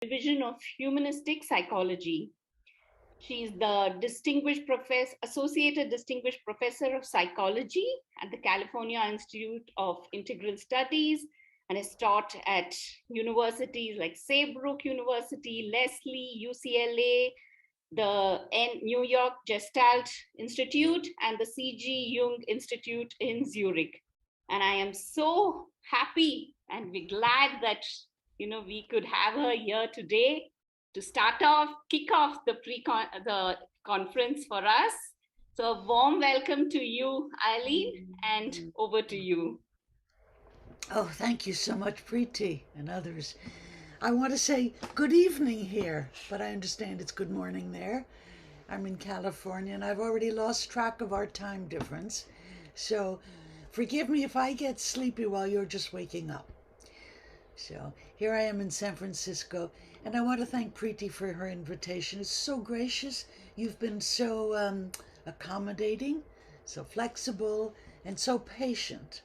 Division of Humanistic Psychology. She is the Associated Distinguished Professor of Psychology at the California Institute of Integral Studies and has taught at universities like Saybrook University, Lesley, UCLA, the New York Gestalt Institute, and the C.G. Jung Institute in Zurich. And I am so happy and we're glad that we could have her here today to kick off the conference for us. So a warm welcome to you, Eileen, and over to you. Oh, thank you so much, Preeti and others. I want to say good evening here, but I understand it's good morning there. I'm in California and I've already lost track of our time difference. So forgive me if I get sleepy while you're just waking up. So here I am in San Francisco, and I want to thank Preeti for her invitation. It's so gracious. You've been so accommodating, so flexible, and so patient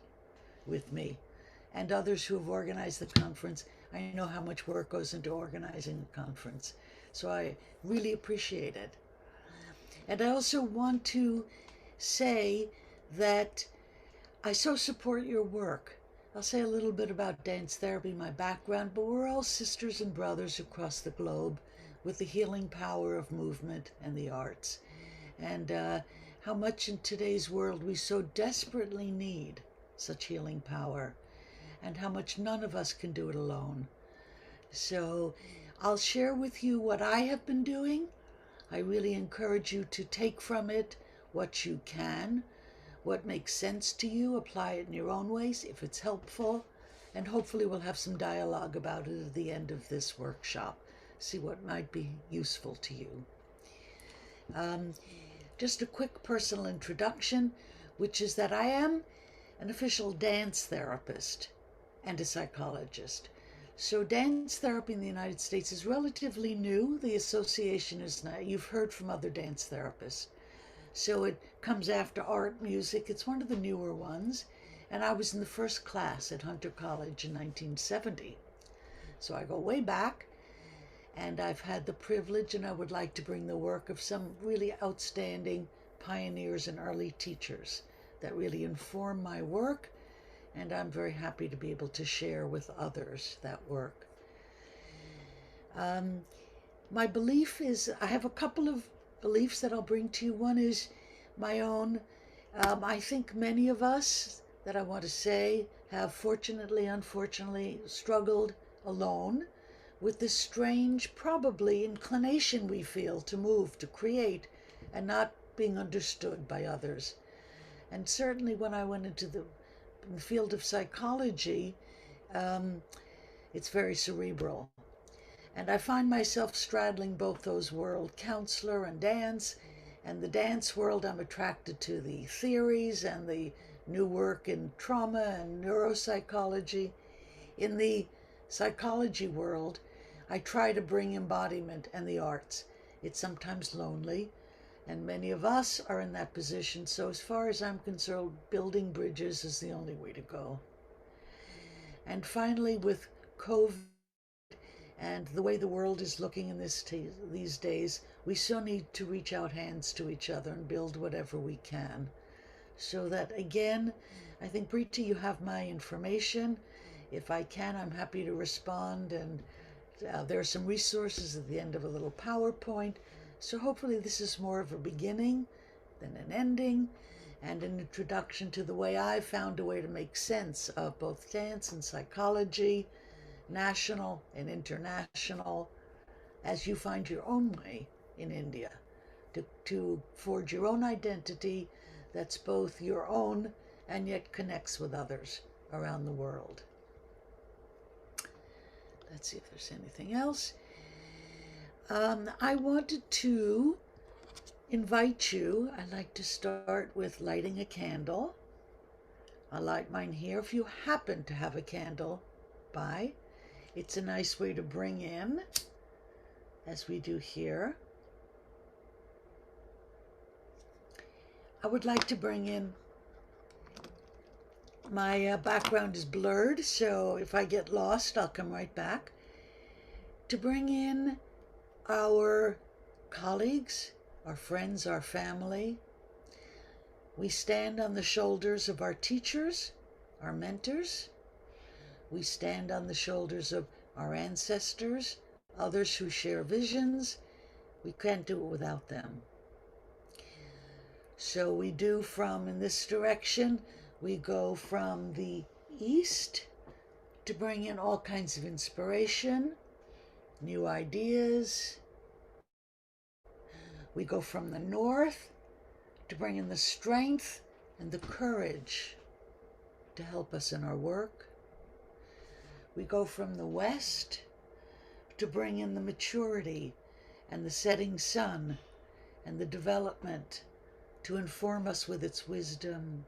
with me and others who have organized the conference. I know how much work goes into organizing the conference, so I really appreciate it. And I also want to say that I so support your work. I'll say a little bit about dance therapy, my background, but we're all sisters and brothers across the globe with the healing power of movement and the arts. And how much in today's world we so desperately need such healing power, and how much none of us can do it alone. So I'll share with you what I have been doing. I really encourage you to take from it what you can, what makes sense to you, apply it in your own ways if it's helpful, and hopefully we'll have some dialogue about it at the end of this workshop. See what might be useful to you. Um, just a quick personal introduction, which is that I am an official dance therapist and a psychologist. So dance therapy in the United States is relatively new. The association is not, you've heard from other dance therapists. So it comes after art, music. It's one of the newer ones. And I was in the first class at Hunter College in 1970. So I go way back, and I've had the privilege, and I would like to bring the work of some really outstanding pioneers and early teachers that really inform my work, and I'm very happy to be able to share with others that work. Um, my belief is I have a couple of beliefs that I'll bring to you. One is my own. I think many of us that I want to say have fortunately, unfortunately, struggled alone with this strange, probably, inclination we feel to move, to create, and not being understood by others. And certainly when I went into the field of psychology, um, it's very cerebral. And I find myself straddling both those worlds, counselor and dance. And the dance world, I'm attracted to the theories and the new work in trauma and neuropsychology. In the psychology world, I try to bring embodiment and the arts. It's sometimes lonely, and many of us are in that position. So as far as I'm concerned, building bridges is the only way to go. And finally, with COVID and the way the world is looking in these days, we so need to reach out hands to each other and build whatever we can. So that again, I think, Preeti, you have my information. If I can, I'm happy to respond. And there are some resources at the end of a little PowerPoint. So hopefully this is more of a beginning than an ending, and an introduction to the way I found a way to make sense of both dance and psychology, national and international, as you find your own way in India, to forge your own identity that's both your own and yet connects with others around the world. Let's see if there's anything else. I wanted to invite you. I like to start with lighting a candle. I light mine here. If you happen to have a candle by, it's a nice way to bring in, as we do here. I would like to bring in, my background is blurred, so if I get lost, I'll come right back. to bring in our colleagues, our friends, our family. We stand on the shoulders of our teachers, our mentors. We stand on the shoulders of our ancestors, others who share visions. We can't do it without them. So we do from, in this direction, we go from the east to bring in all kinds of inspiration, new ideas. We go from the north to bring in the strength and the courage to help us in our work. We go from the west to bring in the maturity and the setting sun and the development to inform us with its wisdom.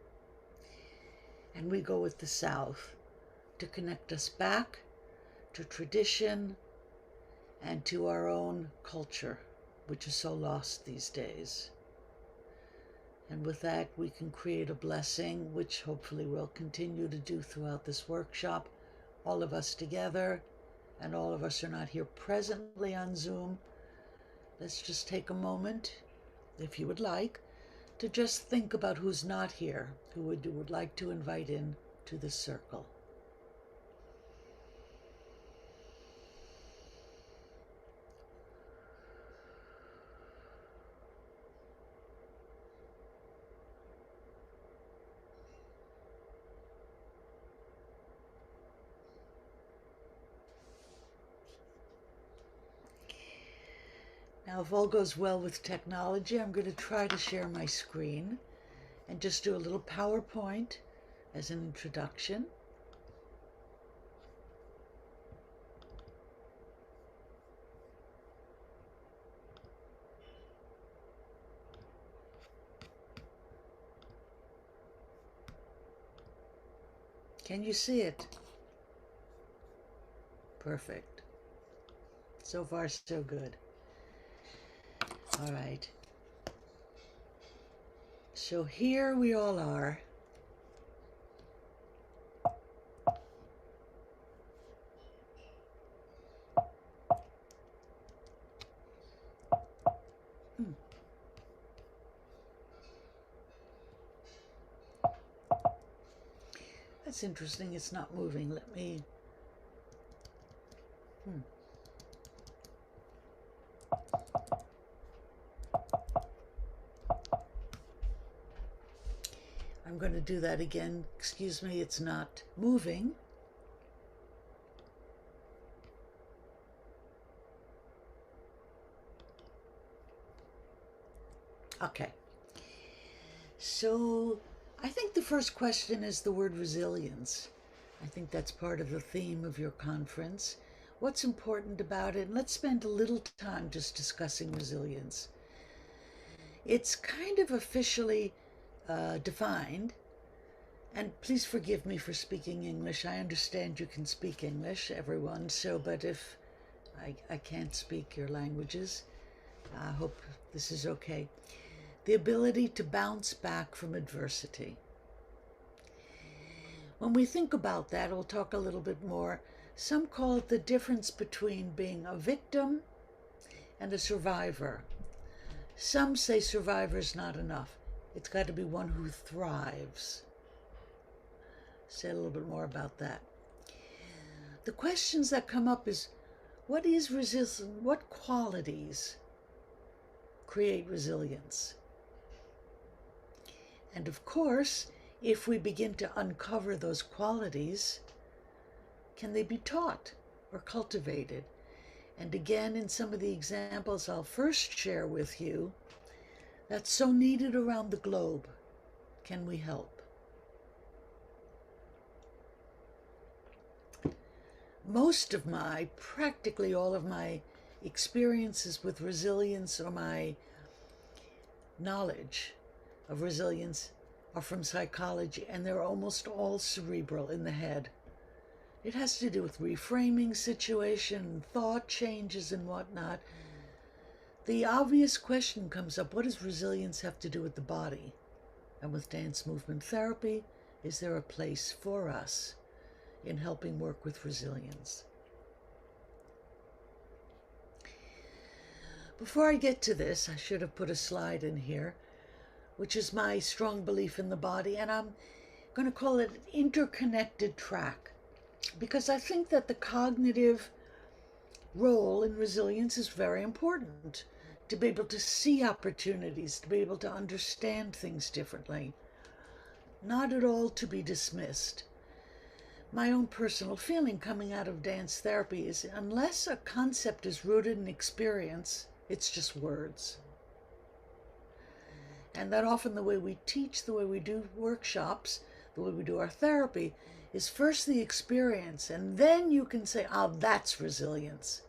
And we go with the south to connect us back to tradition and to our own culture, which is so lost these days. And with that, we can create a blessing, which hopefully we'll continue to do throughout this workshop, all of us together, and all of us are not here presently on Zoom. Let's just take a moment, if you would like, to just think about who's not here, who would like to invite in to this circle. Now, if all goes well with technology, I'm going to try to share my screen and just do a little PowerPoint as an introduction. Can you see it? Perfect. So far, so good. All right. So here we all are. That's interesting. It's not moving. Let me. I'm going to do that again. Excuse me, it's not moving. Okay. So I think the first question is the word resilience. I think that's part of the theme of your conference. What's important about it? And let's spend a little time just discussing resilience. It's kind of officially defined, and please forgive me for speaking English. I understand you can speak English, everyone, so, but if I can't speak your languages, I hope this is okay. The ability to bounce back from adversity. When we think about that, we'll talk a little bit more. Some call it the difference between being a victim and a survivor. Some say survivor is not enough. It's got to be one who thrives. Say a little bit more about that. The questions that come up is, what is resilience? What qualities create resilience? And of course, if we begin to uncover those qualities, can they be taught or cultivated? And again, in some of the examples I'll first share with you, that's so needed around the globe. Can we help? Practically all of my experiences with resilience or my knowledge of resilience are from psychology, and they're almost all cerebral in the head. It has to do with reframing situation, thought changes and whatnot. The obvious question comes up, what does resilience have to do with the body? And with dance movement therapy, is there a place for us in helping work with resilience? Before I get to this, I should have put a slide in here, which is my strong belief in the body, and I'm going to call it an interconnected track, because I think that the cognitive role in resilience is very important, to be able to see opportunities, to be able to understand things differently, not at all to be dismissed. My own personal feeling coming out of dance therapy is unless a concept is rooted in experience, it's just words. And that often the way we teach, the way we do workshops, the way we do our therapy is first the experience, and then you can say, oh, that's resilience.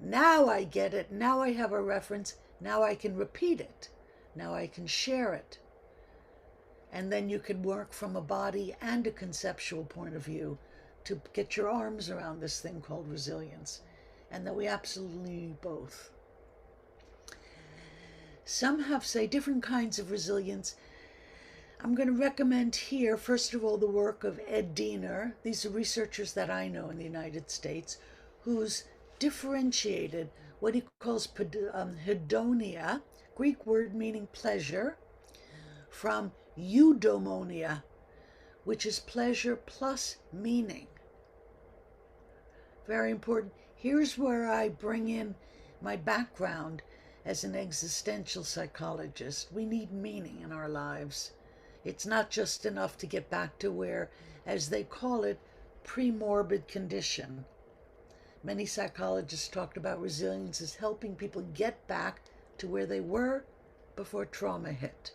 Now I get it. Now I have a reference. Now I can repeat it. Now I can share it. And then you can work from a body and a conceptual point of view to get your arms around this thing called resilience. And that we absolutely need both. Some have, say, different kinds of resilience. I'm going to recommend here, first of all, the work of Ed Diener. These are researchers that I know in the United States, who's differentiated what he calls hedonia, Greek word meaning pleasure, from eudaimonia, which is pleasure plus meaning. Very important. Here's where I bring in my background as an existential psychologist. We need meaning in our lives. It's not just enough to get back to where, as they call it, pre-morbid condition. Many psychologists talked about resilience as helping people get back to where they were before trauma hit.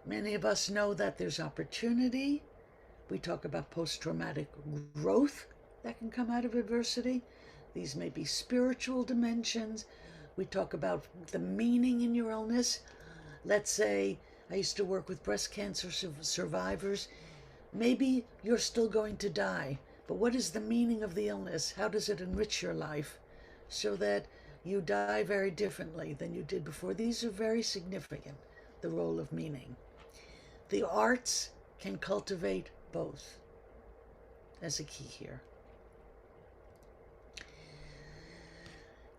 Many of us know that there's opportunity. We talk about post-traumatic growth that can come out of adversity. These may be spiritual dimensions. We talk about the meaning in your illness. Let's say I used to work with breast cancer survivors. Maybe you're still going to die, but what is the meaning of the illness? How does it enrich your life so that you die very differently than you did before? These are very significant, the role of meaning. The arts can cultivate both as a key here.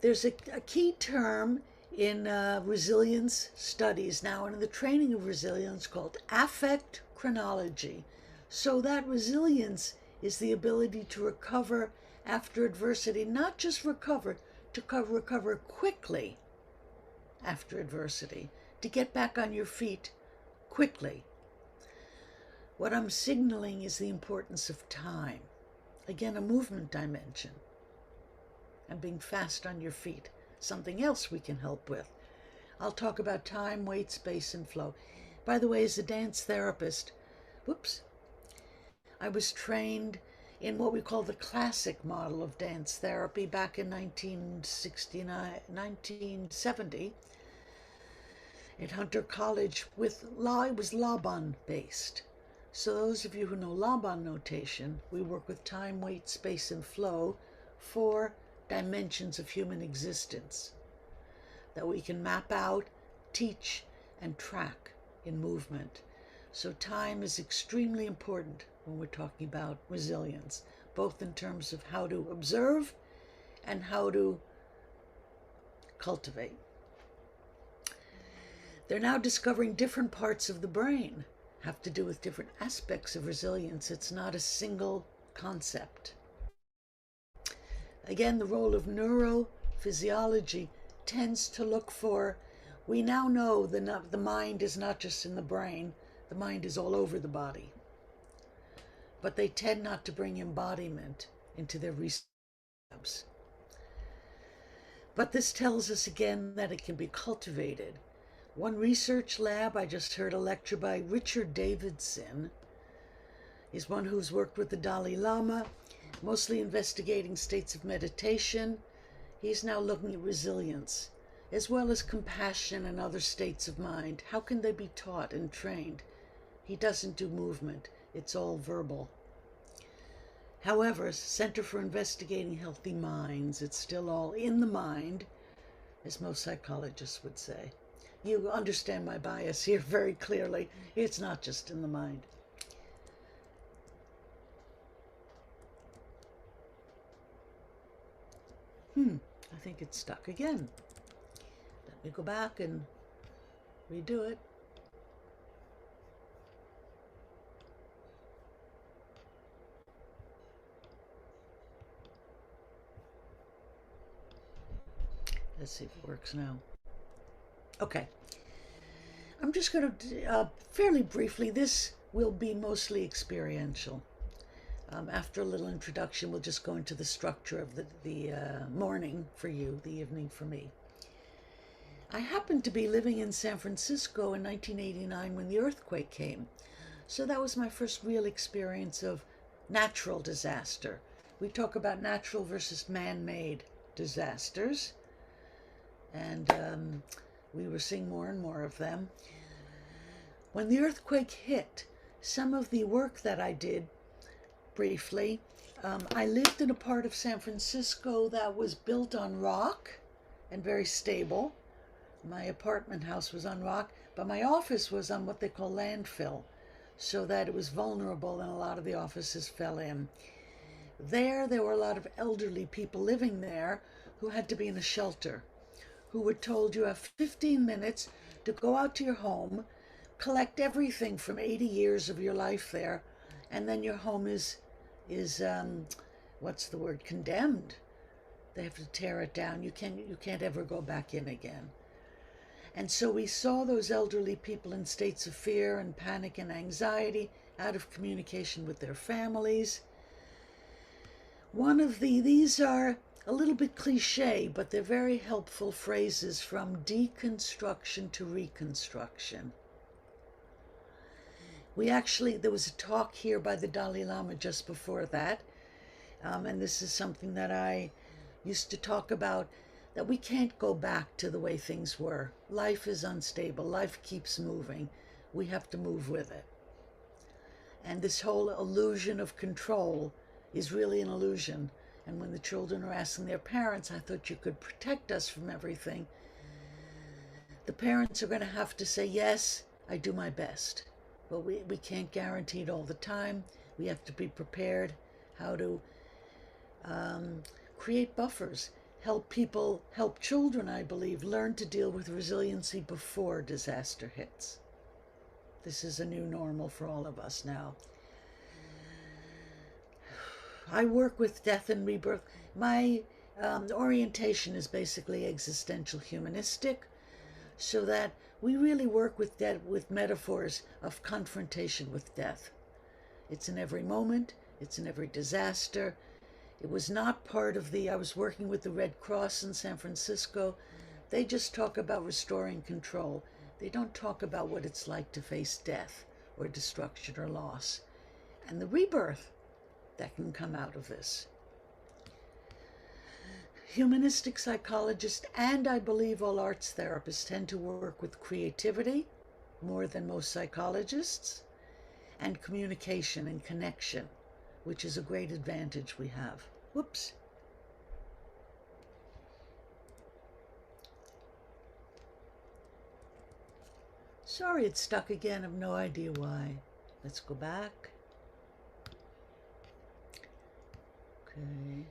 There's a key term in resilience studies now and in the training of resilience called affect chronology. So that resilience is the ability to recover after adversity, not just recover, to recover quickly after adversity, to get back on your feet quickly. What I'm signaling is the importance of time. Again, a movement dimension. And being fast on your feet. Something else we can help with. I'll talk about time, weight, space, and flow. By the way, as a dance therapist, I was trained in what we call the classic model of dance therapy back in 1970 at Hunter College. It was Laban based. So those of you who know Laban notation, we work with time, weight, space, and flow, 4 dimensions of human existence that we can map out, teach, and track in movement. So time is extremely important when we're talking about resilience, both in terms of how to observe and how to cultivate. They're now discovering different parts of the brain have to do with different aspects of resilience. It's not a single concept. Again, the role of neurophysiology tends to look for, we now know the mind is not just in the brain, the mind is all over the body. But they tend not to bring embodiment into their research labs. But this tells us again that it can be cultivated. One research lab, I just heard a lecture by Richard Davidson, is one who's worked with the Dalai Lama, mostly investigating states of meditation. He's now looking at resilience, as well as compassion and other states of mind. How can they be taught and trained? He doesn't do movement. It's all verbal. However, Center for Investigating Healthy Minds, it's still all in the mind, as most psychologists would say. You understand my bias here very clearly. It's not just in the mind. I think it's stuck again. Let me go back and redo it. Let's see if it works now. Okay. I'm just going to, fairly briefly, this will be mostly experiential. After a little introduction, we'll just go into the structure of the morning for you, the evening for me. I happened to be living in San Francisco in 1989 when the earthquake came. So that was my first real experience of natural disaster. We talk about natural versus man-made disasters, and we were seeing more and more of them. When the earthquake hit, some of the work that I did, briefly, I lived in a part of San Francisco that was built on rock and very stable. My apartment house was on rock, but my office was on what they call landfill, so that it was vulnerable and a lot of the offices fell in. There were a lot of elderly people living there who had to be in a shelter, who were told you have 15 minutes to go out to your home, collect everything from 80 years of your life there, and then your home is what's the word, condemned. They have to tear it down. You can't ever go back in again. And so we saw those elderly people in states of fear and panic and anxiety, out of communication with their families. These are a little bit cliche, but they're very helpful phrases from deconstruction to reconstruction. There was a talk here by the Dalai Lama just before that, and this is something that I used to talk about, that we can't go back to the way things were. Life is unstable. Life keeps moving. We have to move with it. And this whole illusion of control is really an illusion. And when the children are asking their parents, I thought you could protect us from everything, the parents are going to have to say, yes, I do my best. But we can't guarantee it all the time. We have to be prepared how to create buffers. Help children, I believe, learn to deal with resiliency before disaster hits. This is a new normal for all of us now. I work with death and rebirth. My orientation is basically existential humanistic, so that we really work with metaphors of confrontation with death. It's in every moment. It's in every disaster. It was not part of I was working with the Red Cross in San Francisco. They just talk about restoring control. They don't talk about what it's like to face death or destruction or loss, and the rebirth that can come out of this. Humanistic psychologists, and I believe all arts therapists, tend to work with creativity more than most psychologists, and communication and connection, which is a great advantage we have. Whoops. Sorry, it's stuck again. I have no idea why. Let's go back. Okay.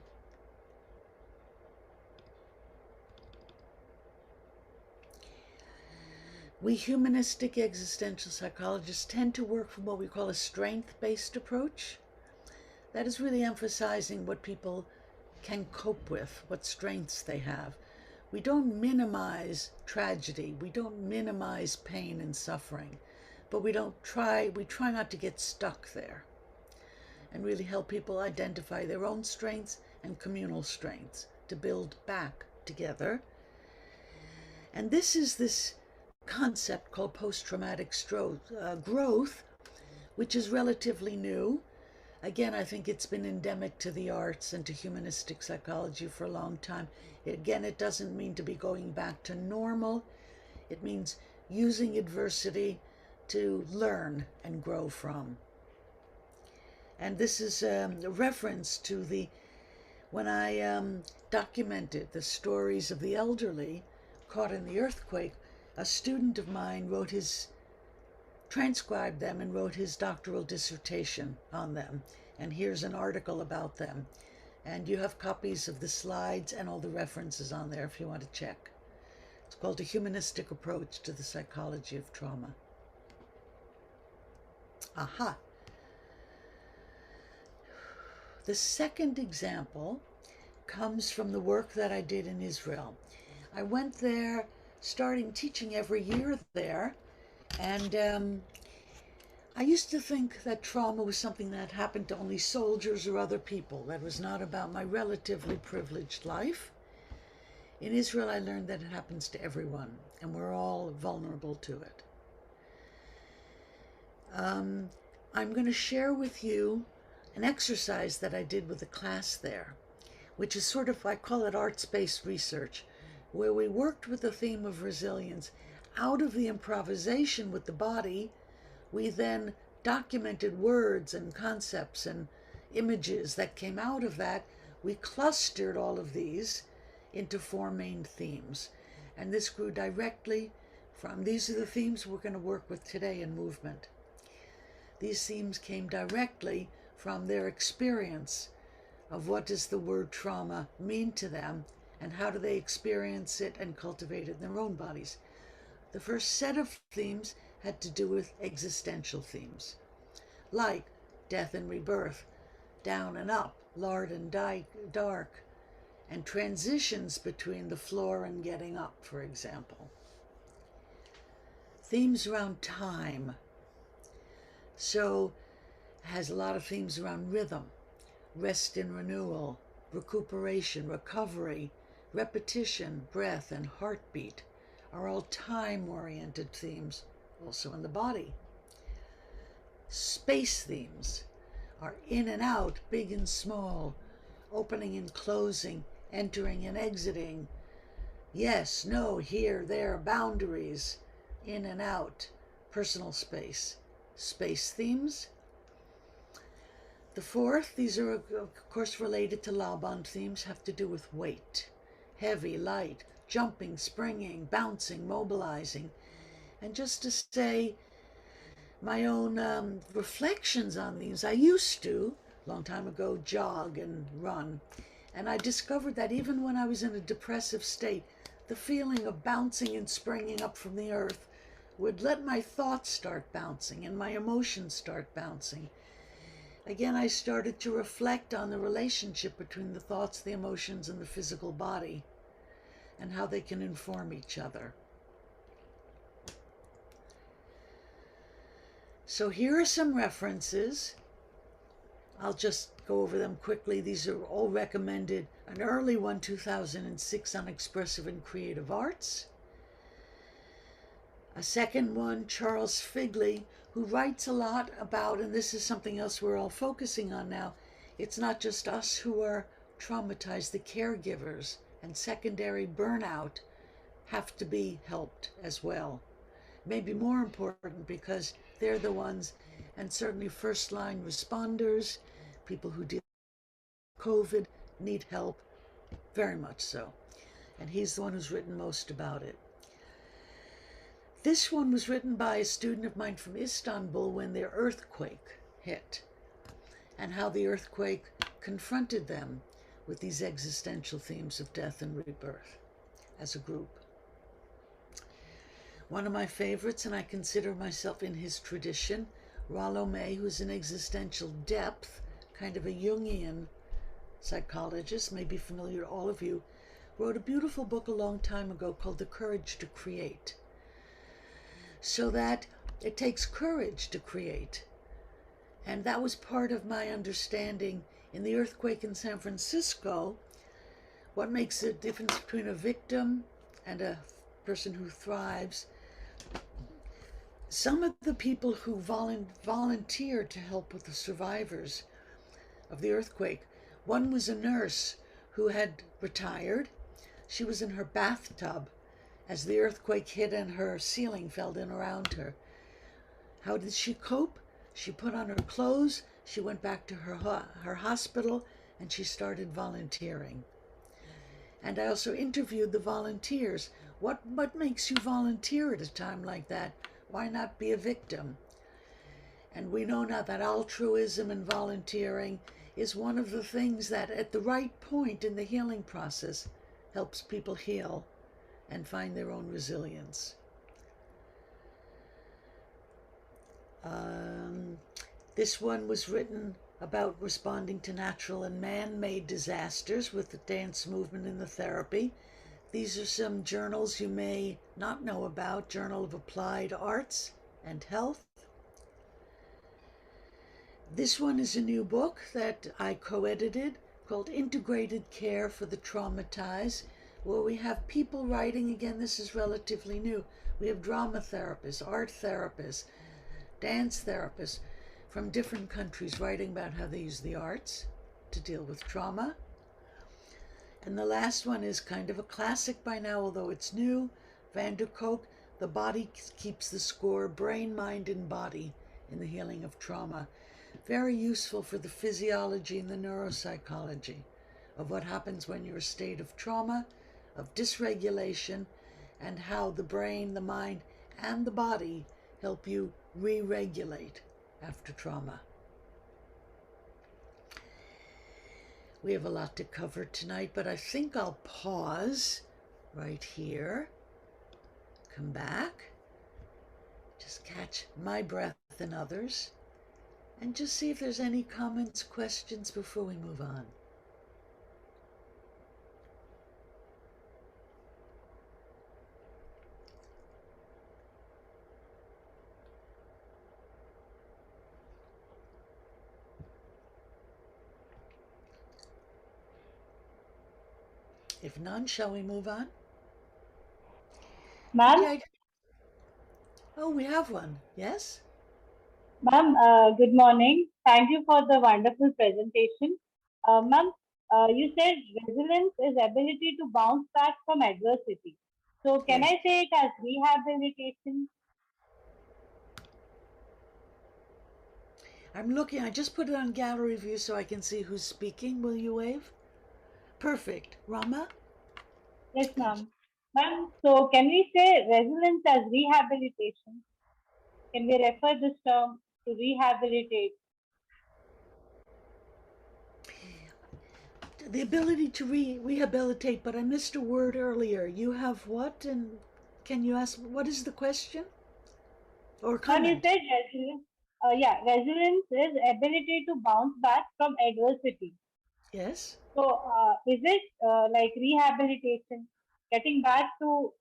We humanistic existential psychologists tend to work from what we call a strength-based approach. That is really emphasizing what people can cope with, what strengths they have. We don't minimize tragedy. We don't minimize pain and suffering, but we try not to get stuck there, and really help people identify their own strengths and communal strengths to build back together. And this concept called post-traumatic growth, which is relatively new. Again, I think it's been endemic to the arts and to humanistic psychology for a long time. Again, it doesn't mean to be going back to normal. It means using adversity to learn and grow from. And this is a reference to when I documented the stories of the elderly caught in the earthquake. A student of mine transcribed them and wrote his doctoral dissertation on them. And here's an article about them. And you have copies of the slides and all the references on there if you want to check. It's called A Humanistic Approach to the Psychology of Trauma. Aha. The second example comes from the work that I did in Israel. I went there starting teaching every year there, and I used to think that trauma was something that happened to only soldiers or other people, that was not about my relatively privileged life. In Israel, I learned that it happens to everyone, and we're all vulnerable to it. I'm going to share with you an exercise that I did with a class there, which is sort of, I call it arts-based research, where we worked with the theme of resilience. Out of the improvisation with the body, we then documented words and concepts and images that came out of that. We clustered all of these into 4 main themes. And this grew directly from, these are the themes we're going to work with today in movement. These themes came directly from their experience of what does the word trauma mean to them and how do they experience it and cultivate it in their own bodies. The first set of themes had to do with existential themes, like death and rebirth, down and up, lard and dark, and transitions between the floor and getting up, for example. Themes around time. So has a lot of themes around rhythm, rest and renewal, recuperation, recovery, repetition, breath, and heartbeat are all time-oriented themes, also in the body. Space themes are in and out, big and small, opening and closing, entering and exiting, yes, no, here, there, boundaries, in and out, personal space. Space themes. The fourth, these are of course related to Laban themes, have to do with weight, heavy, light, jumping, springing, bouncing, mobilizing. And just to say my own reflections on these, I used to, a long time ago, jog and run. And I discovered that even when I was in a depressive state, the feeling of bouncing and springing up from the earth would let my thoughts start bouncing and my emotions start bouncing. Again, I started to reflect on the relationship between the thoughts, the emotions, and the physical body, and how they can inform each other. So here are some references. I'll just go over them quickly. These are all recommended. An early one, 2006, on expressive and creative arts. A second one, Charles Figley, who writes a lot about, and this is something else we're all focusing on now, it's not just us who are traumatized, the caregivers and secondary burnout have to be helped as well. Maybe more important because they're the ones, and certainly first line responders, people who deal with COVID, need help, very much so. And he's the one who's written most about it. This one was written by a student of mine from Istanbul when their earthquake hit, and how the earthquake confronted them with these existential themes of death and rebirth as a group. One of my favorites, and I consider myself in his tradition, Rollo May, who's an existential depth, kind of a Jungian psychologist, may be familiar to all of you, wrote a beautiful book a long time ago called The Courage to Create. So that it takes courage to create. And that was part of my understanding in the earthquake in San Francisco, what makes the difference between a victim and a person who thrives. Some of the people who volunteered to help with the survivors of the earthquake, one was a nurse who had retired. She was in her bathtub as the earthquake hit and her ceiling fell in around her. How did she cope? She put on her clothes, she went back to her hospital, and she started volunteering. And I also interviewed the volunteers. What makes you volunteer at a time like that? Why not be a victim? And we know now that altruism and volunteering is one of the things that, at the right point in the healing process, helps people heal and find their own resilience. Um, this one was written about responding to natural and man-made disasters with the dance movement and the therapy. These are some journals you may not know about: Journal of Applied Arts and Health. This one is a new book that I co-edited called Integrated Care for the Traumatized, where we have people writing. Again, this is relatively new. We have drama therapists, art therapists, dance therapists from different countries writing about how they use the arts to deal with trauma. And the last one is kind of a classic by now, although it's new. Van der Kolk, The Body Keeps the Score, Brain, Mind, and Body in the Healing of Trauma. Very useful for the physiology and the neuropsychology of what happens when you're in a state of trauma, of dysregulation, and how the brain, the mind, and the body help you re-regulate after trauma. We have a lot to cover tonight, but I think I'll pause right here, come back, just catch my breath and others, and just see if there's any comments, questions before we move on. If none, shall we move on? Ma'am, Yeah. Oh, we have one. Yes? ma'am, good morning. Thank you for the wonderful presentation. Ma'am, you said resilience is ability to bounce back from adversity. So can Yes. I say it as rehabilitation? I'm looking. I just put it on gallery view so I can see who's speaking. Will you wave? Perfect. Rama? Yes, ma'am. Ma'am, so can we say resilience as rehabilitation? Can we refer this term to rehabilitate? The ability to rehabilitate, but I missed a word earlier. You have what? And can you ask, what is the question or Ma'am, you comment? said resilience. Yeah, resilience is ability to bounce back from adversity. Yes? So, is it like rehabilitation, getting back to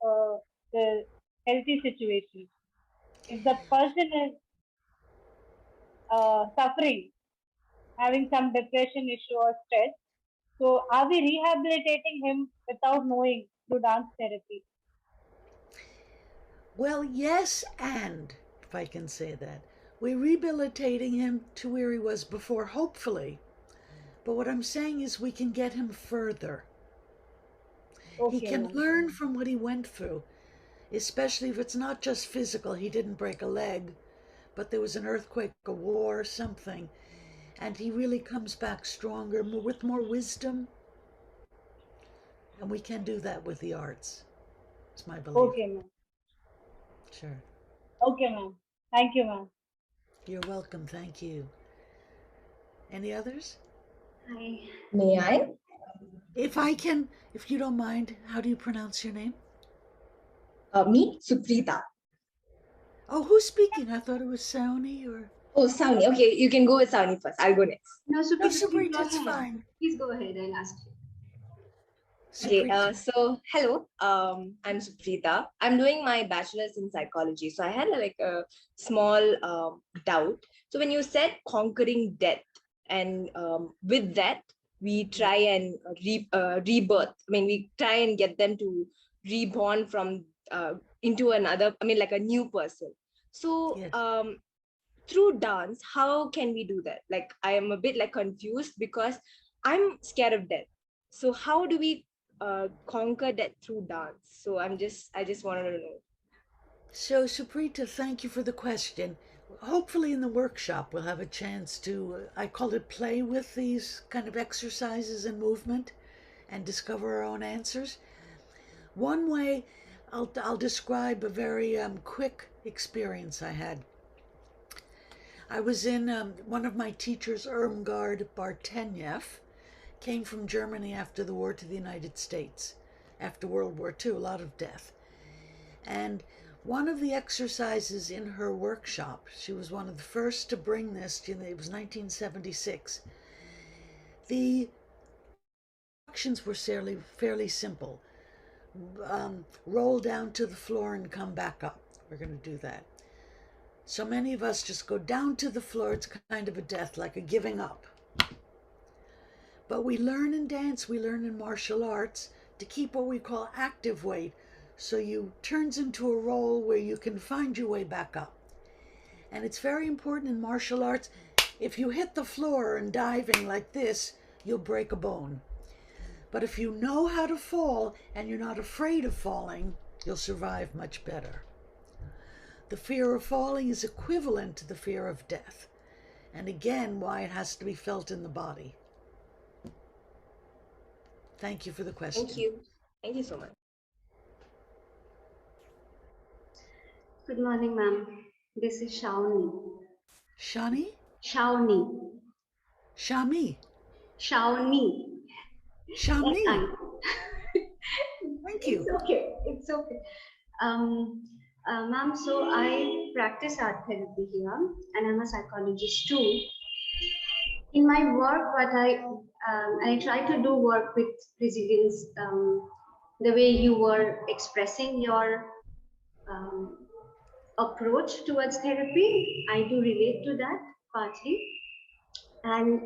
the healthy situation? If the person is suffering, having some depression issue or stress, so are we rehabilitating him without knowing through dance therapy? Well, yes, and if I can say that. We're rehabilitating him to where he was before, hopefully. But what I'm saying is we can get him further. He Okay, can ma'am. learn from what he went through, especially if it's not just physical. He didn't break a leg, but there was an earthquake, a war, something. And he really comes back stronger, with more wisdom. And we can do that with the arts. It's my belief. Okay, ma'am. Sure. Okay, ma'am. Thank you, ma'am. You're welcome. Thank you. Any others? Hi. May I? If I can, if you don't mind, how do you pronounce your name? Me, Suprita. Oh, who's speaking? I thought it was Sauni or. Oh, Sauni. Okay, you can go with Sauni first. I'll go next. No, No, Suprita, please Suprita, go it's ahead. fine. Please go ahead and ask. Okay, Suprita. so hello, I'm Suprita. I'm doing my bachelor's in psychology. So I had like a small doubt. So when you said conquering death, and with that, we try and rebirth. I mean, we try and get them to reborn from into another, I mean, like a new person. So Yes. through dance, how can we do that? Like, I am a bit like confused because I'm scared of death. So how do we conquer that through dance? So I just wanted to know. So, Suprita, thank you for the question. Hopefully, in the workshop, we'll have a chance to, I call it play with these kind of exercises and movement and discover our own answers. One way, I'll describe a very quick experience I had. I was in one of my teachers, Irmgard Bartenieff, came from Germany after the war to the United States. After World War II, a lot of death. And one of the exercises in her workshop, she was one of the first to bring this, it was 1976. The instructions were fairly simple. Roll down to the floor and come back up. We're going to do that. So many of us just go down to the floor. It's kind of a death, like a giving up. But we learn in dance, we learn in martial arts to keep what we call active weight. So you turns into a roll where you can find your way back up. And it's very important in martial arts. If you hit the floor and diving like this, you'll break a bone. But if you know how to fall and you're not afraid of falling, you'll survive much better. The fear of falling is equivalent to the fear of death. And again, why it has to be felt in the body. Thank you for the question. Thank you. Thank you so much. Good morning, ma'am. This is Shawnee. Shani? Shawnee. Shami? Shawnee. Shami? Yes, Thank you. It's okay. It's okay. Ma'am, so I practice art therapy here, and I'm a psychologist too. In my work, I try to do work with resilience. The way you were expressing your approach towards therapy, I do relate to that partly. And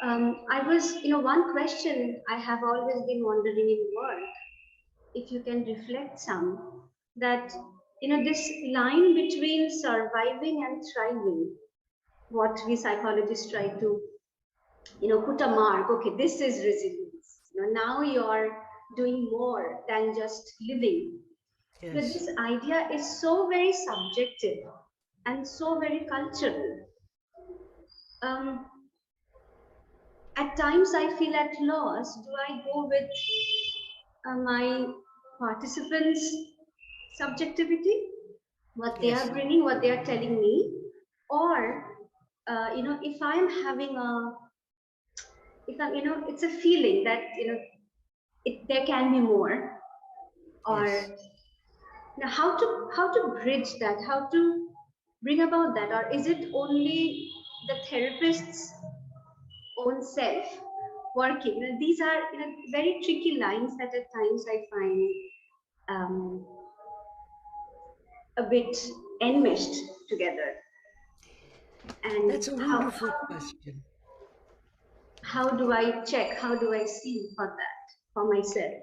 I was, one question I have always been wondering in work, if you can reflect some, that, this line between surviving and thriving, what we psychologists try to, put a mark, okay, this is resilience. Now you're doing more than just living. Yes. This idea is so very subjective and so very cultural. At times I feel at loss. Do I go with my participants' subjectivity, what they Yes. are bringing, what they are telling me, or if I'm having it's a feeling that there can be more, or Yes. how to bridge that, how to bring about that, or is it only the therapist's own self working? These are very tricky lines that at times I find a bit enmeshed together. And That's a wonderful question. how do I check? How do I see for that for myself?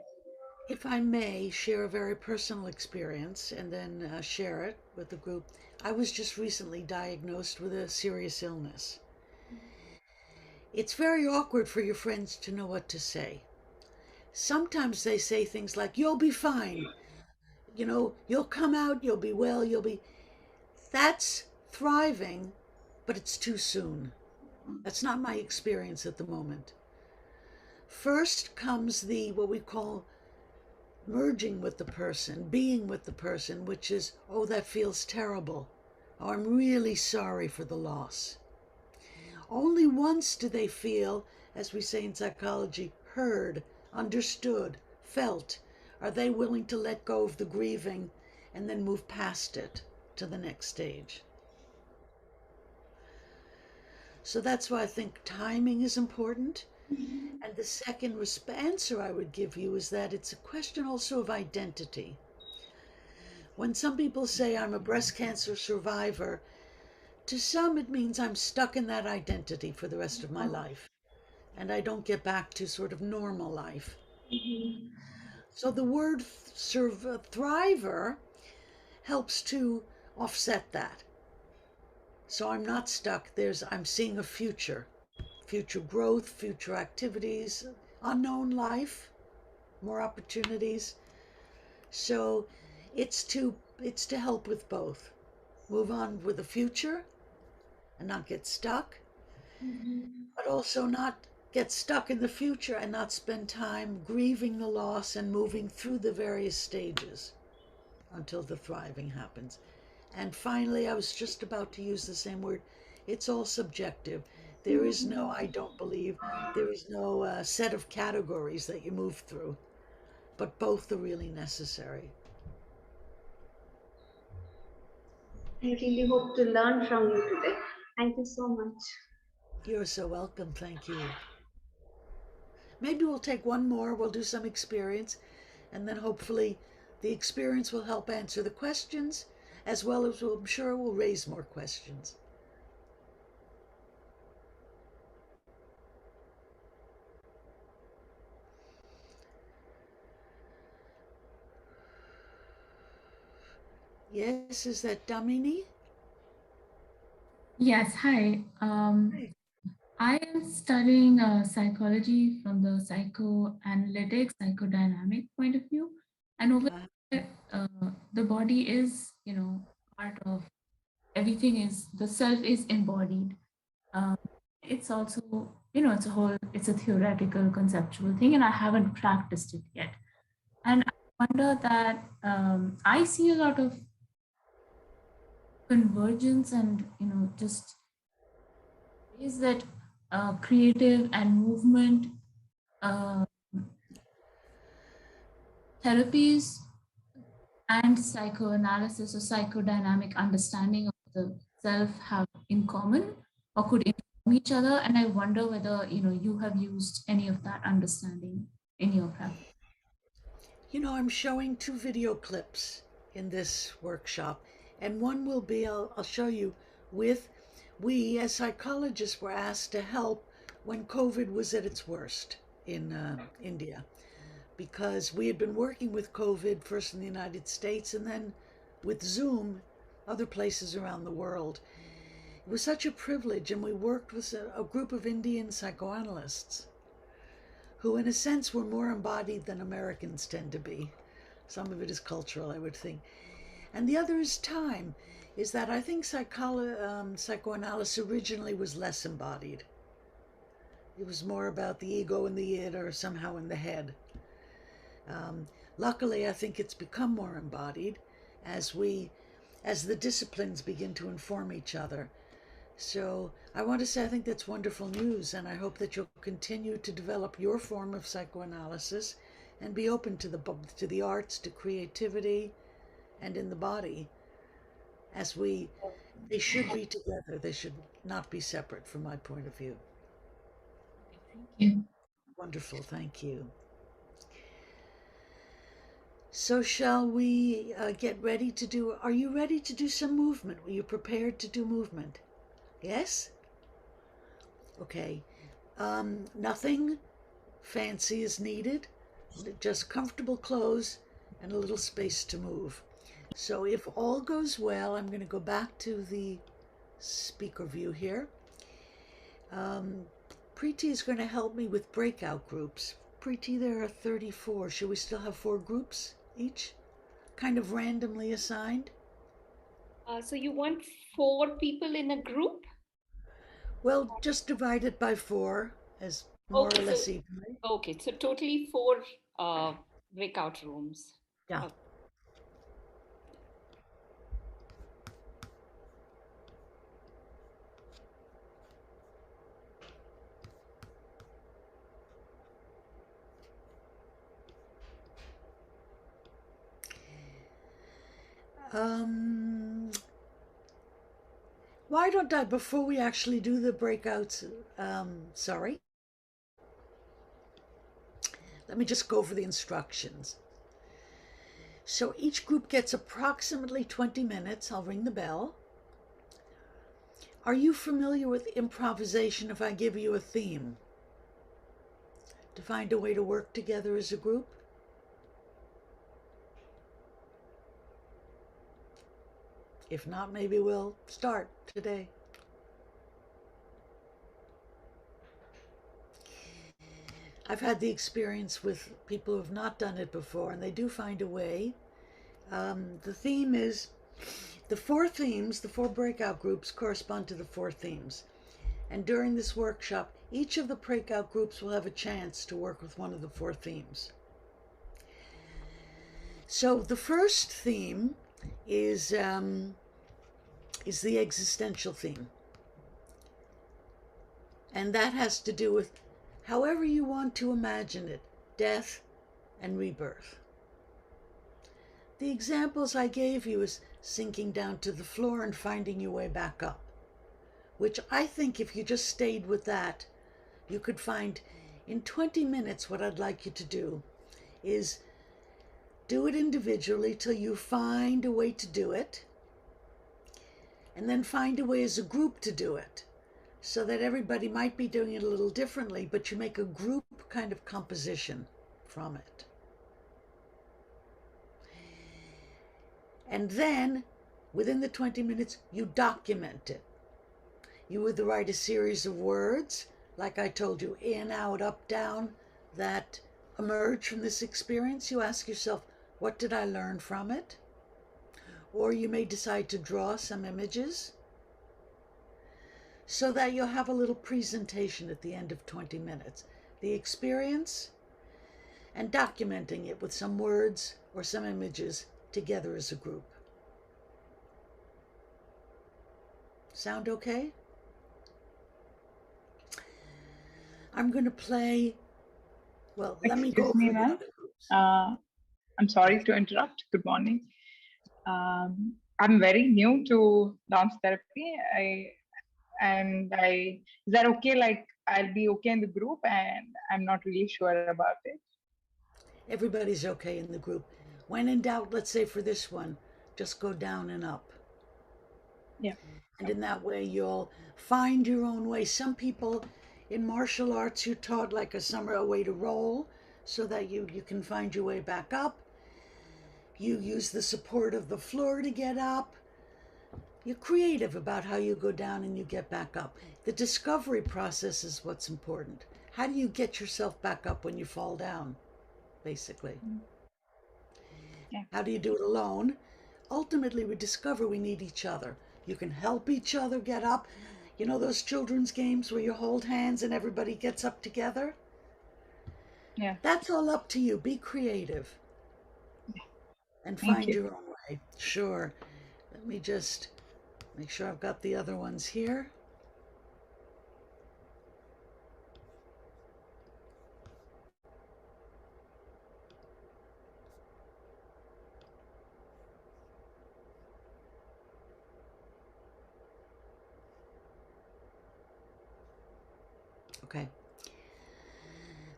If I may share a very personal experience and then share it with the group, I was just recently diagnosed with a serious illness. It's very awkward for your friends to know what to say. Sometimes they say things like, you'll be fine. You'll come out, you'll be well, That's thriving, but it's too soon. That's not my experience at the moment. First comes what we call merging with the person, being with the person, which is, oh, that feels terrible. Oh, I'm really sorry for the loss. Only once do they feel, as we say in psychology, heard, understood, felt. Are they willing to let go of the grieving and then move past it to the next stage? So that's why I think timing is important. And the second answer I would give you is that it's a question also of identity. When some people say I'm a breast cancer survivor, to some it means I'm stuck in that identity for the rest of my life, and I don't get back to sort of normal life. So the word thriver helps to offset that. So I'm not stuck. I'm seeing a future growth, future activities, unknown life, more opportunities. So it's to help with both. Move on with the future and not get stuck, but also not get stuck in the future and not spend time grieving the loss and moving through the various stages until the thriving happens. And finally, I was just about to use the same word, It's all subjective. There is no, I don't believe, there is no set of categories that you move through, but both are really necessary. I really hope to learn from you today. Thank you so much. You're so welcome. Thank you. Maybe we'll take one more, we'll do some experience, and then hopefully the experience will help answer the questions, as well as I'm sure we'll raise more questions. Yes, is that Damini? Yes, hi. I am studying psychology from the psychoanalytic, psychodynamic point of view. And over there, the body is, part of everything is the self is embodied. Um, it's also, it's a theoretical, conceptual thing, and I haven't practiced it yet. And I wonder that I see a lot of convergence and, just ways that creative and movement uh, therapies and psychoanalysis or psychodynamic understanding of the self have in common or could inform each other. And I wonder whether you have used any of that understanding in your practice. I'm showing two video clips in this workshop, and one will be, I'll show you, with we as psychologists were asked to help when COVID was at its worst in India, because we had been working with COVID first in the United States and then with Zoom other places around the world. It was such a privilege, and we worked with a group of Indian psychoanalysts who, in a sense, were more embodied than Americans tend to be. Some of it is cultural, I would think. And the other is time, is that I think psychoanalysis originally was less embodied. It was more about the ego and the id, or somehow in the head. Luckily, I think it's become more embodied as the disciplines begin to inform each other. So I want to say I think that's wonderful news, and I hope that you'll continue to develop your form of psychoanalysis and be open to the arts, to creativity, and in the body. They should be together. They should not be separate, from my point of view. Thank you. Wonderful, thank you. So shall we get ready to do? Are you ready to do some movement? Are you prepared to do movement? Yes. Okay. Nothing fancy is needed, just comfortable clothes and a little space to move. So if all goes well, I'm going to go back to the speaker view here. Preeti is going to help me with breakout groups. Preeti, there are 34. Should we still have 4 groups each? Kind of randomly assigned? So you want 4 people in a group? Well, just divide it by 4 as more Okay, or less evenly. so totally 4 breakout rooms. Yeah. Okay. Um, why don't I, before we actually do the breakouts, sorry, let me just go over the instructions. So each group gets approximately 20 minutes. I'll ring the bell. Are you familiar with improvisation if I give you a theme? To find a way to work together as a group? If not, maybe we'll start today. I've had the experience with people who have not done it before, and they do find a way. The theme is the 4 themes, the 4 breakout groups correspond to the 4 themes. And during this workshop, each of the breakout groups will have a chance to work with one of the 4 themes. So the first theme is the existential theme. And that has to do with however you want to imagine it, death and rebirth. The examples I gave you is sinking down to the floor and finding your way back up, which I think if you just stayed with that, you could find in 20 minutes. What I'd like you to do is do it individually till you find a way to do it, and then find a way as a group to do it, so that everybody might be doing it a little differently, but you make a group kind of composition from it. And then, within the 20 minutes, you document it. You either write a series of words, like I told you, in, out, up, down, that emerge from this experience. You ask yourself, what did I learn from it? Or you may decide to draw some images, so that you'll have a little presentation at the end of 20 minutes. The experience and documenting it with some words or some images together as a group. Sound okay? I'm going to play, well, let me go Excuse me, over the ma'am. other groups. I'm sorry to interrupt. Good morning. I'm very new to dance therapy. Is that okay? Like, I'll be okay in the group, and I'm not really sure about it. Everybody's okay in the group. When in doubt, let's say for this one, just go down and up. Yeah. And in that way, you'll find your own way. Some people in martial arts, you're taught like a way to roll so that you can find your way back up. You use the support of the floor to get up. You're creative about how you go down and you get back up. The discovery process is what's important. How do you get yourself back up when you fall down, basically? Yeah. How do you do it alone? Ultimately, we discover we need each other. You can help each other get up. You know those children's games where you hold hands and everybody gets up together? Yeah. That's all up to you. Be creative and Thank find you. your own way. Sure. Let me just make sure I've got the other ones here. Okay.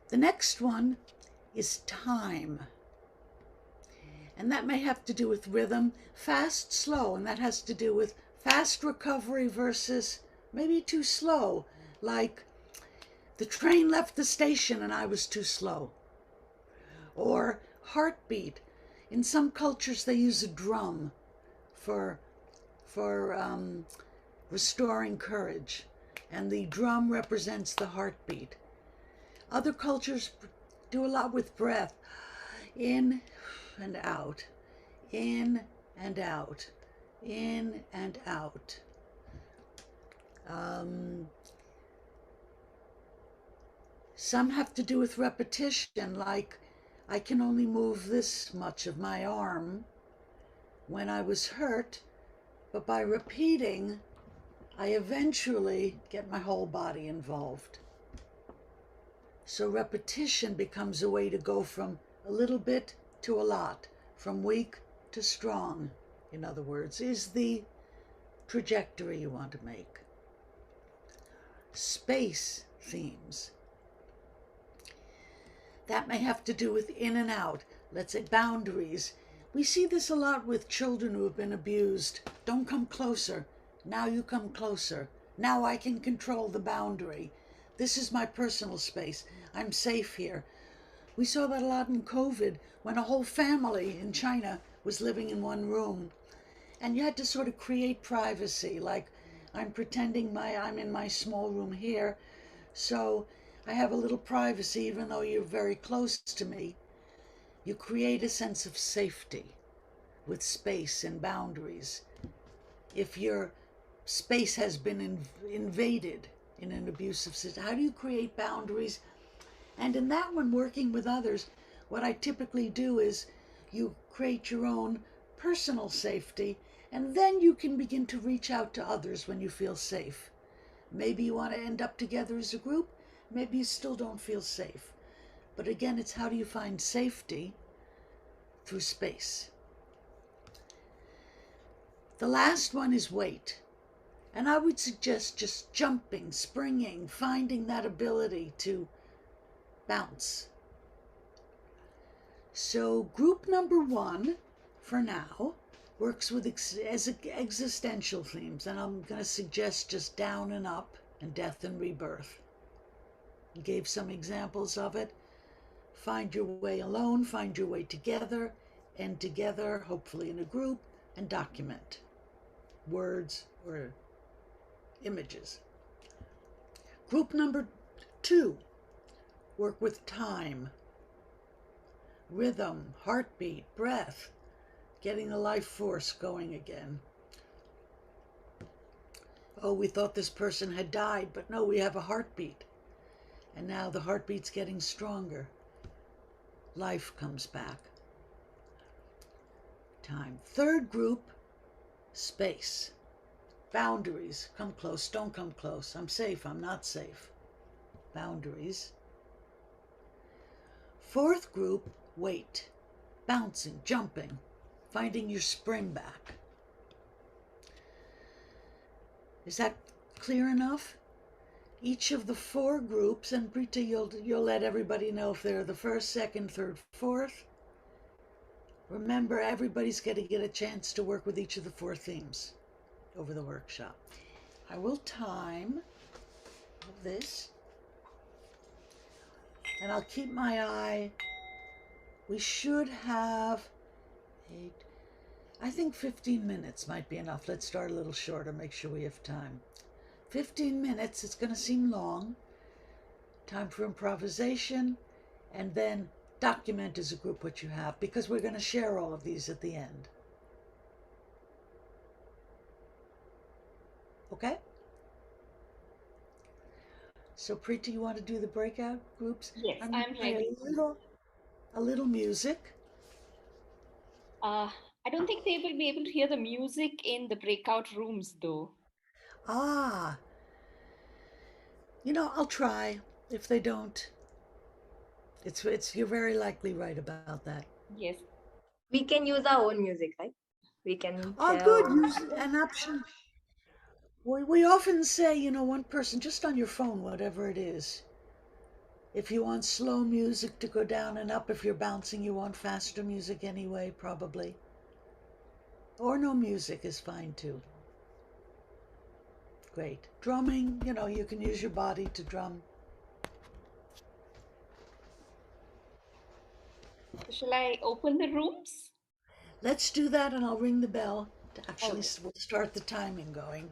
The next one is time. And that may have to do with rhythm, fast, slow, and that has to do with fast recovery versus maybe too slow, like the train left the station and I was too slow. Or heartbeat. In some cultures they use a drum for restoring courage, and the drum represents the heartbeat. Other cultures do a lot with breath. In and out, in and out, in and out. Some have to do with repetition, like I can only move this much of my arm when I was hurt, but by repeating, I eventually get my whole body involved. So repetition becomes a way to go from a little bit to a lot, from weak to strong, in other words, is the trajectory you want to make. Space themes. That may have to do with in and out, let's say boundaries. We see this a lot with children who have been abused. Don't come closer. Now you come closer. Now I can control the boundary. This is my personal space. I'm safe here. We saw that a lot in COVID when a whole family in China was living in one room. And you had to sort of create privacy, like I'm pretending I'm in my small room here, so I have a little privacy even though you're very close to me. You create a sense of safety with space and boundaries. If your space has been invaded in an abusive situation, how do you create boundaries? And in that one, working with others, what I typically do is you create your own personal safety, and then you can begin to reach out to others when you feel safe. Maybe you want to end up together as a group. Maybe you still don't feel safe. But again, it's how do you find safety through space? The last one is weight. And I would suggest just jumping, springing, finding that ability to bounce. So, group number one, for now, works with existential themes, and I'm going to suggest just down and up and death and rebirth. I gave some examples of it. Find your way alone, find your way together, and together, hopefully in a group, and document words or images. Group number two, work with time, rhythm, heartbeat, breath, getting the life force going again. Oh, we thought this person had died, but no, we have a heartbeat. And now the heartbeat's getting stronger. Life comes back. Time. Third group, space. Boundaries. Come close, don't come close. I'm safe, I'm not safe. Boundaries. Fourth group, weight. Bouncing, jumping, finding your spring back. Is that clear enough? Each of the four groups, and Brita, you'll let everybody know if they're the first, second, third, fourth. Remember, everybody's going to get a chance to work with each of the four themes over the workshop. I will time this, and I'll keep my eye. We should have 8, I think 15 minutes might be enough. Let's start a little shorter, make sure we have time. 15 minutes, it's going to seem long. Time for improvisation, and then document as a group what you have, because we're going to share all of these at the end. Okay? So Preeti, you want to do the breakout groups? Yes, I'm I'm play ready. a little music. I don't think they will be able to hear the music in the breakout rooms, though. Ah, I'll try. If they don't, you're very likely right about that. Yes. We can use our own music, right? We can Oh, share our good. own. Use an option. We often say, one person just on your phone, whatever it is. If you want slow music to go down and up, if you're bouncing, you want faster music anyway, probably. Or no music is fine too. Great. Drumming, you can use your body to drum. So shall I open the rooms? Let's do that, and I'll ring the bell to actually Okay. we'll start the timing going.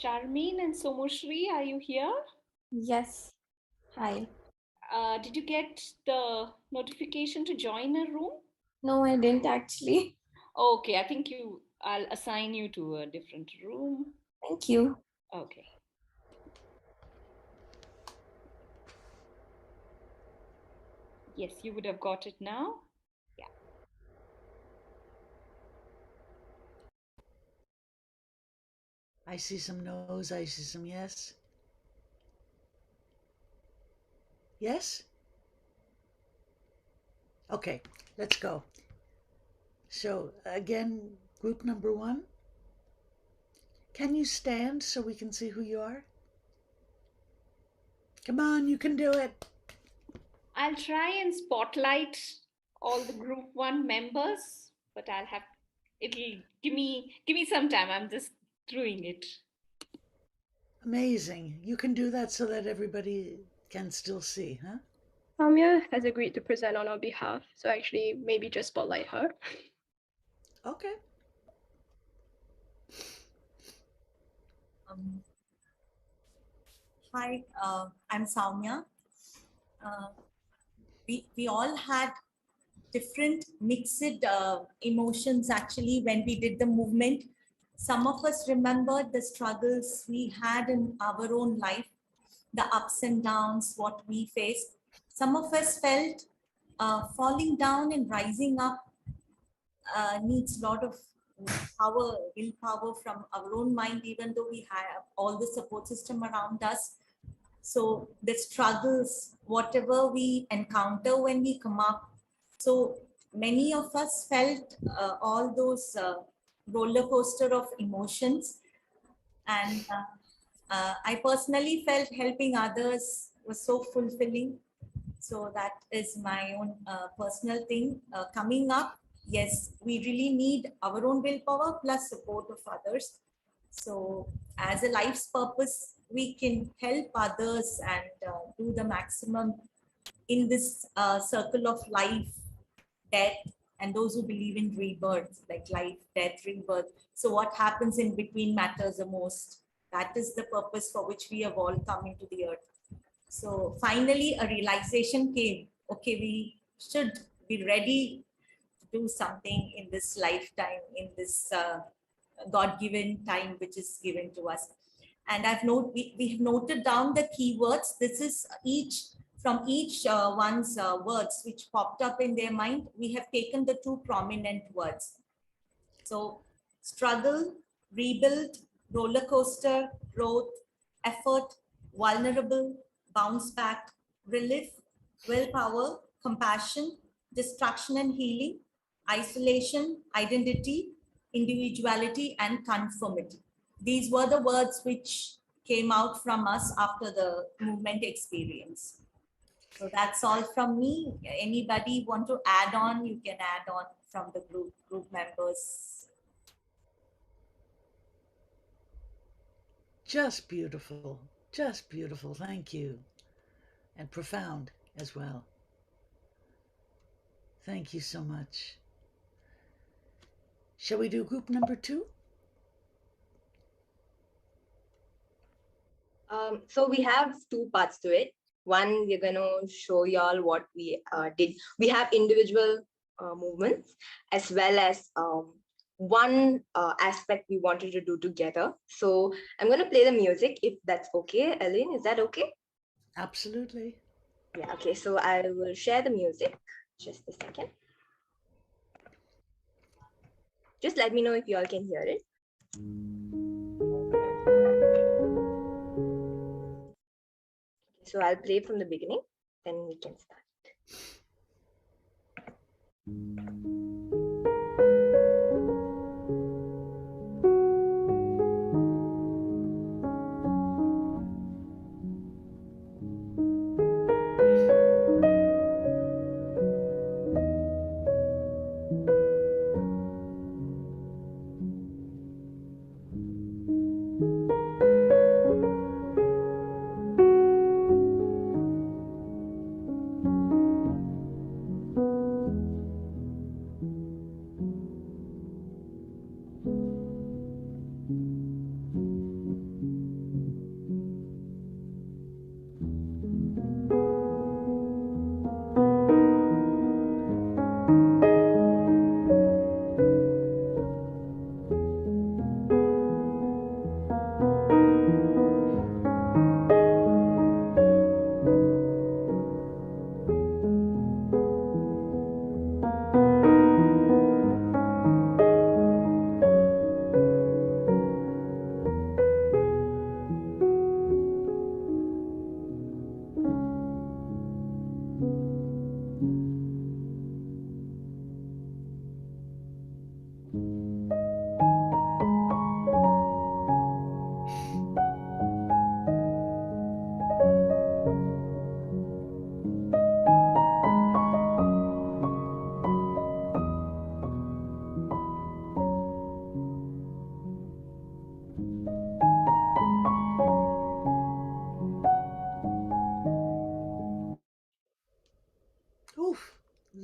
Charmeen and Somushri, are you here? Yes. Hi. Did you get the notification to join a room? No, I didn't actually. Okay, I think I'll assign you to a different room. Thank you. Okay. Yes, you would have got it now. Yeah. I see some no's, I see some yes. Yes? Okay, let's go. So, again, group number 1. Can you stand so we can see who you are? Come on, you can do it. I'll try and spotlight all the group 1 members, but it'll give me some time. I'm just doing it. Amazing. You can do that so that everybody can still see, huh? Samya has agreed to present on our behalf, so actually maybe just spotlight her. Okay. Hi, I'm Soumya. We all had different mixed emotions actually when we did the movement. Some of us remembered the struggles we had in our own life, the ups and downs, what we faced. Some of us felt falling down and rising up needs a lot of power, willpower from our own mind, even though we have all the support system around us. So the struggles, whatever we encounter when we come up, so many of us felt all those roller coaster of emotions. And I personally felt helping others was so fulfilling. So that is my own personal thing. Coming up, yes, we really need our own willpower plus support of others. So as a life's purpose, we can help others and do the maximum in this circle of life, death, and those who believe in rebirth, like life, death, rebirth. So what happens in between matters the most. That is the purpose for which we have all come into the earth. So finally, a realization came. Okay, we should be ready to do something in this lifetime, in this God-given time which is given to us. And we have noted down the keywords. This is from each one's words which popped up in their mind. We have taken the two prominent words. So struggle, rebuild, roller coaster, growth, effort, vulnerable, bounce back, relief, willpower, compassion, destruction and healing, isolation, identity, individuality, and conformity. These were the words which came out from us after the movement experience. So that's all from me. Anybody want to add on, you can add on from the group members. Just beautiful. Just beautiful. Thank you. And profound as well. Thank you so much. Shall we do group number 2? So we have two parts to it. One, we're going to show y'all what we did. We have individual movements as well as one aspect we wanted to do together. So I'm going to play the music if that's okay. Ellen, is that okay? Absolutely. Yeah, okay. So I will share the music. Just a second. Just let me know if you all can hear it. So I'll play from the beginning, then we can start.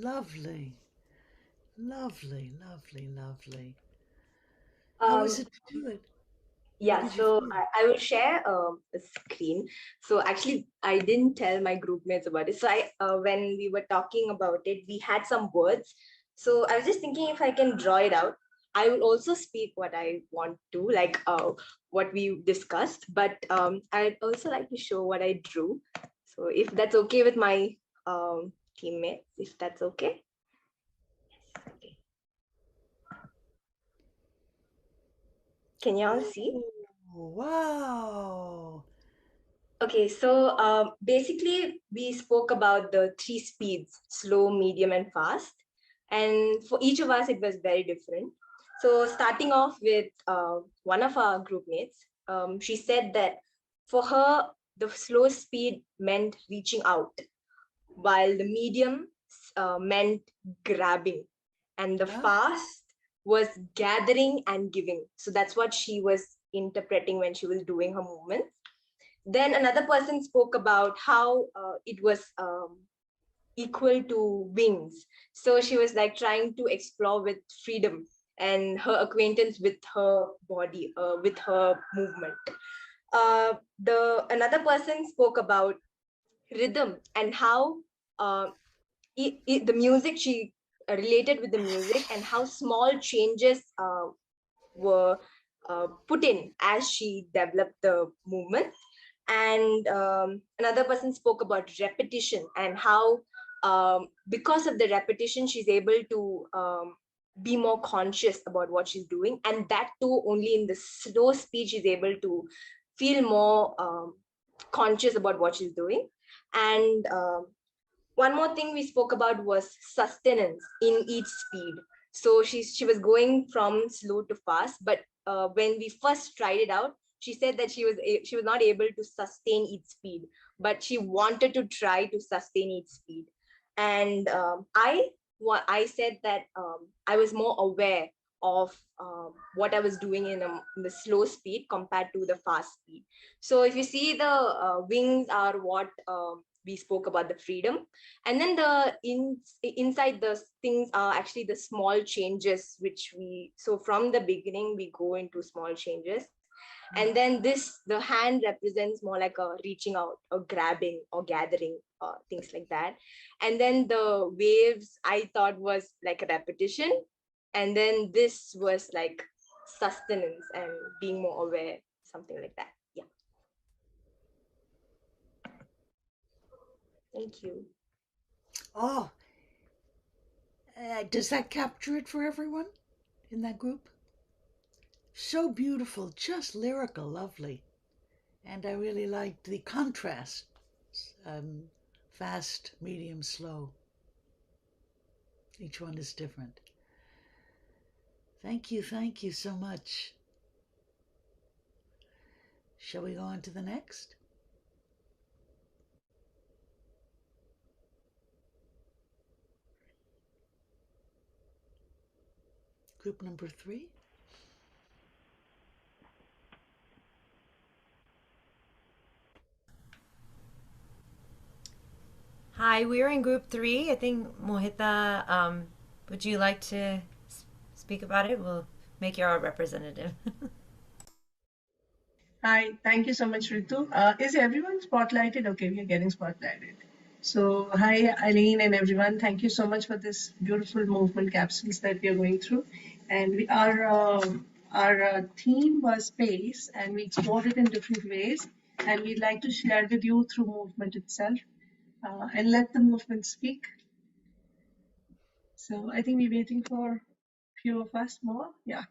Lovely. Lovely, lovely, lovely. How was Um, it to do it? How yeah, did you so feel? I will share a screen. So actually, I didn't tell my group mates about it. So when we were talking about it, we had some words. So I was just thinking if I can draw it out. I will also speak what I want to, like what we discussed, but I'd also like to show what I drew. So if that's okay with my teammates, if that's okay. Yes, okay. Can you all see? Oh, wow. Okay, so basically we spoke about the three speeds, slow, medium, and fast. And for each of us, it was very different. So starting off with one of our group mates, she said that for her, the slow speed meant reaching out, while the medium meant grabbing, and the Ah, fast was gathering and giving. So that's what she was interpreting when she was doing her movement. Then another person spoke about how it was equal to wings. So she was like trying to explore with freedom and her acquaintance with her body, with her movement. The another person spoke about rhythm and how uh, the music, she related with the music and how small changes were put in as she developed the movement. And another person spoke about repetition and how because of the repetition she's able to be more conscious about what she's doing, and that too only in the slow speed she's able to feel more conscious about what she's doing. And one more thing we spoke about was sustenance in each speed. So she was going from slow to fast, but when we first tried it out, she said that she was not able to sustain each speed, but she wanted to try to sustain each speed. And I said that I was more aware of what I was doing in the slow speed compared to the fast speed. So if you see, the wings are what we spoke about, the freedom, and then inside the things are actually the small changes which we, so from the beginning we go into small changes. And then the hand represents more like a reaching out or grabbing or gathering, things like that. And then the waves I thought was like a repetition, and then this was like sustenance and being more aware, something like that. Yeah, thank you. oh, does that capture it for everyone in that group? So beautiful, just lyrical, lovely. And I really liked the contrast, um, fast, medium, slow. Each one is different. Thank you so much. Shall we go on to the next? Group number 3. Hi, we're in group 3. I think Mohita, would you like to speak about it? We'll make you our representative. Hi, thank you so much, Ritu. Is everyone spotlighted? Okay, we are getting spotlighted. So, hi, Eileen and everyone. Thank you so much for this beautiful movement capsules that we are going through. And our theme was space, and we explored it in different ways. And we'd like to share with you through movement itself, and let the movement speak. So, I think we're waiting for a few of us more. Yeah.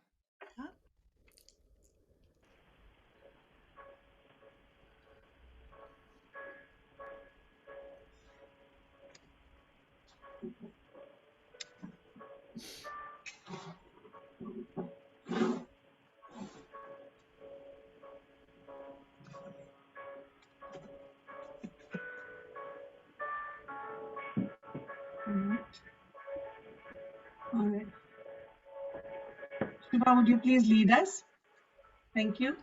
Mhm. All right. Shubha, would you please lead us? Thank you.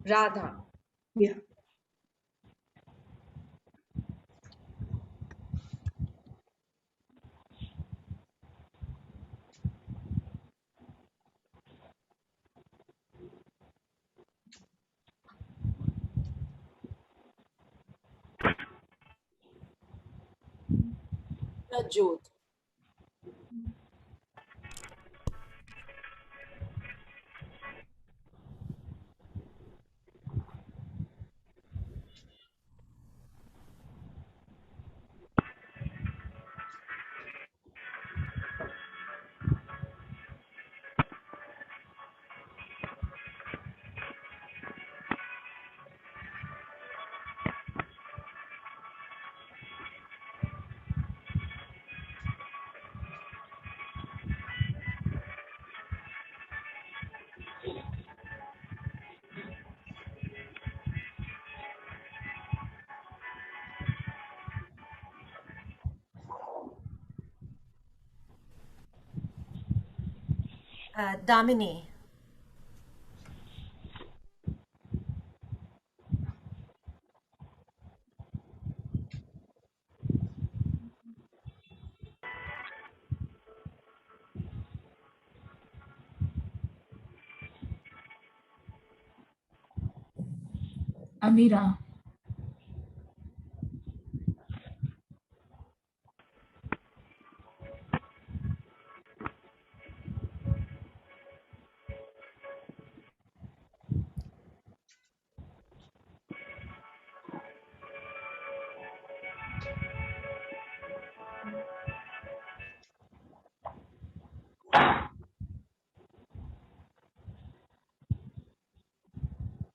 Radha. Yeah. Rajot. Damini. Amira.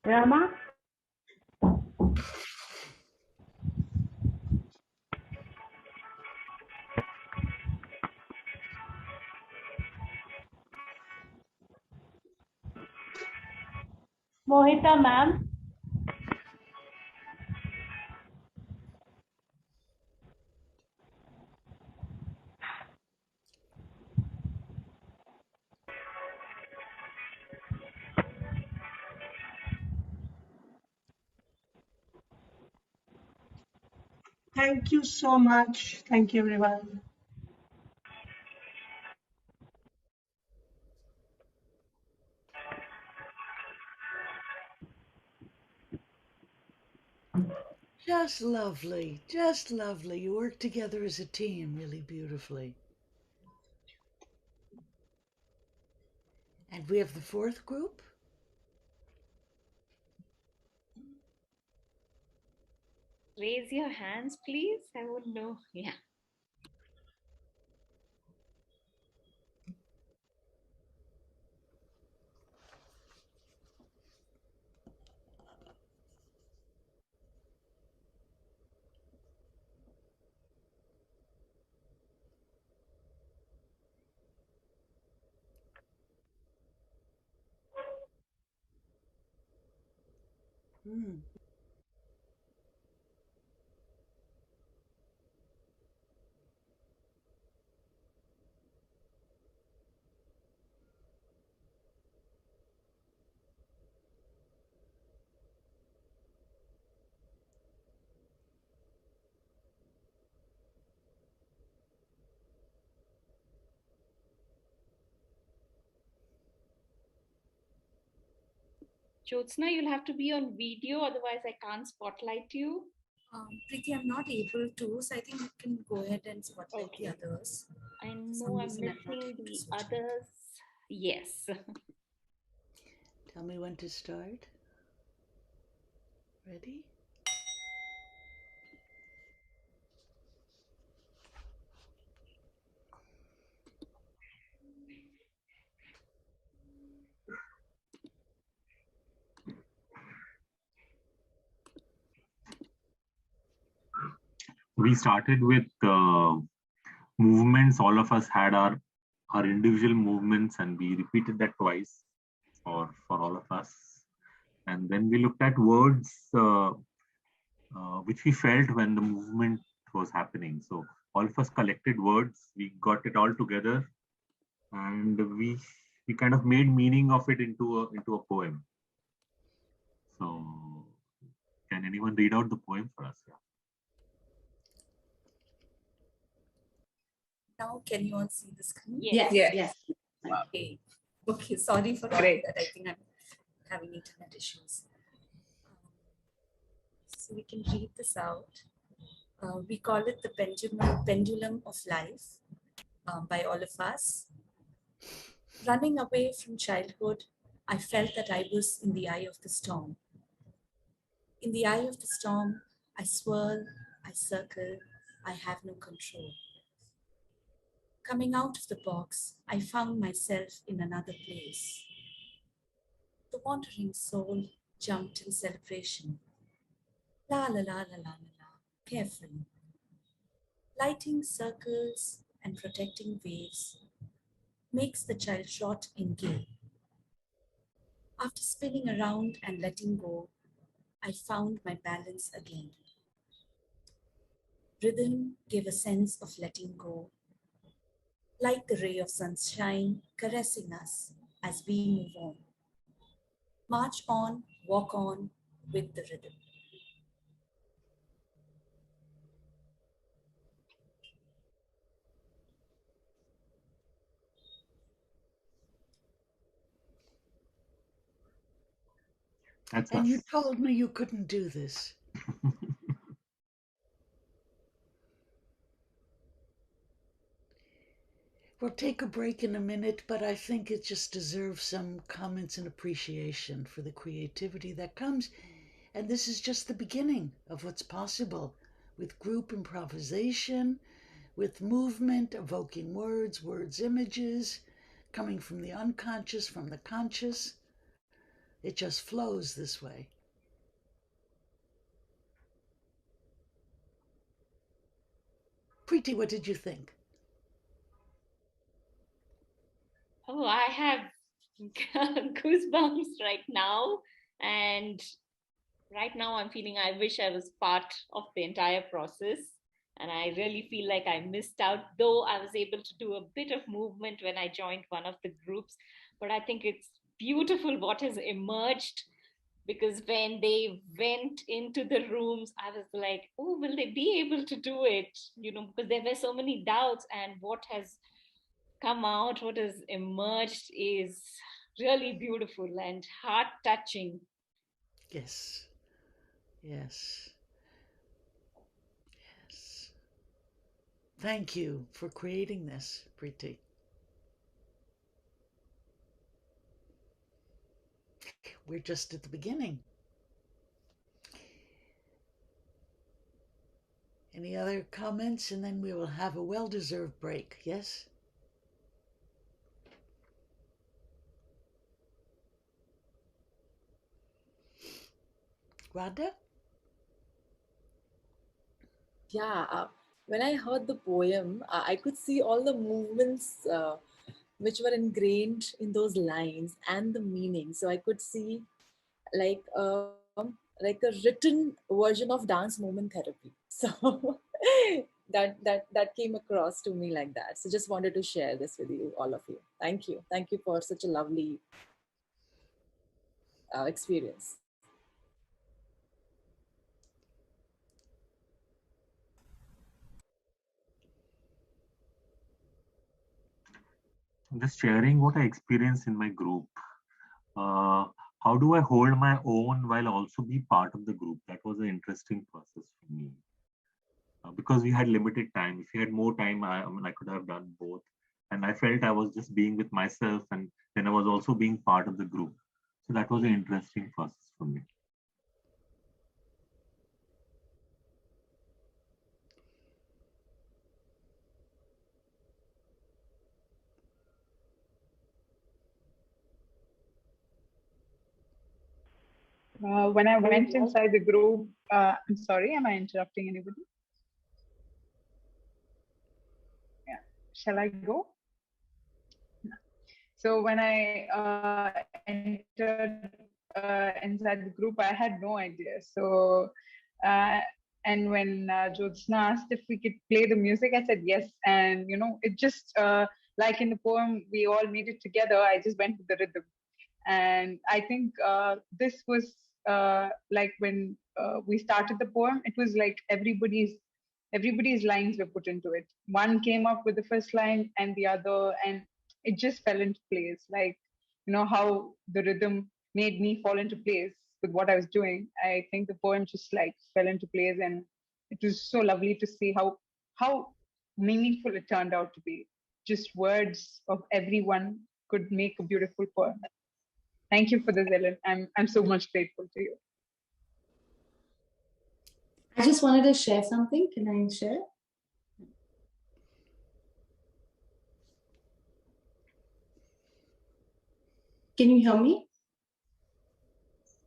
Rama, Mohita ma'am, Thank you so much. Thank you, everyone. Just lovely. Just lovely. You work together as a team really beautifully. And we have the fourth group. Raise your hands, please. I would know. Yeah. Hmm. Jyotsna, you'll have to be on video, otherwise I can't spotlight you. Preeti, I'm not able to, so I think you can go ahead and spotlight the others. I For some know I'm reason, I'm not missing able to the switch it. others. Yes. Tell me when to start. Ready? We started with movements. All of us had our individual movements, and we repeated that twice for all of us. And then we looked at words which we felt when the movement was happening. So all of us collected words. We got it all together, and we kind of made meaning of it into a poem. So, can anyone read out the poem for us? Yeah. Now, can you all see the screen? Yes. Yes. Okay. Okay, sorry for that. Great. I think I'm having internet issues. So we can read this out. We call it the pendulum of life by all of us. Running away from childhood, I felt that I was in the eye of the storm. In the eye of the storm, I swirl, I circle, I have no control. Coming out of the box, I found myself in another place. The wandering soul jumped in celebration. La la la la la la la, carefully. Lighting circles and protecting waves makes the child trot in gay. After spinning around and letting go, I found my balance again. Rhythm gave a sense of letting go, like the ray of sunshine caressing us as we move on. March on, walk on with the rhythm. That's And us. you told me you couldn't do this. We'll take a break in a minute, but I think it just deserves some comments and appreciation for the creativity that comes. And this is just the beginning of what's possible with group improvisation, with movement, evoking words, images, coming from the unconscious, from the conscious. It just flows this way. Preeti, what did you think? Oh, I have goosebumps right now. And right now, I'm feeling I wish I was part of the entire process. And I really feel like I missed out, though I was able to do a bit of movement when I joined one of the groups. But I think it's beautiful what has emerged, because when they went into the rooms, I was like, oh, will they be able to do it? Because there were so many doubts, and what has come out, what has emerged is really beautiful and heart touching. Yes. Yes. Yes. Thank you for creating this, Preeti. We're just at the beginning. Any other comments? And then we will have a well-deserved break, yes? Radha? Yeah, when I heard the poem, I could see all the movements which were ingrained in those lines and the meaning. So I could see like like a written version of dance movement therapy. So that came across to me like that. So just wanted to share this with you, all of you. Thank you for such a lovely experience. Just sharing what I experienced in my group. Uh, how do I hold my own while also be part of the group? That was an interesting process for me. Because we had limited time. If we had more time, I could have done both. And I felt I was just being with myself, and then I was also being part of the group. So that was an interesting process for me. When I went inside the group, I'm sorry, am I interrupting anybody? Yeah. Shall I go? No. So when I entered inside the group, I had no idea. So, and when Jyotsna asked if we could play the music, I said yes. And, it just, like in the poem, we all made it together. I just went with the rhythm. And I think this was like when we started the poem, it was like everybody's lines were put into it. One came up with the first line and the other, and it just fell into place. Like, how the rhythm made me fall into place with what I was doing. I think the poem just like fell into place, and it was so lovely to see how meaningful it turned out to be. Just words of everyone could make a beautiful poem. Thank you for this, Ellen. I'm so much grateful to you. I just wanted to share something. Can I share? Can you hear me?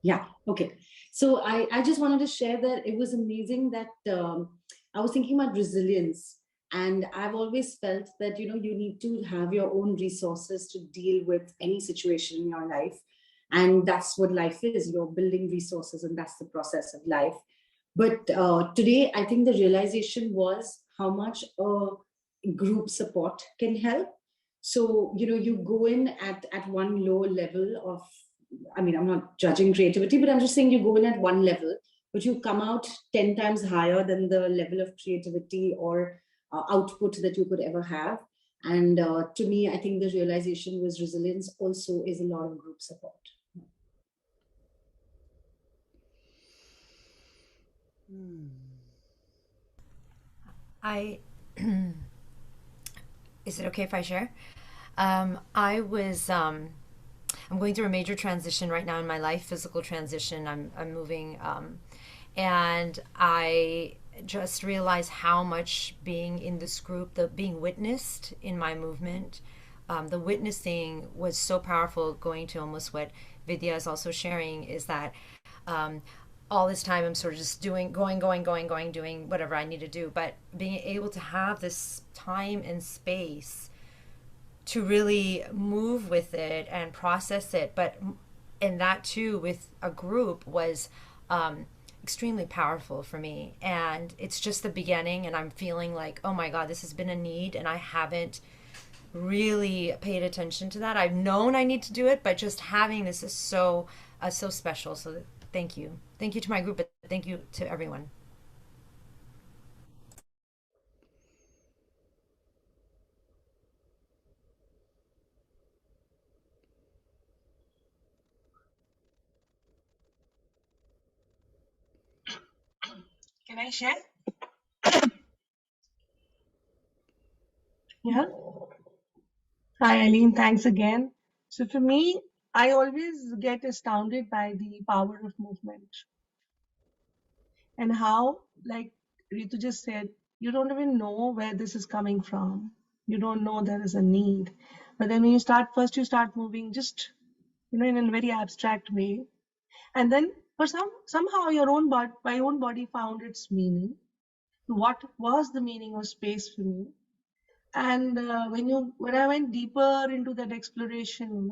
Yeah, okay. So I just wanted to share that it was amazing that I was thinking about resilience. And I've always felt that, you need to have your own resources to deal with any situation in your life. And that's what life is. You're building resources, and that's the process of life. But today, I think the realization was how much group support can help. So, you go in at one low level of, I mean, I'm not judging creativity, but I'm just saying you go in at one level, but you come out 10 times higher than the level of creativity or output that you could ever have. And to me, I think the realization was resilience also is a lot of group support. Is it okay if I share? I'm going through a major transition right now in my life, physical transition. I'm moving, and I just realized how much being in this group, the being witnessed in my movement, the witnessing was so powerful. Going to almost what Vidya is also sharing is that all this time I'm sort of just doing, going, doing whatever I need to do, but being able to have this time and space to really move with it and process it, and that too with a group was extremely powerful for me. And it's just the beginning, and I'm feeling like, oh my God, this has been a need, and I haven't really paid attention to that. I've known I need to do it, but just having this is so special. So thank you to my group, but thank you to everyone. Can I share? Yeah. Hi, Eileen. Thanks again. So for me, I always get astounded by the power of movement and how, like Ritu just said, you don't even know where this is coming from. You don't know there is a need. But then when you start moving just, in a very abstract way. And then for somehow my own body found its meaning. What was the meaning of space for me? And when I went deeper into that exploration,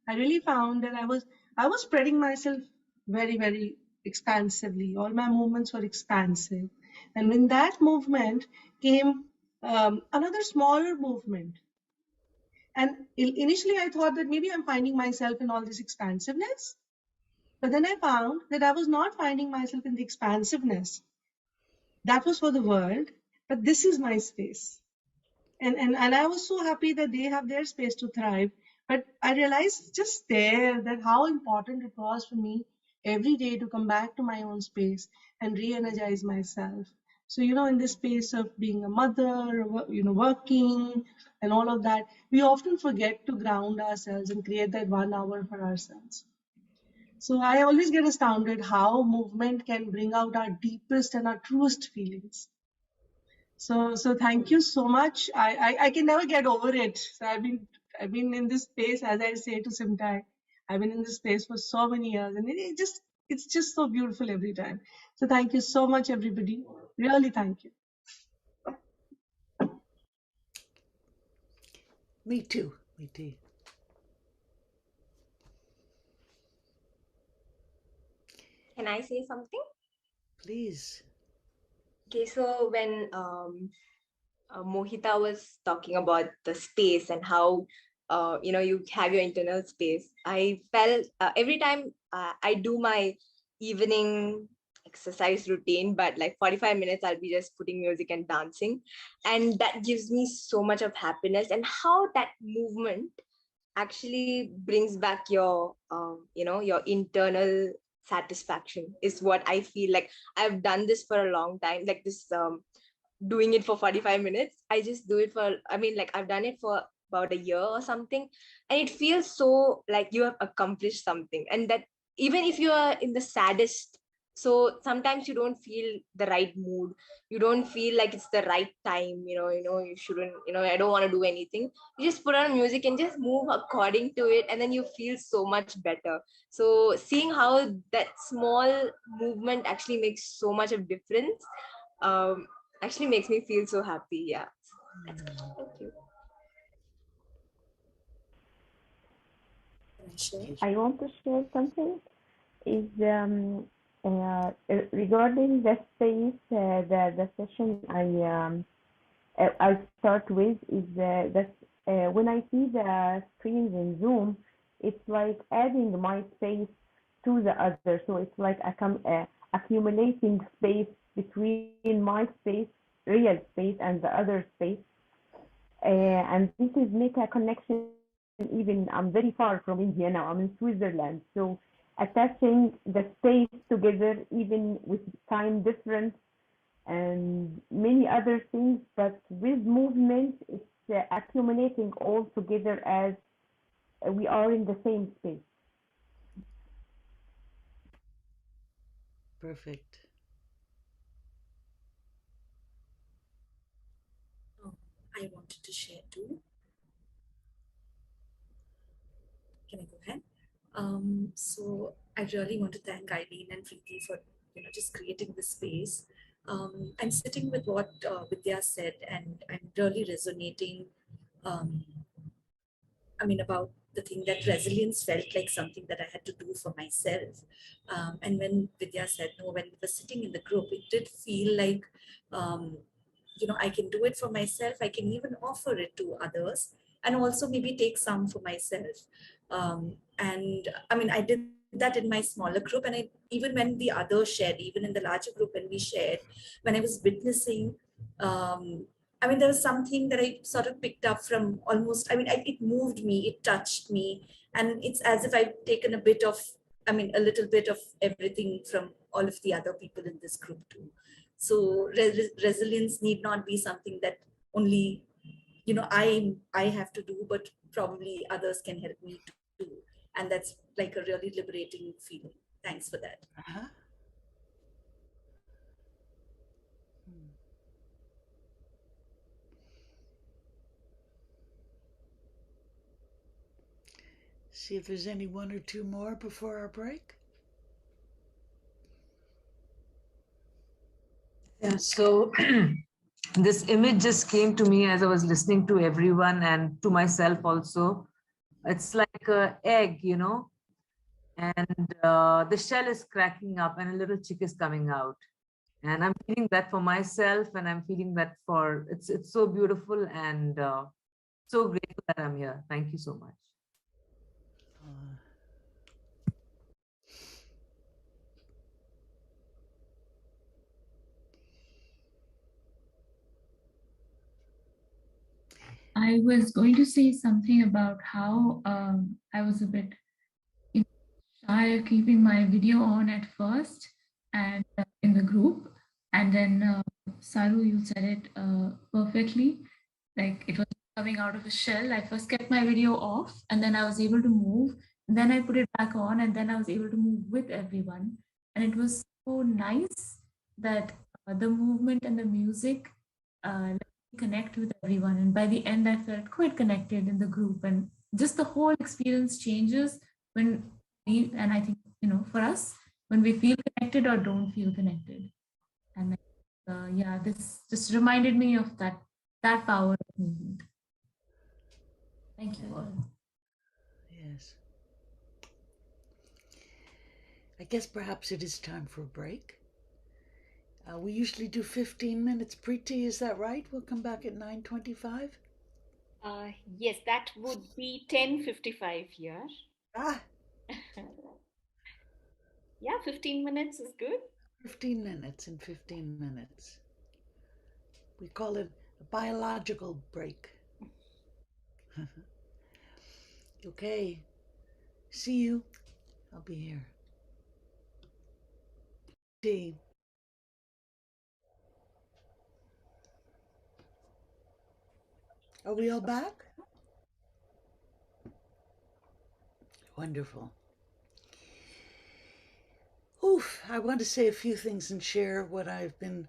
I really found that I was spreading myself very, very expansively. All my movements were expansive, and in that movement came another smaller movement. And initially, I thought that maybe I'm finding myself in all this expansiveness, but then I found that I was not finding myself in the expansiveness. That was for the world, but this is my space. And I was so happy that they have their space to thrive. But I realized just there that how important it was for me every day to come back to my own space and re-energize myself. So, in this space of being a mother, working and all of that, we often forget to ground ourselves and create that 1 hour for ourselves. So I always get astounded how movement can bring out our deepest and our truest feelings. So thank you so much. I can never get over it. So I've been in this space, as I say to Simtai, I've been in this space for so many years, and it's just so beautiful every time. So thank you so much, everybody. Really, thank you. Me too. Can I say something? Please. Okay, so when Mohita was talking about the space and how you have your internal space, I felt every time I do my evening exercise routine, but like 45 minutes I'll be just putting music and dancing, and that gives me so much of happiness. And how that movement actually brings back your your internal satisfaction is what I feel. Like I've done this for a long time, like this doing it for 45 minutes. I just do it for, I mean, like I've done it for about a year or something, and it feels so like you have accomplished something. And that even if you are in the saddest, so sometimes you don't feel the right mood, you don't feel like it's the right time, you shouldn't, I don't want to do anything, you just put on music and just move according to it, and then you feel so much better. So seeing how that small movement actually makes so much of difference, um actually makes me feel so happy. Yeah. That's it. Thank you. I want to share something. Is regarding the space, the session I start with is that when I see the screens in Zoom, it's like adding my space to the other. So it's like accumulating space between my space, real space, and the other space. And this is make a connection. Even I'm very far from India now. I'm in Switzerland, so attaching the space together, even with time difference and many other things, but with movement, it's accumulating all together as we are in the same space. Perfect. I wanted to share too. Can I go ahead? So I really want to thank Eileen and Preeti for just creating this space. I'm sitting with what Vidya said, and I'm really resonating. Um, I mean, about the thing that resilience felt like something that I had to do for myself. And when Vidya said no, when we were sitting in the group, it did feel like, um, I can do it for myself. I can even offer it to others and also maybe take some for myself. And I mean, I did that in my smaller group. And even when the others shared, even in the larger group, when we shared, when I was witnessing, um, I mean, there was something that I sort of picked up from almost, I mean, it moved me, it touched me. And it's as if I've taken a bit of, I mean, a little bit of everything from all of the other people in this group too. So resilience need not be something that only, I have to do, but probably others can help me too. And that's like a really liberating feeling. Thanks for that. Uh-huh. See if there's any one or two more before our break. Yeah, so this image just came to me as I was listening to everyone and to myself also. It's like an egg, and the shell is cracking up and a little chick is coming out. And I'm feeling that for myself, and I'm feeling that for it's so beautiful, and so grateful that I'm here. Thank you so much. I was going to say something about how I was a bit shy of keeping my video on at first and in the group. And then, Saru, you said it perfectly. Like it was coming out of a shell. I first kept my video off and then I was able to move. And then I put it back on and then I was able to move with everyone. And it was so nice that the movement and the music let me connect with everyone. And by the end, I felt quite connected in the group. And just the whole experience changes when and I think, for us, when we feel connected or don't feel connected. And yeah, this just reminded me of that power of movement. Thank you all. Yes. I guess perhaps it is time for a break. We usually do 15 minutes. Preeti, is that right? We'll come back at 9:25. Yes, that would be 10:55 here. Ah. Yeah, 15 minutes is good. 15 minutes and 15 minutes. We call it a biological break. Okay. See you. I'll be here. Tea. Are we all back? Wonderful. Oof, I want to say a few things and share what I've been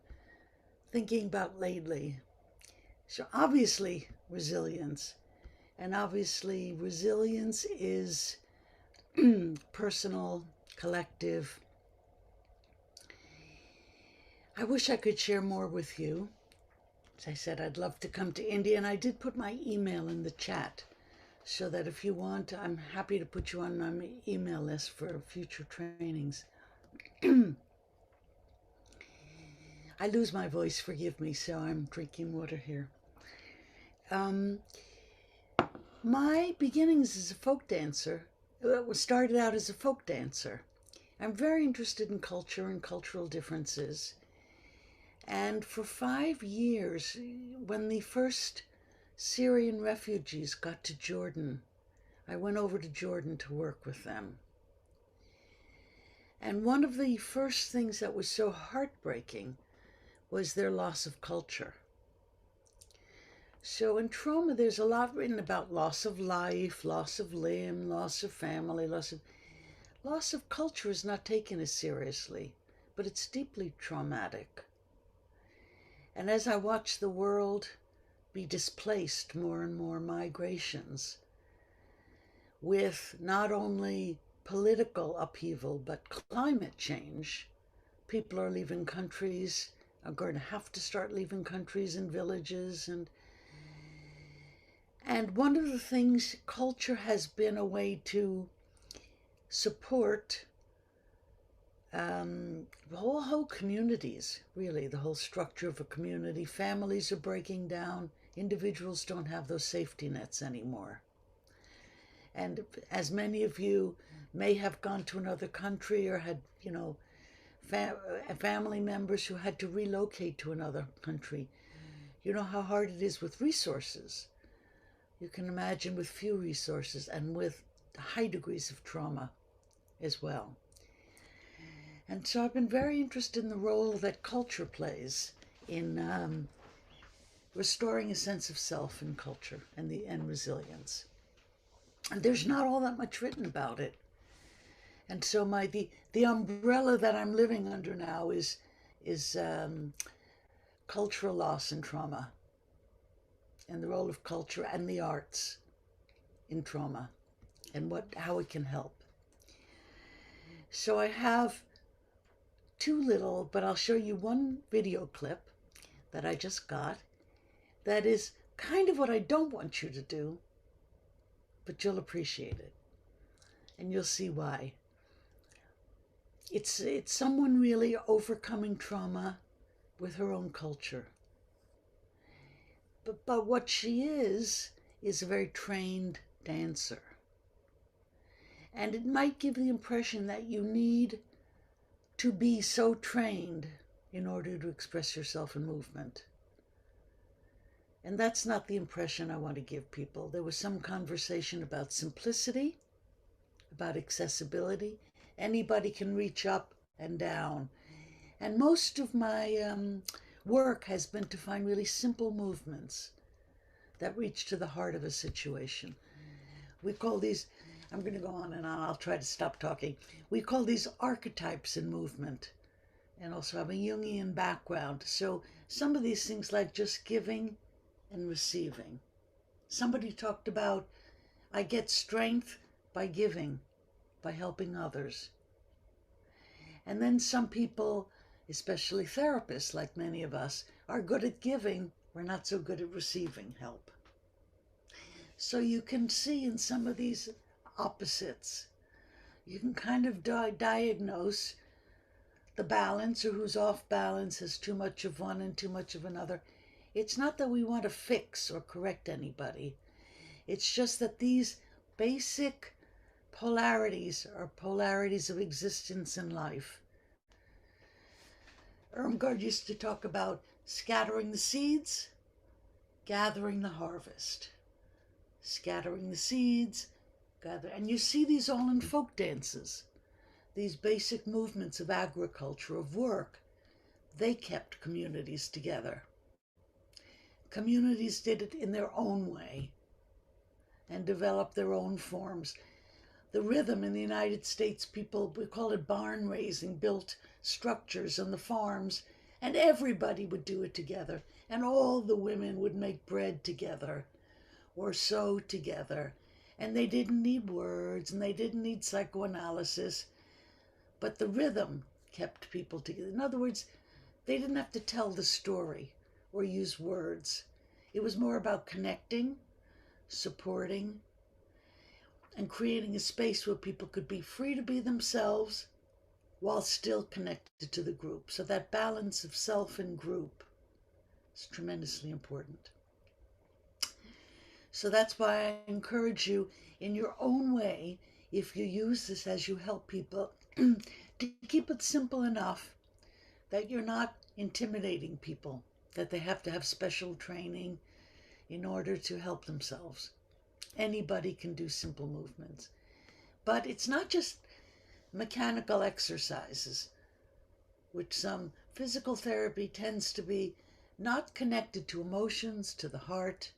thinking about lately. So, obviously, resilience. And obviously, resilience is personal, collective. I wish I could share more with you. As I said, I'd love to come to India, and I did put my email in the chat so that if you want, I'm happy to put you on my email list for future trainings. I lose my voice, forgive me, so I'm drinking water here. My beginnings as a folk dancer started out as a folk dancer. I'm very interested in culture and cultural differences. And for 5 years, when the first Syrian refugees got to Jordan, I went over to Jordan to work with them. And one of the first things that was so heartbreaking was their loss of culture. So in trauma, there's a lot written about loss of life, loss of limb, loss of family, loss of culture is not taken as seriously, but it's deeply traumatic. And as I watch the world be displaced, more and more migrations, with not only political upheaval, but climate change, people are leaving countries, are going to have to start leaving countries and villages. And one of the things, culture has been a way to support whole communities, really, the whole structure of a community. Families are breaking down. Individuals don't have those safety nets anymore. And as many of you may have gone to another country or had, family members who had to relocate to another country, you know how hard it is with resources. You can imagine with few resources and with high degrees of trauma as well. And so I've been very interested in the role that culture plays in restoring a sense of self in culture and resilience. And there's not all that much written about it. And so the umbrella that I'm living under now is cultural loss and trauma, and the role of culture and the arts in trauma, and how it can help. So I have too little, but I'll show you one video clip that I just got that is kind of what I don't want you to do, but you'll appreciate it. And you'll see why. It's someone really overcoming trauma with her own culture. But what she is a very trained dancer. And it might give the impression that you need to be so trained in order to express yourself in movement. And that's not the impression I want to give people. There was some conversation about simplicity, about accessibility. Anybody can reach up and down. And most of my work has been to find really simple movements that reach to the heart of a situation. We call these, I'm going to go on and on, I'll try to stop talking. We call these archetypes in movement, and also have a Jungian background. So some of these things like just giving and receiving. Somebody talked about, I get strength by giving, by helping others. And then some people, especially therapists like many of us, are good at giving, we're not so good at receiving help. So you can see in some of these opposites, you can kind of diagnose the balance, or who's off balance, has too much of one and too much of another. It's not that we want to fix or correct anybody. It's just that these basic polarities are polarities of existence in life. Ermgard used to talk about scattering the seeds, gathering the harvest. Scattering the seeds, and you see these all in folk dances. These basic movements of agriculture, of work, they kept communities together. Communities did it in their own way and developed their own forms. The rhythm in the United States, people, we call it barn raising, built structures on the farms, and everybody would do it together, and all the women would make bread together or sew together, and they didn't need words and they didn't need psychoanalysis, but the rhythm kept people together. In other words, they didn't have to tell the story or use words. It was more about connecting, supporting, and creating a space where people could be free to be themselves while still connected to the group. So that balance of self and group is tremendously important. So that's why I encourage you in your own way, if you use this as you help people, to keep it simple enough that you're not intimidating people, that they have to have special training in order to help themselves. Anybody can do simple movements. But it's not just mechanical exercises, which some physical therapy tends to be not connected to emotions, to the heart.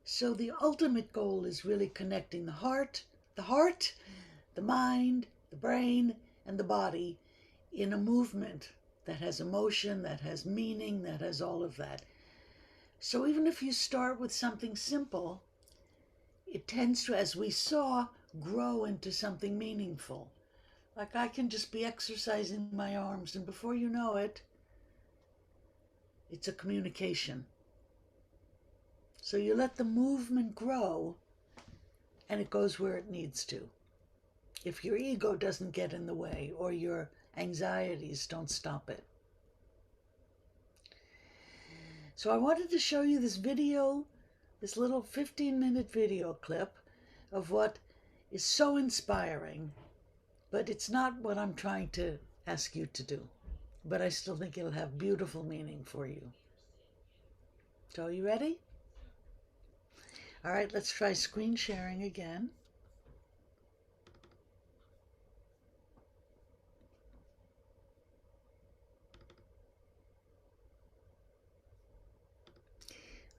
So the ultimate goal is really connecting the heart, the mind, the brain, and the body in a movement that has emotion, that has meaning, that has all of that. So even if you start with something simple, it tends to, as we saw, grow into something meaningful. Like I can just be exercising my arms, and before you know it, it's a communication. So you let the movement grow, and it goes where it needs to. If your ego doesn't get in the way or your anxieties don't stop it. So I wanted to show you this video, this little 15-minute video clip of what is so inspiring, but it's not what I'm trying to ask you to do. But I still think it'll have beautiful meaning for you. So are you ready? All right, let's try screen sharing again.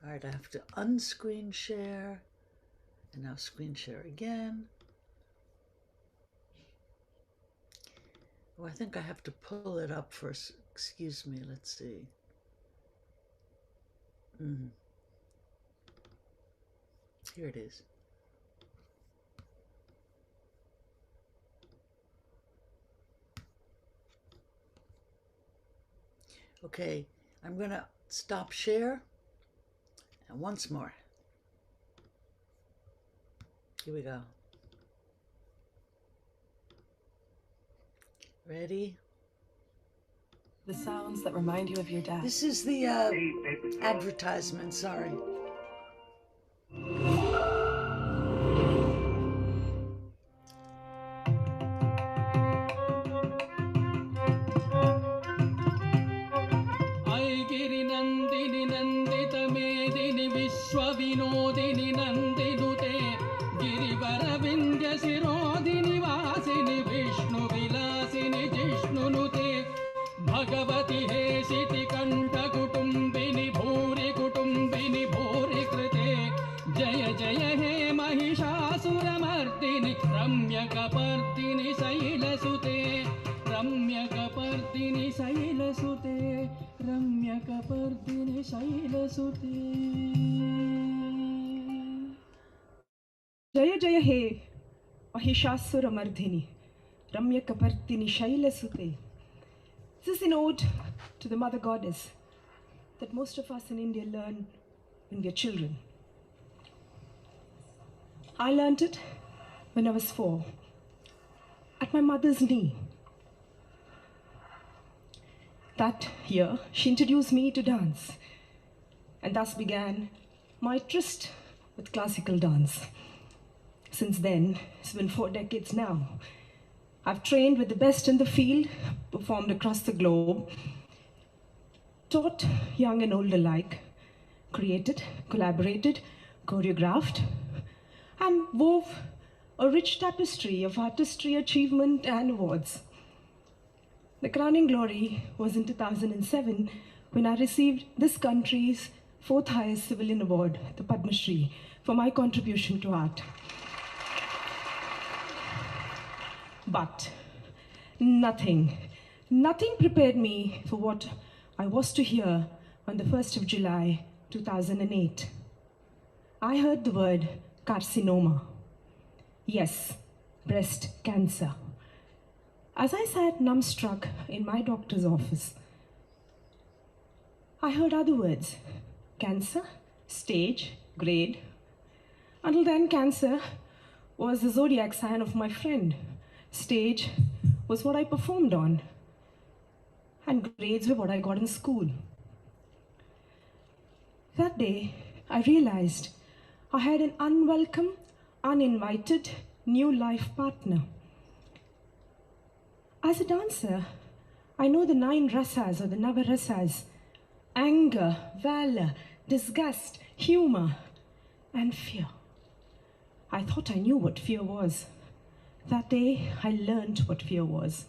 All right, I have to unscreen share, and now screen share again. Oh, I think I have to pull it up first. Excuse me, let's see. Here it is. Okay, I'm gonna stop share, and once more. Here we go. Ready? The sounds that remind you of your dad. This is the advertisement, sorry. ऐगिरि नन्दिनि नन्दित मेदिनि विश्वविनोदिनि नन्दिनुते गिरिवर विन्ध्य शिरोदिनि वासिनि विष्णुविलासिनि जिष्णुनुते भगवति हेशिति कण्ठ कुटुम्बिनि भूरि कृते जय जय हे महिषासुरमर्दिनि रम्यकपर्दिनि शैलसुते रम्यकपर्दिनि शैलसुते रम्यकपर्दिनि शैलसुते जय जय हे Mahishasuramardini रम्यकपर्दिनि शैलसुते. This is an ode to the mother goddess that most of us in India learn when we are children. I learned it when I was 4 at my mother's knee. That year, she introduced me to dance, and thus began my tryst with classical dance. Since then, it's been 4 decades now. I've trained with the best in the field, performed across the globe, taught young and old alike, created, collaborated, choreographed, and wove a rich tapestry of artistry, achievement, and awards. The crowning glory was in 2007 when I received this country's 4th highest civilian award, the Padma Shri, for my contribution to art. But nothing prepared me for what I was to hear on the 1st of July, 2008. I heard the word carcinoma. Yes, breast cancer. As I sat numbstruck in my doctor's office, I heard other words: cancer, stage, grade. Until then, cancer was the zodiac sign of my friend. Stage was what I performed on, and grades were what I got in school. That day, I realized I had an unwelcome, uninvited, new life partner. As a dancer, I know the 9 rasas or the Navarasas: anger, valor, disgust, humor, and fear. I thought I knew what fear was. That day, I learned what fear was.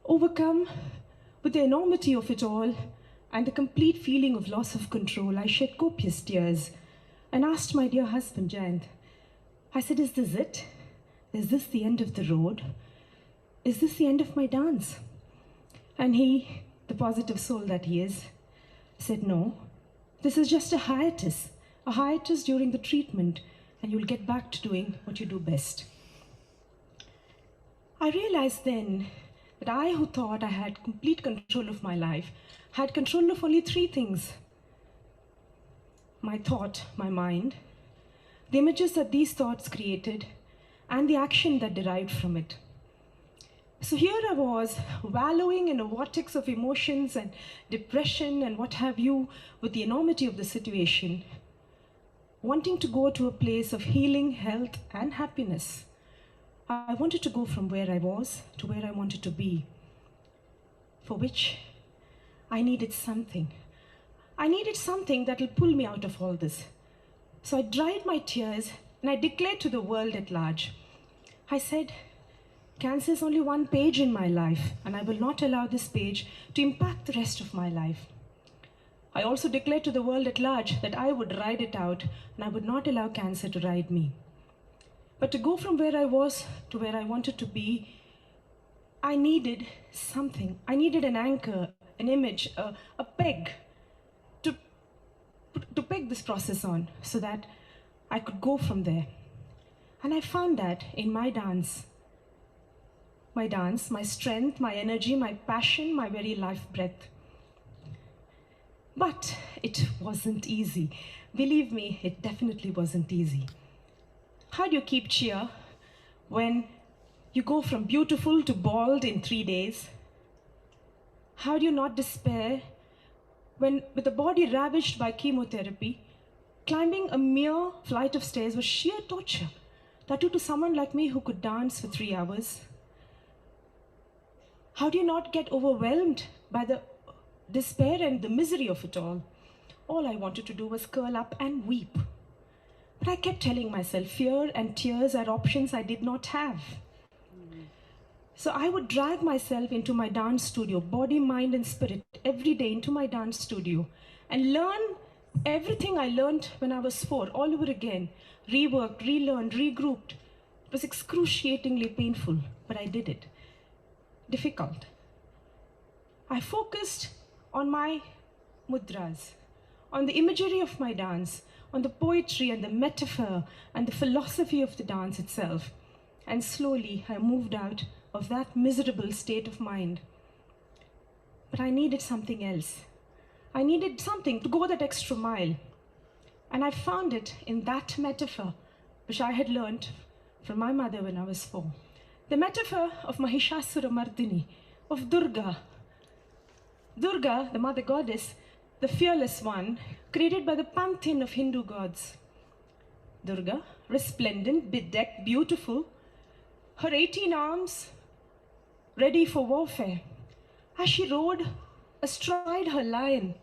Overcome with the enormity of it all and the complete feeling of loss of control, I shed copious tears and asked my dear husband, Jayant. I said, is this it? Is this the end of the road? Is this the end of my dance? And he, the positive soul that he is, said, no, this is just a hiatus during the treatment, and you'll get back to doing what you do best. I realized then that I, who thought I had complete control of my life, had control of only 3 things: my thought, my mind, the images that these thoughts created, and the action that derived from it. So here I was, wallowing in a vortex of emotions and depression and what have you, with the enormity of the situation, wanting to go to a place of healing, health, and happiness. I wanted to go from where I was to where I wanted to be, for which I needed something. I needed something that will pull me out of all this. So I dried my tears and I declared to the world at large. I said, cancer is only one page in my life, and I will not allow this page to impact the rest of my life. I also declared to the world at large that I would ride it out, and I would not allow cancer to ride me. But to go from where I was to where I wanted to be, I needed something. I needed an anchor, an image, a peg to peg this process on so that I could go from there. And I found that in my dance. My dance, my strength, my energy, my passion, my very life breath. But it wasn't easy. Believe me, it definitely wasn't easy. How do you keep cheer when you go from beautiful to bald in 3 days? How do you not despair when, with a body ravaged by chemotherapy, climbing a mere flight of stairs was sheer torture, that too to someone like me who could dance for 3 hours? How do you not get overwhelmed by the despair and the misery of it all? All I wanted to do was curl up and weep. But I kept telling myself fear and tears are options I did not have. So I would drag myself into my dance studio, body, mind, and spirit, every day into my dance studio, and learn everything I learned when I was 4, all over again, reworked, relearned, regrouped. It was excruciatingly painful, but I did it. Difficult. I focused on my mudras, on the imagery of my dance, on the poetry and the metaphor and the philosophy of the dance itself. And slowly I moved out of that miserable state of mind. But I needed something else. I needed something to go that extra mile. And I found it in that metaphor, which I had learned from my mother when I was 4. The metaphor of Mahishasura Mardini, of Durga. Durga, the mother goddess, the fearless one, created by the pantheon of Hindu gods. Durga, resplendent, bedecked, beautiful, her 18 arms ready for warfare, as she rode astride her lion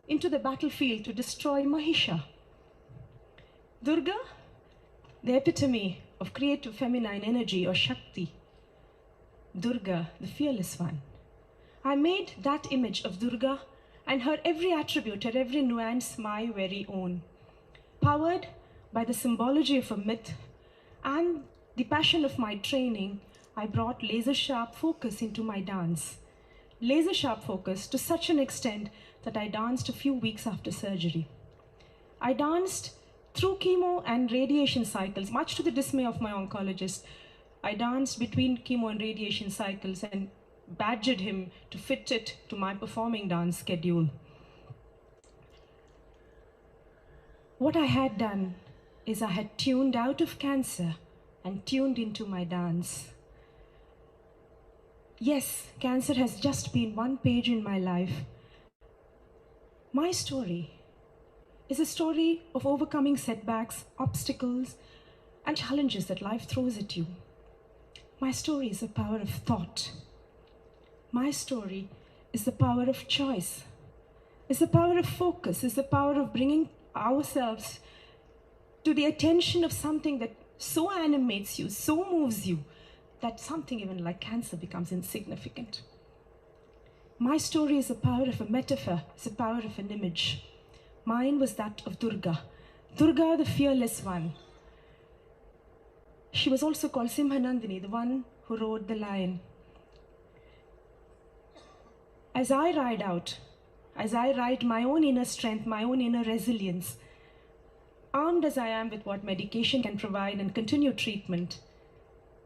into the battlefield to destroy Mahisha. Durga, the epitome of creative feminine energy or Shakti. Durga, the fearless one. I made that image of Durga and her every attribute, her every nuance my very own. Powered by the symbology of a myth and the passion of my training, I brought laser-sharp focus into my dance. Laser-sharp focus to such an extent that I danced a few weeks after surgery. I danced through chemo and radiation cycles, much to the dismay of my oncologist. I danced between chemo and radiation cycles and badgered him to fit it to my performing dance schedule. What I had done is I had tuned out of cancer and tuned into my dance. Yes, cancer has just been one page in my life. My story is a story of overcoming setbacks, obstacles, and challenges that life throws at you. My story is the power of thought. My story is the power of choice, is the power of focus, is the power of bringing ourselves to the attention of something that so animates you, so moves you, that something even like cancer becomes insignificant. My story is the power of a metaphor, is the power of an image. Mine was that of Durga. Durga, the fearless one. She was also called Simhanandini, the one who rode the lion. As I ride out, as I ride my own inner strength, my own inner resilience, armed as I am with what medication can provide and continued treatment,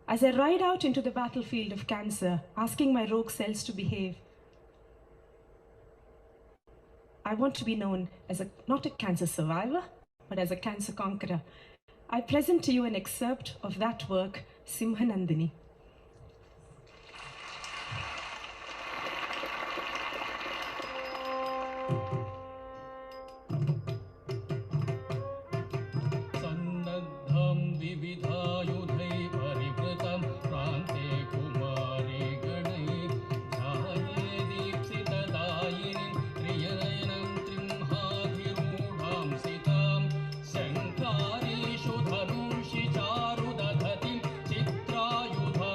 as I ride out into the battlefield of cancer, asking my rogue cells to behave, I want to be known as not a cancer survivor, but as a cancer conqueror. I present to you an excerpt of that work, Simhanandini. सन्नद्धं विविधायुधैः परिवृतं प्रान्ते कुमारी गणैः ध्याये दीप्सितदायिनीं त्रिनयनं त्रिंहाधिरूढां सितां शङ्कारीषु धनुषि चारुदधतिं चित्रायुधं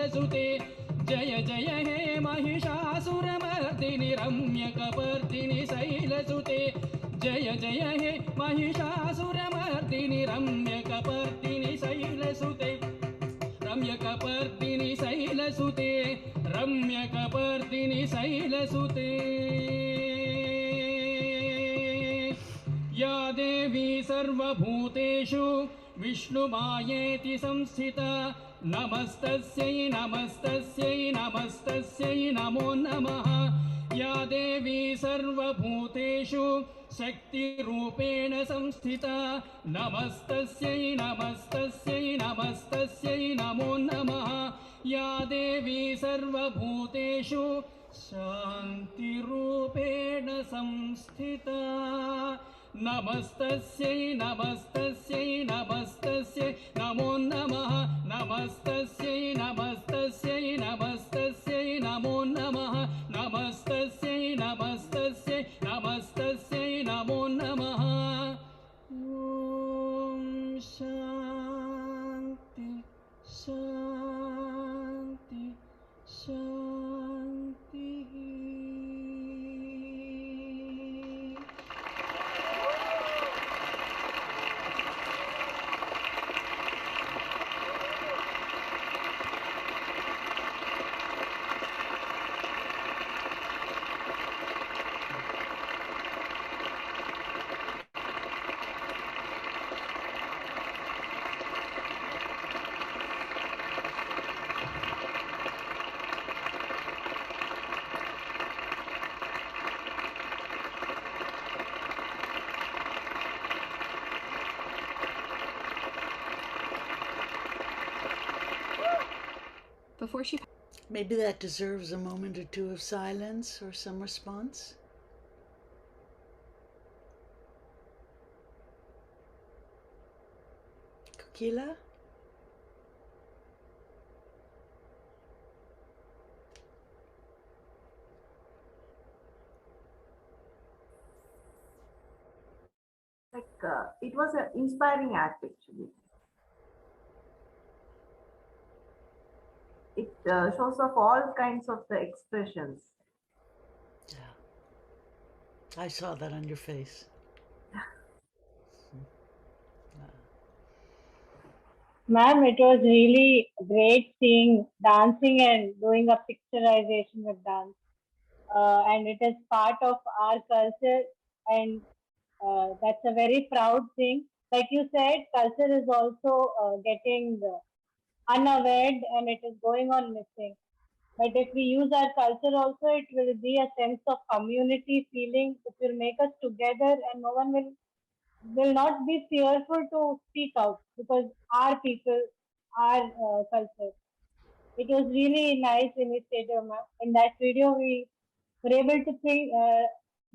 शैलसुते जय जय हे महिषासुरमर्दिनि रम्यकपर्दिनि शैलसुते जय जय हे महिषासुरमर्दिनि रम्यकपर्दिनि शैलसुते रम्यकपर्दिनि शैलसुते रम्यकपर्दिनि शैलसुते या देवी सर्वभूतेषु विष्णुमायेति संस्थिता नमस्तस्यै नमस्तस्यै नमस्तस्यै नमो नमः या देवी सर्वभूतेषु शक्तिरूपेण संस्थिता नमस्तस्यै नमस्तस्यै नमस्तस्यै नमो नमः या देवी सर्वभूतेषु शान्तिरूपेण संस्थिता नमस्तस्यै नमस्तस्यै नमस्तस्यै नमो नमः नमस्तस्यै नमस्तस्यै नमस्तस्यै नमो नमः नमस्तस्यै नमस्तस्यै नमस्तस्यै नमो नमः ॐ शान्ति शान्ति शान्तिः Before she Maybe that deserves a moment or two of silence or some response. Kokila? It was an inspiring act actually. It shows of all kinds of the expressions. Yeah. I saw that on your face. Ma'am, it was really great seeing dancing and doing a picturization with dance. And it is part of our culture, and that's a very proud thing. Like you said, culture is also getting unaware and it is going on missing. But if we use our culture also, it will be a sense of community feeling. It will make us together, and no one will not be fearful to speak out because our people, our culture. It was really nice initiative, ma'am. In that video, we were able to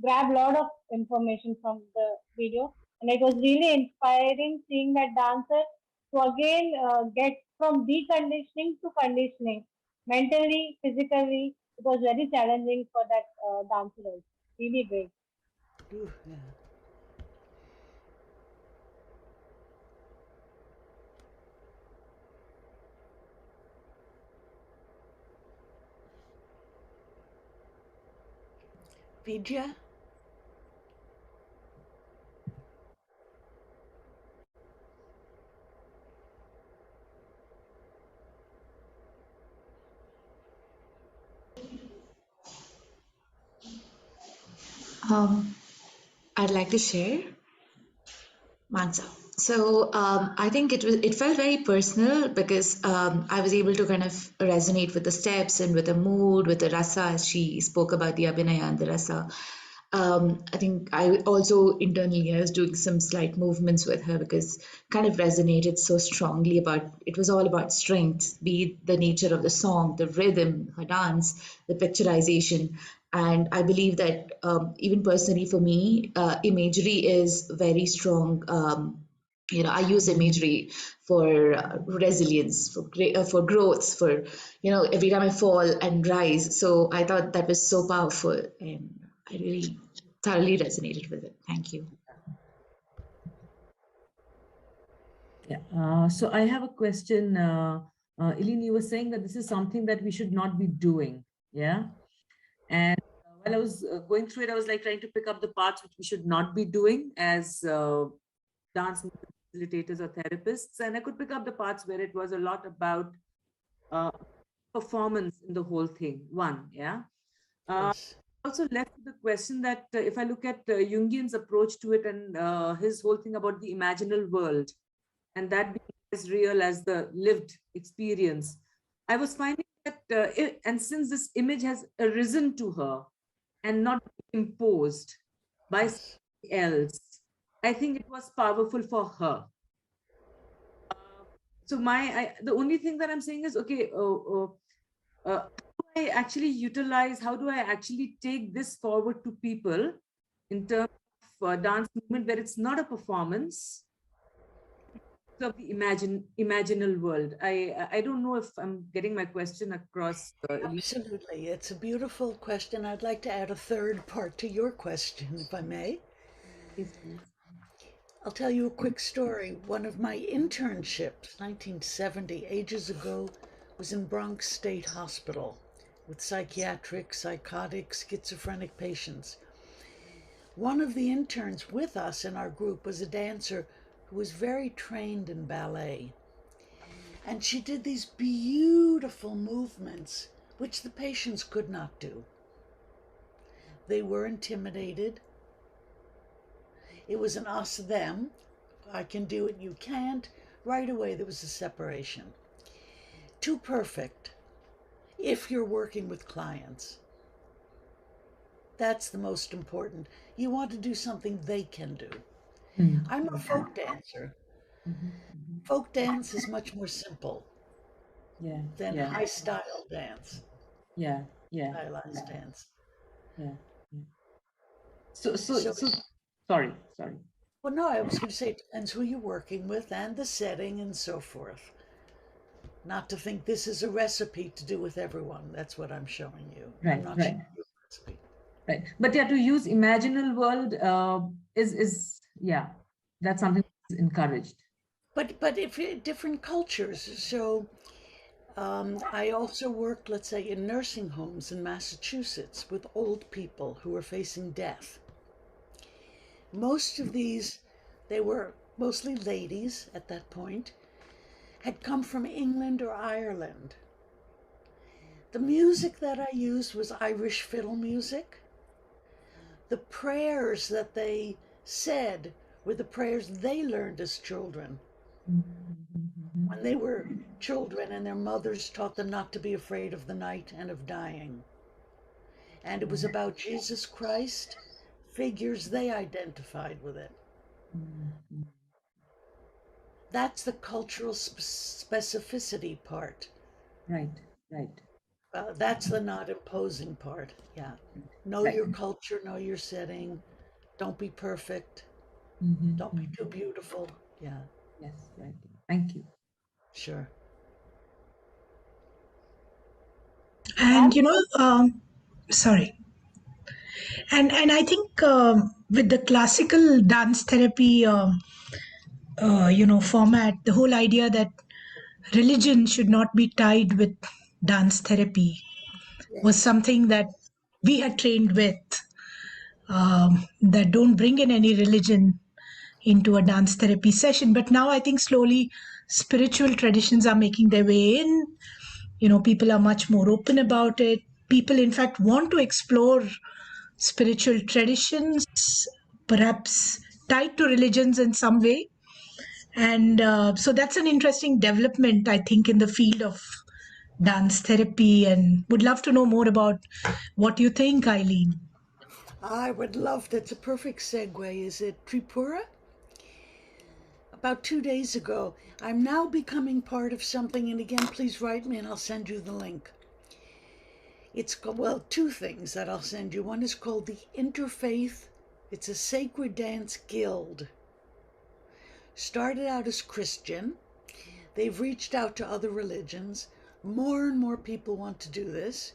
grab a lot of information from the video, and it was really inspiring seeing that dancer to again get from deconditioning to conditioning, mentally, physically. It was very challenging for that dancer also. Really great. Ooh, yeah. Vidya? I'd like to share Mansa. So I think it felt very personal because I was able to kind of resonate with the steps and with the mood, with the rasa as she spoke about the abhinaya and the rasa. I think I also internally I was doing some slight movements with her because kind of resonated so strongly about it was all about strength, be it the nature of the song, the rhythm, her dance, the picturization. And I believe that even personally for me, imagery is very strong. I use imagery for resilience, for growth, for every time I fall and rise. So I thought that was so powerful, and I really thoroughly resonated with it. Thank you. Yeah. So I have a question Eileen, you were saying that this is something that we should not be doing. Yeah. And while I was going through it, I was like trying to pick up the parts which we should not be doing as dance facilitators or therapists. And I could pick up the parts where it was a lot about performance in the whole thing. One, yeah. Yes. Also left with the question that if I look at Jungian's approach to it and his whole thing about the imaginal world, and that being as real as the lived experience, I was finding that, and since this image has arisen to her and not imposed by somebody else, I think it was powerful for her. So the only thing that I'm saying is, okay, how do I actually utilize, how do I actually take this forward to people in terms of dance movement where it's not a performance of the imaginal world? I don't know if I'm getting my question across. Absolutely. It's a beautiful question. I'd like to add a third part to your question, if I may. Please, please. I'll tell you a quick story. One of my internships, 1970, ages ago, was in Bronx State Hospital with psychiatric, psychotic, schizophrenic patients. One of the interns with us in our group was a dancer who was very trained in ballet. And she did these beautiful movements which the patients could not do. They were intimidated. It was an us them. I can do it, you can't. Right away there was a separation. Too perfect if you're working with clients. That's the most important. You want to do something they can do. I'm a folk dancer. Folk dance is much more simple than high style dance. Yeah. Stylized dance. Yeah. So, sorry. Well, no, I was going to say it depends who you're working with and the setting and so forth. Not to think this is a recipe to do with everyone. That's what I'm showing you. Right, I'm not right. showing you a recipe. Right. But yeah, to use imaginal world is that's something that's encouraged. But if different cultures. So I also worked, let's say, in nursing homes in Massachusetts with old people who were facing death. Most of these, they were mostly ladies at that point, had come from England or Ireland. The music that I used was Irish fiddle music. The prayers that they said were the prayers they learned as children. When they were children and their mothers taught them not to be afraid of the night and of dying. And it was about Jesus Christ, figures they identified with it. That's the cultural specificity part. Right. That's the not imposing part. Yeah. Know your culture, know your setting. Don't be perfect. Don't be too beautiful. Yeah. Yes, right. Thank you. Sure. And sorry. And I think with the classical dance therapy, format, the whole idea that religion should not be tied with dance therapy was something that we had trained with. That don't bring in any religion into a dance therapy session. But now I think slowly spiritual traditions are making their way in. People are much more open about it. People, in fact, want to explore spiritual traditions, perhaps tied to religions in some way. And so that's an interesting development, I think, in the field of dance therapy, and would love to know more about what you think, Eileen. I would love, that's a perfect segue. Is it Tripura? About 2 days ago, I'm now becoming part of something, and again, please write me and I'll send you the link. It's called, well, two things that I'll send you. One is called the Interfaith. It's a sacred dance guild. Started out as Christian. They've reached out to other religions. More and more people want to do this.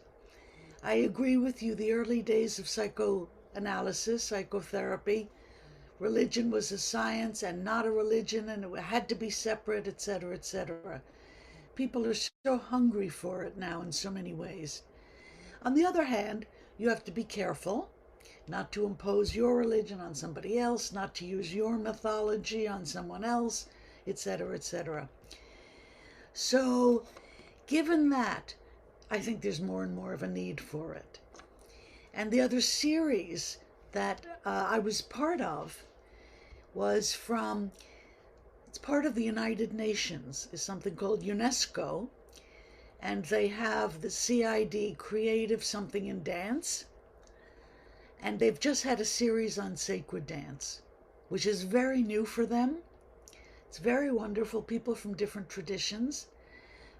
I agree with you, the early days of psychoanalysis, psychotherapy, religion was a science and not a religion, and it had to be separate, etc., etc. people are so hungry for it now in so many ways. On the other hand, you have to be careful not to impose your religion on somebody else, not to use your mythology on someone else, etc., etc. So, given that, I think there's more and more of a need for it. And the other series that I was part of was from, it's part of the United Nations, is something called UNESCO, and they have the CID, Creative Something in Dance, and they've just had a series on sacred dance, which is very new for them. It's very wonderful, people from different traditions,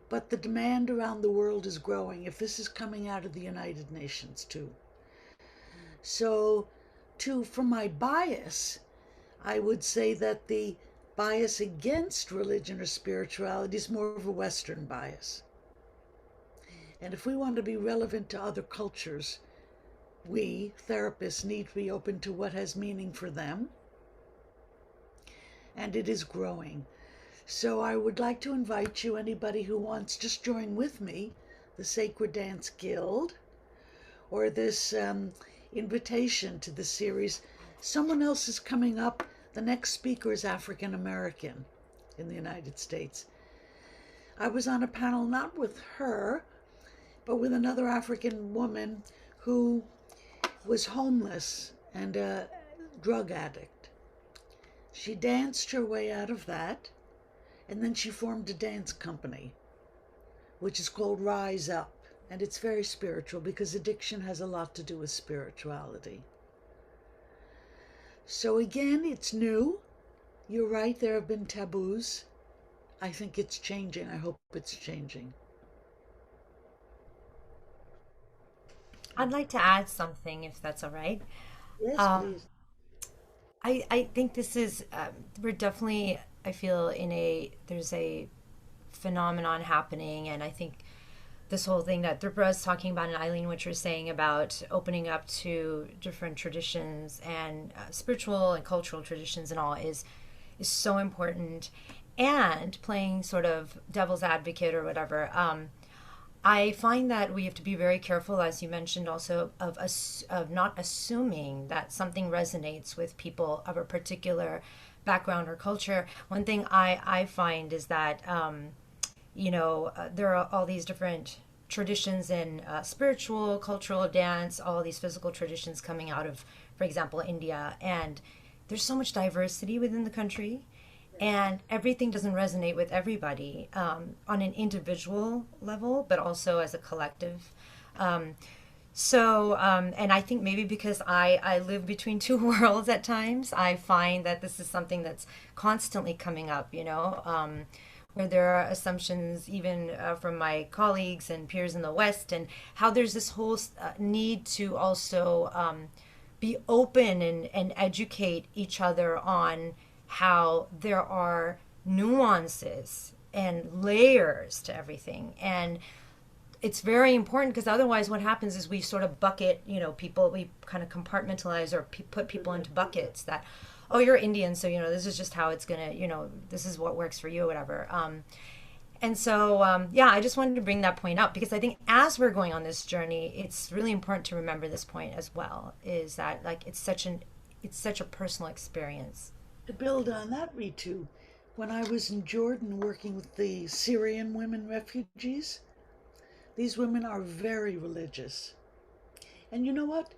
but the demand around the world is growing if this is coming out of the United Nations too. So, from my bias, I would say that the bias against religion or spirituality is more of a Western bias. And if we want to be relevant to other cultures, we, therapists, need to be open to what has meaning for them. And it is growing. So I would like to invite you, anybody who wants, just join with me, the Sacred Dance Guild, or this invitation to the series. Someone else is coming up. The next speaker is African American in the United States. I was on a panel not with her, but with another African woman who was homeless and a drug addict. She danced her way out of that, and then she formed a dance company, which is called Rise Up. And it's very spiritual because addiction has a lot to do with spirituality. So again, it's new. You're right, there have been taboos. I think it's changing. I hope it's changing. I'd like to add something, if that's all right. Yes, please. I think this is, we're definitely, I feel, there's a phenomenon happening, and I think this whole thing that Drupra is talking about, and Eileen, what you're saying about opening up to different traditions and spiritual and cultural traditions and all is so important. And playing sort of devil's advocate or whatever, I find that we have to be very careful, as you mentioned, also of not assuming that something resonates with people of a particular background or culture. One thing I find is that there are all these different traditions in spiritual, cultural, dance, all these physical traditions coming out of, for example, India, and there's so much diversity within the country. And everything doesn't resonate with everybody on an individual level, but also as a collective. And I think maybe because I live between two worlds at times, I find that this is something that's constantly coming up, where there are assumptions even from my colleagues and peers in the West, and how there's this whole need to also be open and educate each other on how there are nuances and layers to everything. And it's very important because otherwise what happens is we sort of bucket, people, we kind of compartmentalize or put people into buckets that, oh, you're Indian, so, this is just how it's going to, this is what works for you, whatever. I just wanted to bring that point up because I think as we're going on this journey, it's really important to remember this point as well, is that like it's such a personal experience. To build on that, Ritu, when I was in Jordan working with the Syrian women refugees, these women are very religious. And you know what?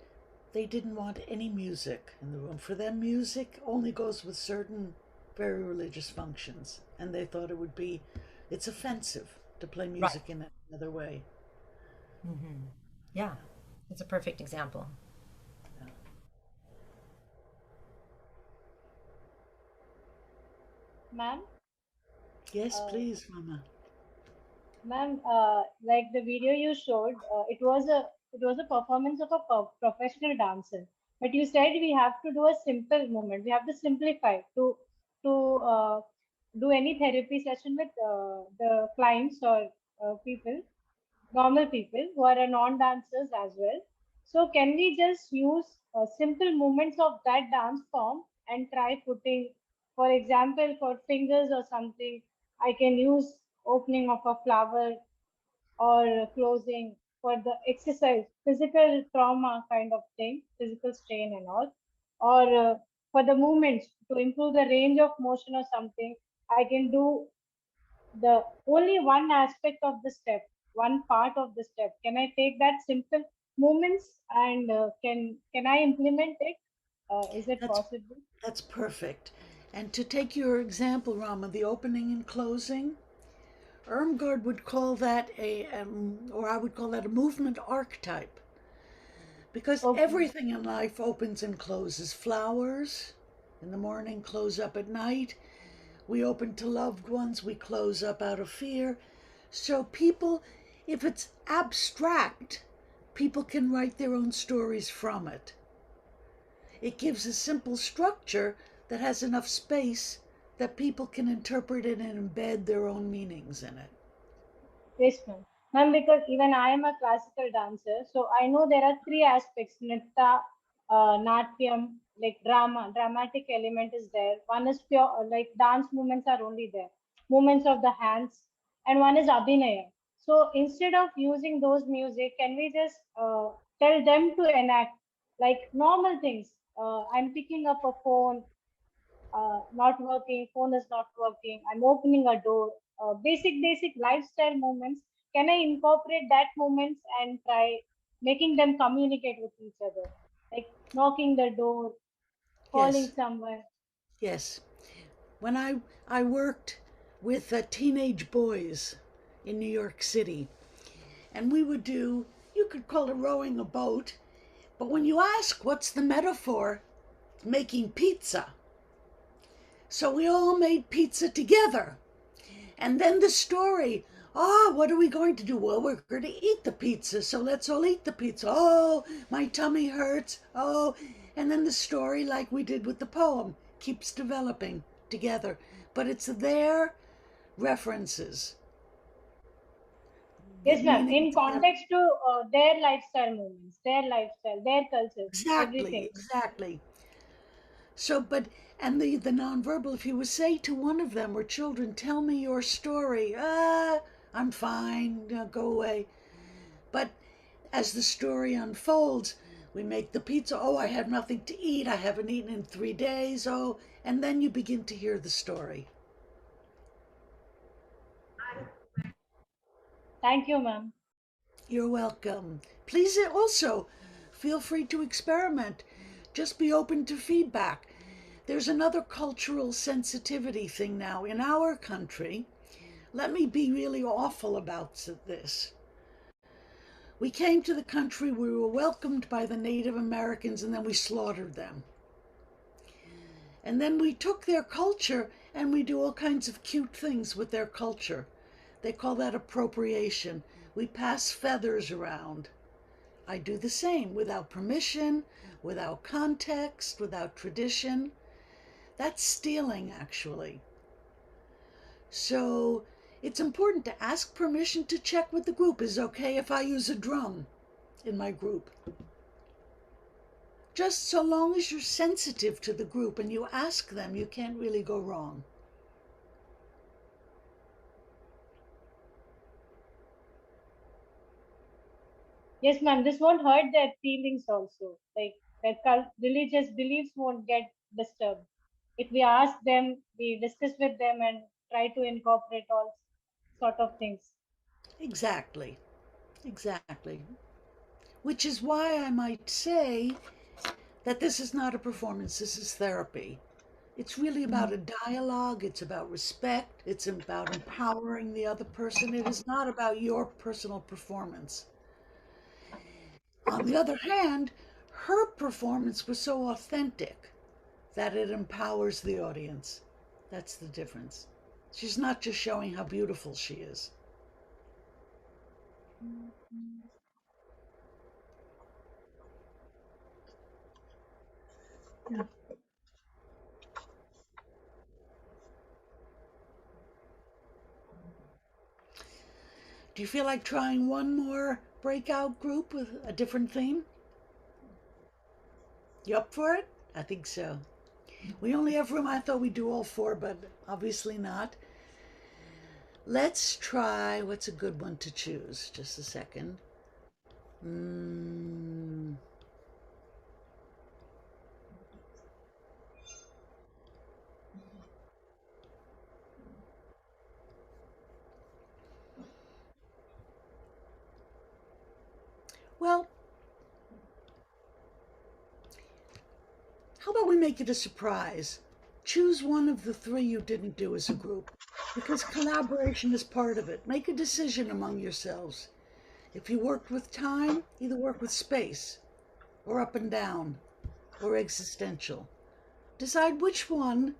They didn't want any music in the room. For them, music only goes with certain very religious functions. And they thought it's offensive to play music in another way. Mm-hmm. Yeah, it's a perfect example. Ma'am? Yes, please, Mama. Ma'am, like the video you showed, it was a performance of a professional dancer. But you said we have to do a simple movement. We have to simplify to do any therapy session with the clients or people, normal people who are non-dancers as well. So can we just use simple movements of that dance form and try putting, for example, for fingers or something, I can use opening of a flower or closing for the exercise, physical trauma kind of thing, physical strain and all, or for the movements to improve the range of motion or something, I can do the only one aspect of the step, one part of the step. Can I take that simple movements and can I implement it? Is it That's possible? that's perfect. And to take your example, Rama, the opening and closing, Ermgard would call that or I would call that a movement archetype. Because Okay. everything in life opens and closes. Flowers in the morning close up at night. We open to loved ones, we close up out of fear. So people, if it's abstract, people can write their own stories from it. It gives a simple structure that has enough space that people can interpret it and embed their own meanings in it. Yes, ma'am. Ma'am, because even I am a classical dancer, so I know there are three aspects: nritta, natyam, like dramatic element is there. One is pure, like dance movements are only there, movements of the hands, and one is abhinaya. So instead of using those music, can we just tell them to enact like normal things? I'm picking up a phone, not working, phone is not working, I'm opening a door, basic lifestyle moments. Can I incorporate that moments and try making them communicate with each other? Like knocking the door, calling Yes, someone. yes. When I worked with teenage boys in New York City, and we would do, you could call it rowing a boat, but when you ask what's the metaphor, it's making pizza. So we all made pizza together. And then the story, what are we going to do? Well, we're going to eat the pizza, so let's all eat the pizza. Oh, my tummy hurts. Oh, and then the story, like we did with the poem, keeps developing together. But it's their references, the Yes, ma'am. meaning In together. context to their lifestyle moments, their lifestyle, their cultures, Exactly, everything. exactly. So, but, and the nonverbal, if you would say to one of them or children, tell me your story, I'm fine, go away. But as the story unfolds, we make the pizza. Oh, I have nothing to eat. I haven't eaten in 3 days. Oh, and then you begin to hear the story. Thank you, ma'am. You're welcome. Please also feel free to experiment. Just be open to feedback. There's another cultural sensitivity thing now in our country. Let me be really awful about this. We came to the country, we were welcomed by the Native Americans, and then we slaughtered them. And then we took their culture and we do all kinds of cute things with their culture. They call that appropriation. We pass feathers around. I do the same without permission, without context, without tradition. That's stealing, actually. So it's important to ask permission to check with the group. Is it okay if I use a drum in my group? Just so long as you're sensitive to the group and you ask them, you can't really go wrong. Yes, ma'am. This won't hurt their feelings also. Like their religious beliefs won't get disturbed. If we ask them, we discuss with them and try to incorporate all sort of things. Exactly, exactly. Which is why I might say that this is not a performance, this is therapy. It's really about a dialogue, it's about respect, it's about empowering the other person. It is not about your personal performance. On the other hand, her performance was so authentic that it empowers the audience. That's the difference. She's not just showing how beautiful she is. Yeah. Do you feel like trying one more breakout group with a different theme? You up for it? I think so. We only have room. I thought we'd do all four, but obviously not. Let's try, what's a good one to choose? Just a second. Mm. Well, how about we make it a surprise? Choose one of the three you didn't do as a group, because collaboration is part of it. Make a decision among yourselves. If you worked with time, either work with space, or up and down, or existential. Decide which one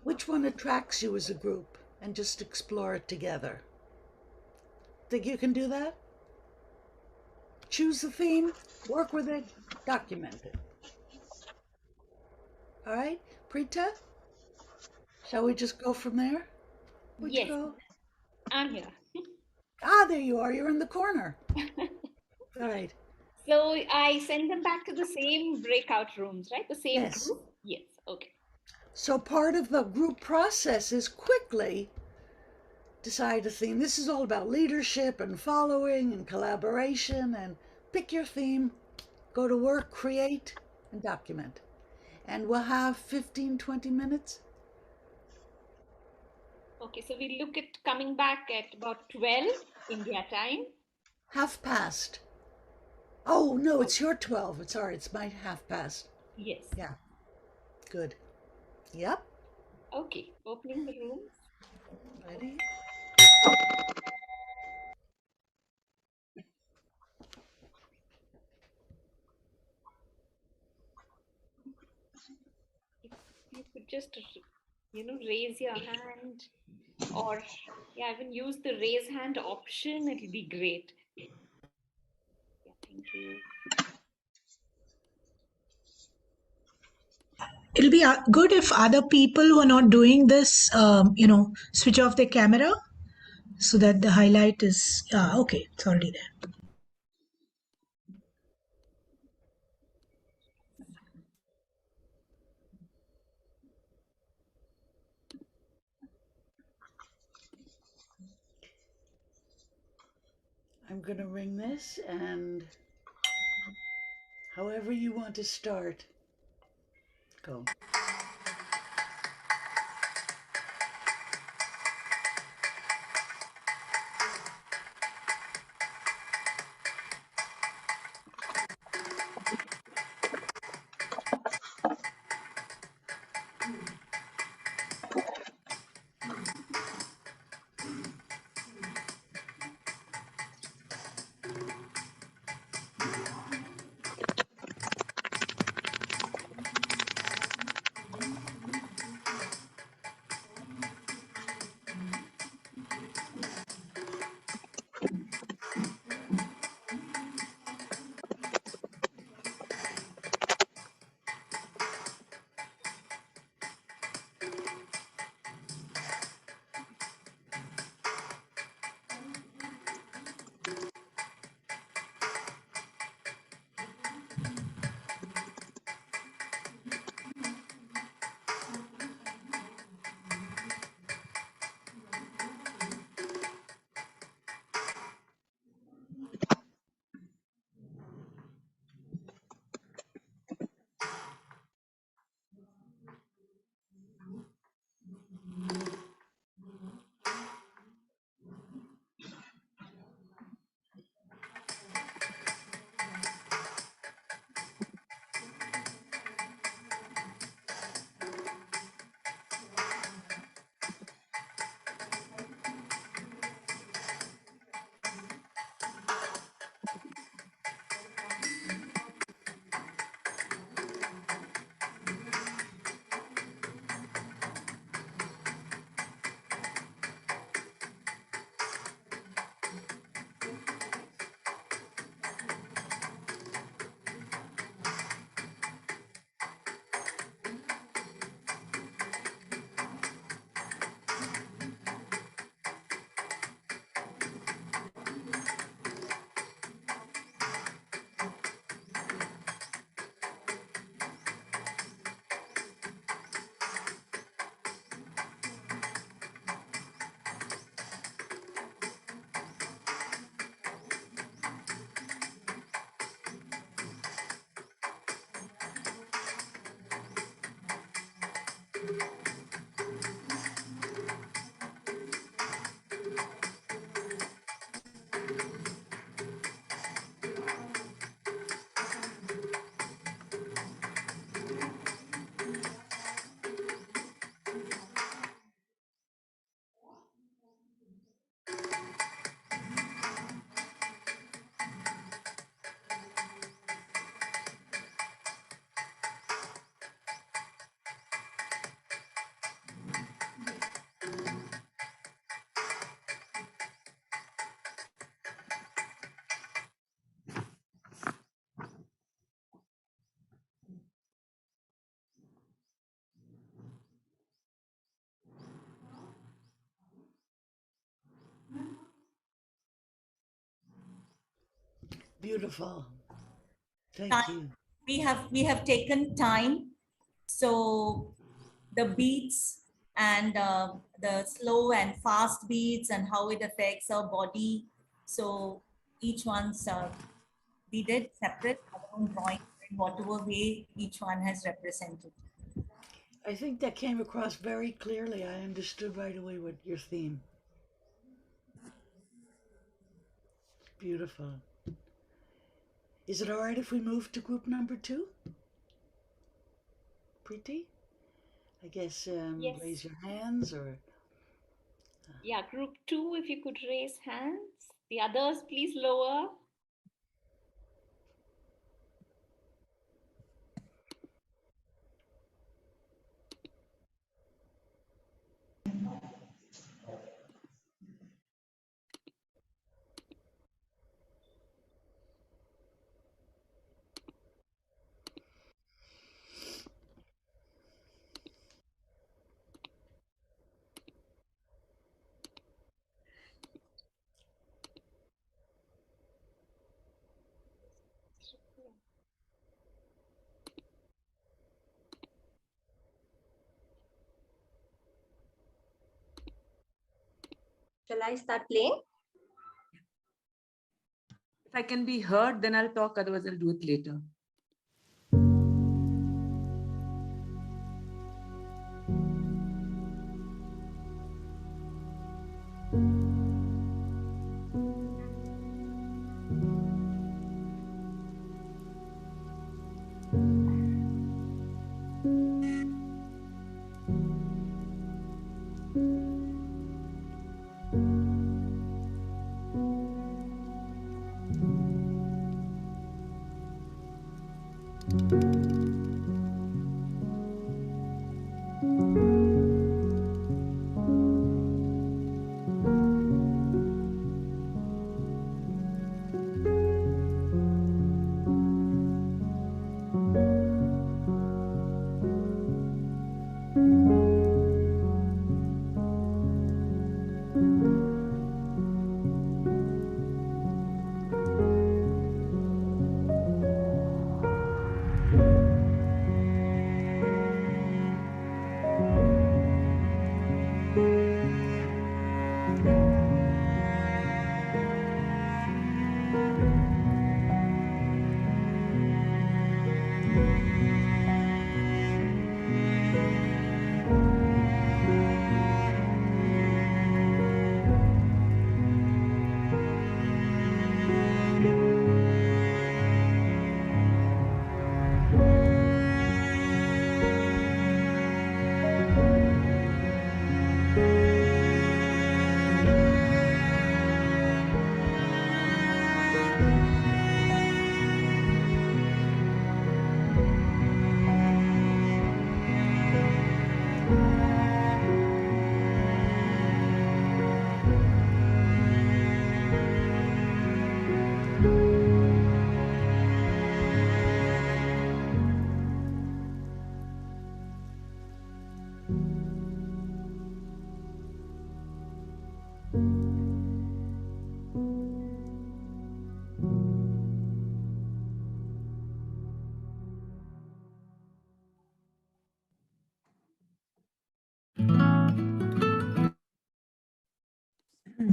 attracts you as a group, and just explore it together. Think you can do that? Choose the theme, work with it, document it. All right, Preeta? Shall we just go from there? Where'd you Yes, go? I'm here. There you are. You're in the corner. All right. So I send them back to the same breakout rooms, right? The same Yes. group? Yes, okay. So part of the group process is quickly decide a theme. This is all about leadership and following and collaboration, and pick your theme, go to work, create, and document. And we'll have 15, 20 minutes. Okay, so we look at coming back at about 12 India time. Half past. Oh, no, it's your 12. Sorry, it's my half past. Yes. Yeah. Good. Yep. Okay, opening the rooms. Ready? If you could just, raise your hand, or even use the raise hand option, it'll be great. Yeah, thank you. It'll be good if other people who are not doing this, switch off their camera so that the highlight is, okay, it's already there. I'm going to ring this, and however you want to start, go. Beautiful. Thank you. We have taken time. So the beats and the slow and fast beats and how it affects our body. So each one's we did separate our own drawing in whatever way each one has represented. I think that came across very clearly. I understood right away what your theme. Beautiful. Is it all right if we move to group number 2? Preeti? I guess Yes. raise your hands or... Yeah, group 2, if you could raise hands. The others, please lower. Shall I start playing? If I can be heard, then I'll talk. Otherwise, I'll do it later.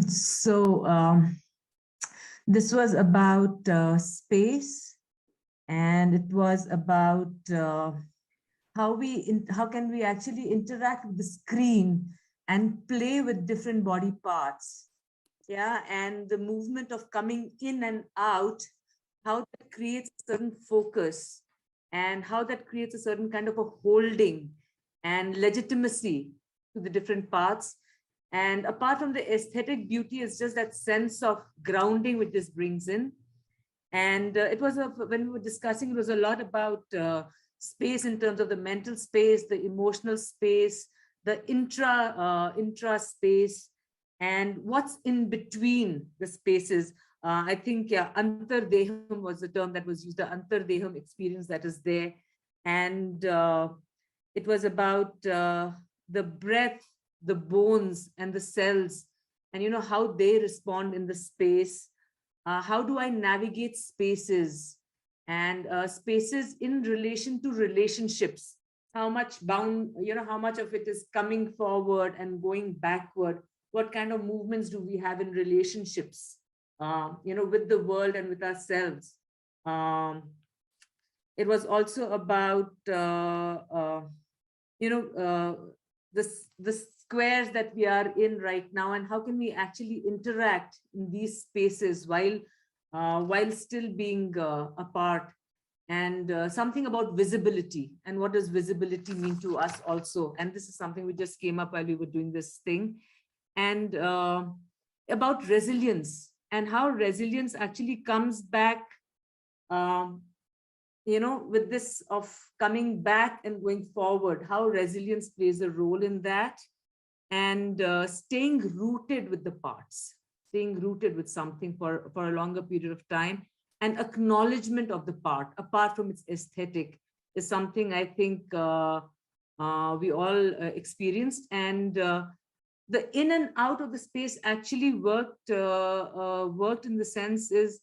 So this was about space, and it was about how can we actually interact with the screen and play with different body parts. Yeah, and the movement of coming in and out, how that creates a certain focus, and how that creates a certain kind of a holding and legitimacy to the different parts. And apart from the aesthetic beauty, is just that sense of grounding which this brings in. And when we were discussing, it was a lot about space in terms of the mental space, the emotional space, the intra space, and what's in between the spaces. I think, yeah, antardeham was the term that was used, the antardeham experience that is there. And it was about the breath, the bones, and the cells, and how they respond in the space. How do I navigate spaces and spaces in relation to relationships? How much how much of it is coming forward and going backward? What kind of movements do we have in relationships, with the world and with ourselves? It was also about, the squares that we are in right now, and how can we actually interact in these spaces while still being apart. And something about visibility, and what does visibility mean to us also. And this is something we just came up while we were doing this thing. And about resilience, and how resilience actually comes back, with this of coming back and going forward, how resilience plays a role in that. And staying rooted with the parts, staying rooted with something for a longer period of time. And acknowledgement of the part, apart from its aesthetic, is something I think we all experienced. And the in and out of the space actually worked in the sense is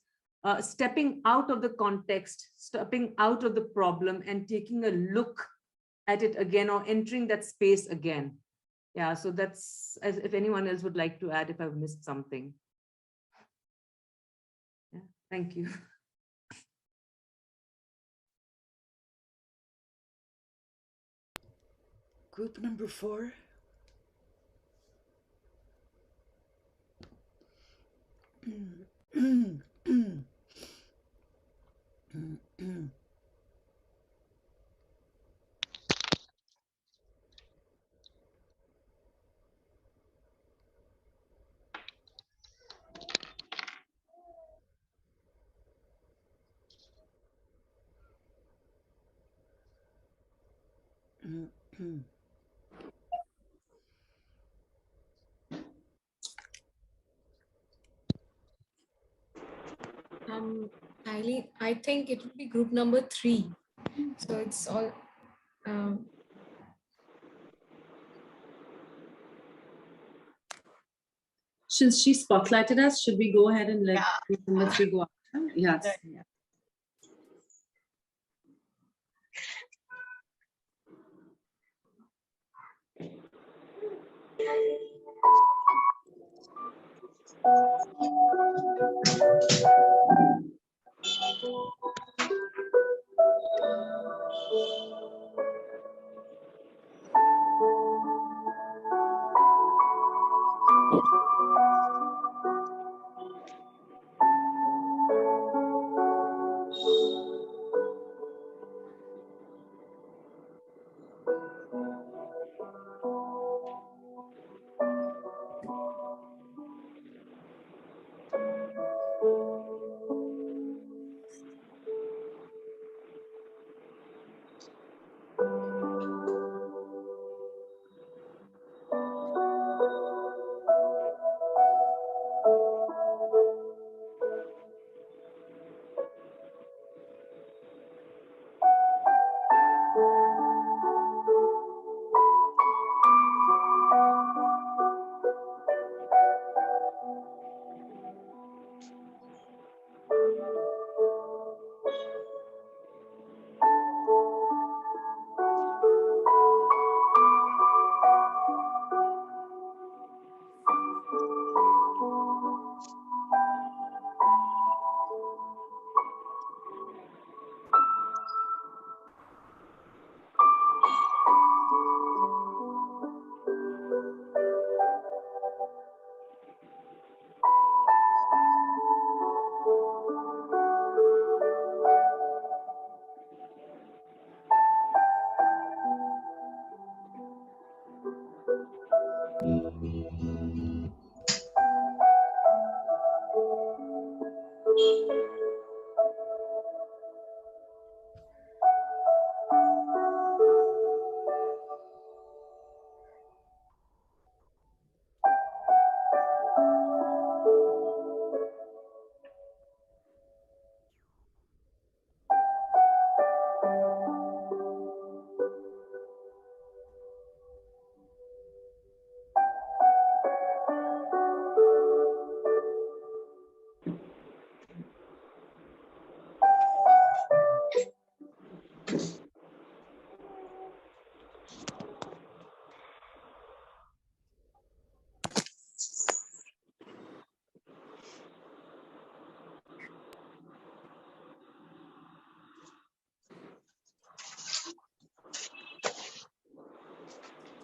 stepping out of the context, stepping out of the problem, and taking a look at it again, or entering that space again. Yeah, so that's, if anyone else would like to add, if I've missed something. Yeah, thank you. Group number 4. Eileen, I think it would be group number 3. So it's all. Since she spotlighted us, should we go ahead and let group number 3 go after? Yes. Yeah.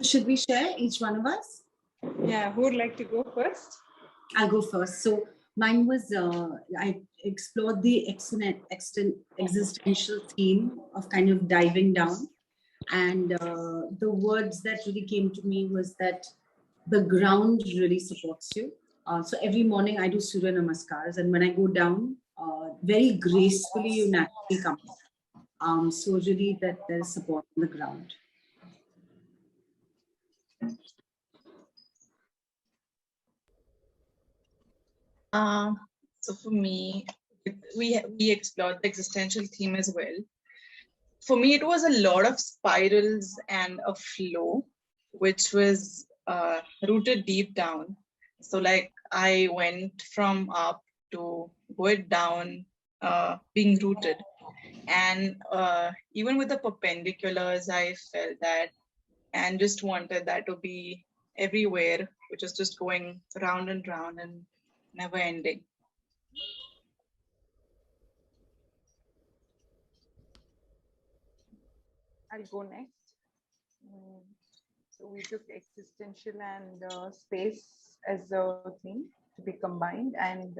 Should we share, each one of us? Yeah, who would like to go first? I'll go first. So mine was, I explored the existential theme of kind of diving down. And the words that really came to me was that the ground really supports you. So every morning I do Surya Namaskars, and when I go down, very gracefully you naturally come up. So really that there's support on the ground. So for me, we explored the existential theme as well. For me, it was a lot of spirals and a flow, which was rooted deep down. So like I went from up to going down, being rooted. And even with the perpendiculars, I felt that and just wanted that to be everywhere, which is just going round and round and never ending. I'll go next. So we took existential and space as a theme to be combined. And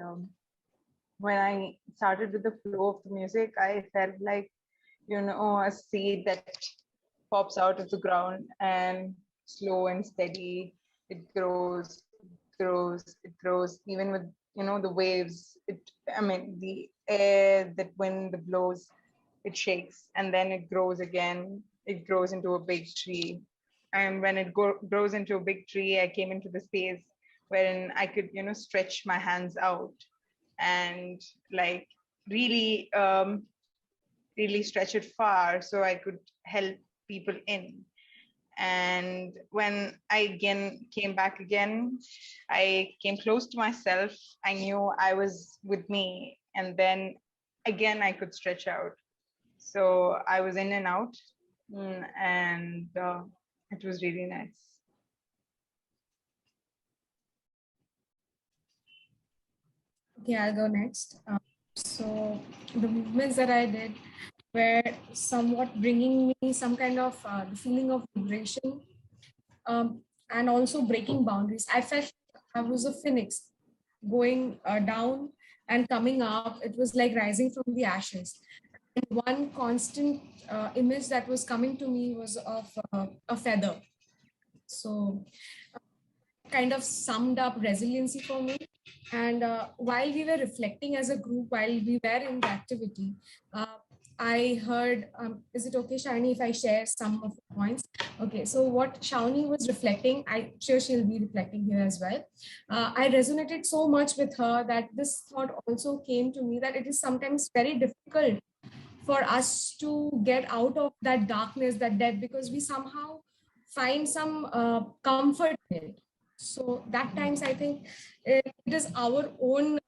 when I started with the flow of the music, I felt like, a seed that pops out of the ground and slow and steady, it grows, it grows, even with, the waves, the air, that when the blows, it shakes, and then it grows again, it grows into a big tree. And when it grows into a big tree, I came into the space wherein I could, stretch my hands out and like really, really stretch it far so I could help people in. And when I again came back again, I came close to myself. I knew I was with me, and then again I could stretch out. So I was in and out, and it was really nice. Okay, I'll go next. So the movements that I did were somewhat bringing me some kind of the feeling of vibration, and also breaking boundaries. I felt I was a phoenix going down and coming up. It was like rising from the ashes. And one constant image that was coming to me was of a feather. So kind of summed up resiliency for me. And while we were reflecting as a group, while we were in the activity, I heard, is it okay, Shani, if I share some of the points? Okay, so what Shani was reflecting, I'm sure she'll be reflecting here as well. I resonated so much with her that this thought also came to me that it is sometimes very difficult for us to get out of that darkness, that depth, because we somehow find some comfort in it. So that times I think it is our own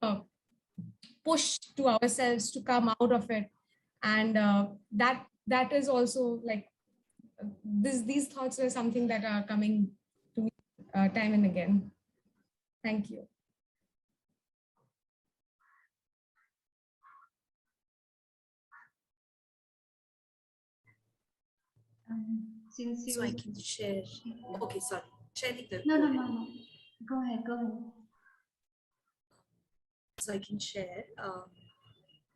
push to ourselves to come out of it, and that is also like these thoughts are something that are coming to me time and again. Thank you. Since you... So I can share. Okay, sorry. No. Go ahead. So I can share.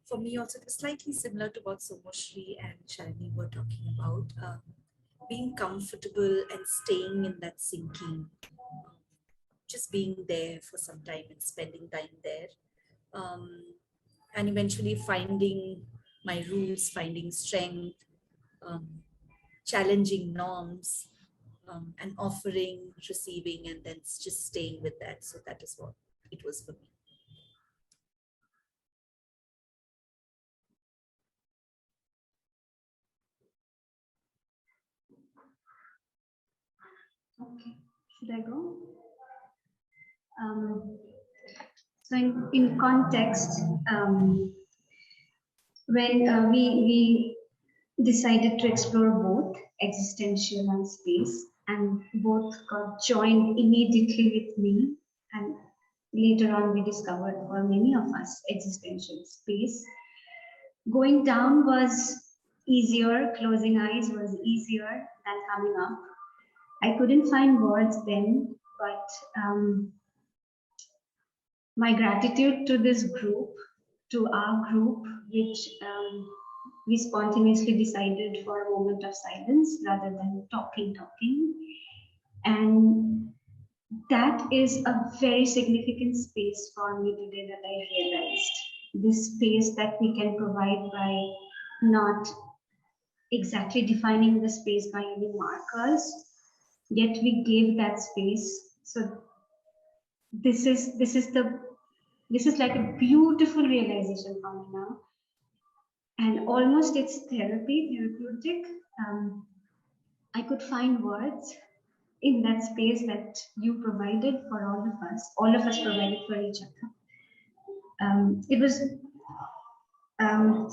For me also, it's slightly similar to what Somoshri and Shalini were talking about. Being comfortable and staying in that sinking, just being there for some time and spending time there. And eventually finding my roots, finding strength, challenging norms, and offering, receiving, and then just staying with that. So that is what it was for me. Okay, should I go? So in context, when we decided to explore both existential and space, and both got joined immediately with me, and later on we discovered for many of us existential space. Going down was easier, closing eyes was easier than coming up. I couldn't find words then, but my gratitude to this group, to our group, which we spontaneously decided for a moment of silence rather than talking. And that is a very significant space for me today that I realized. This space that we can provide by not exactly defining the space by any markers, yet we gave that space. So this is like a beautiful realization for me now, and almost it's therapeutic. I could find words in that space that you provided for all of us provided for each other. It was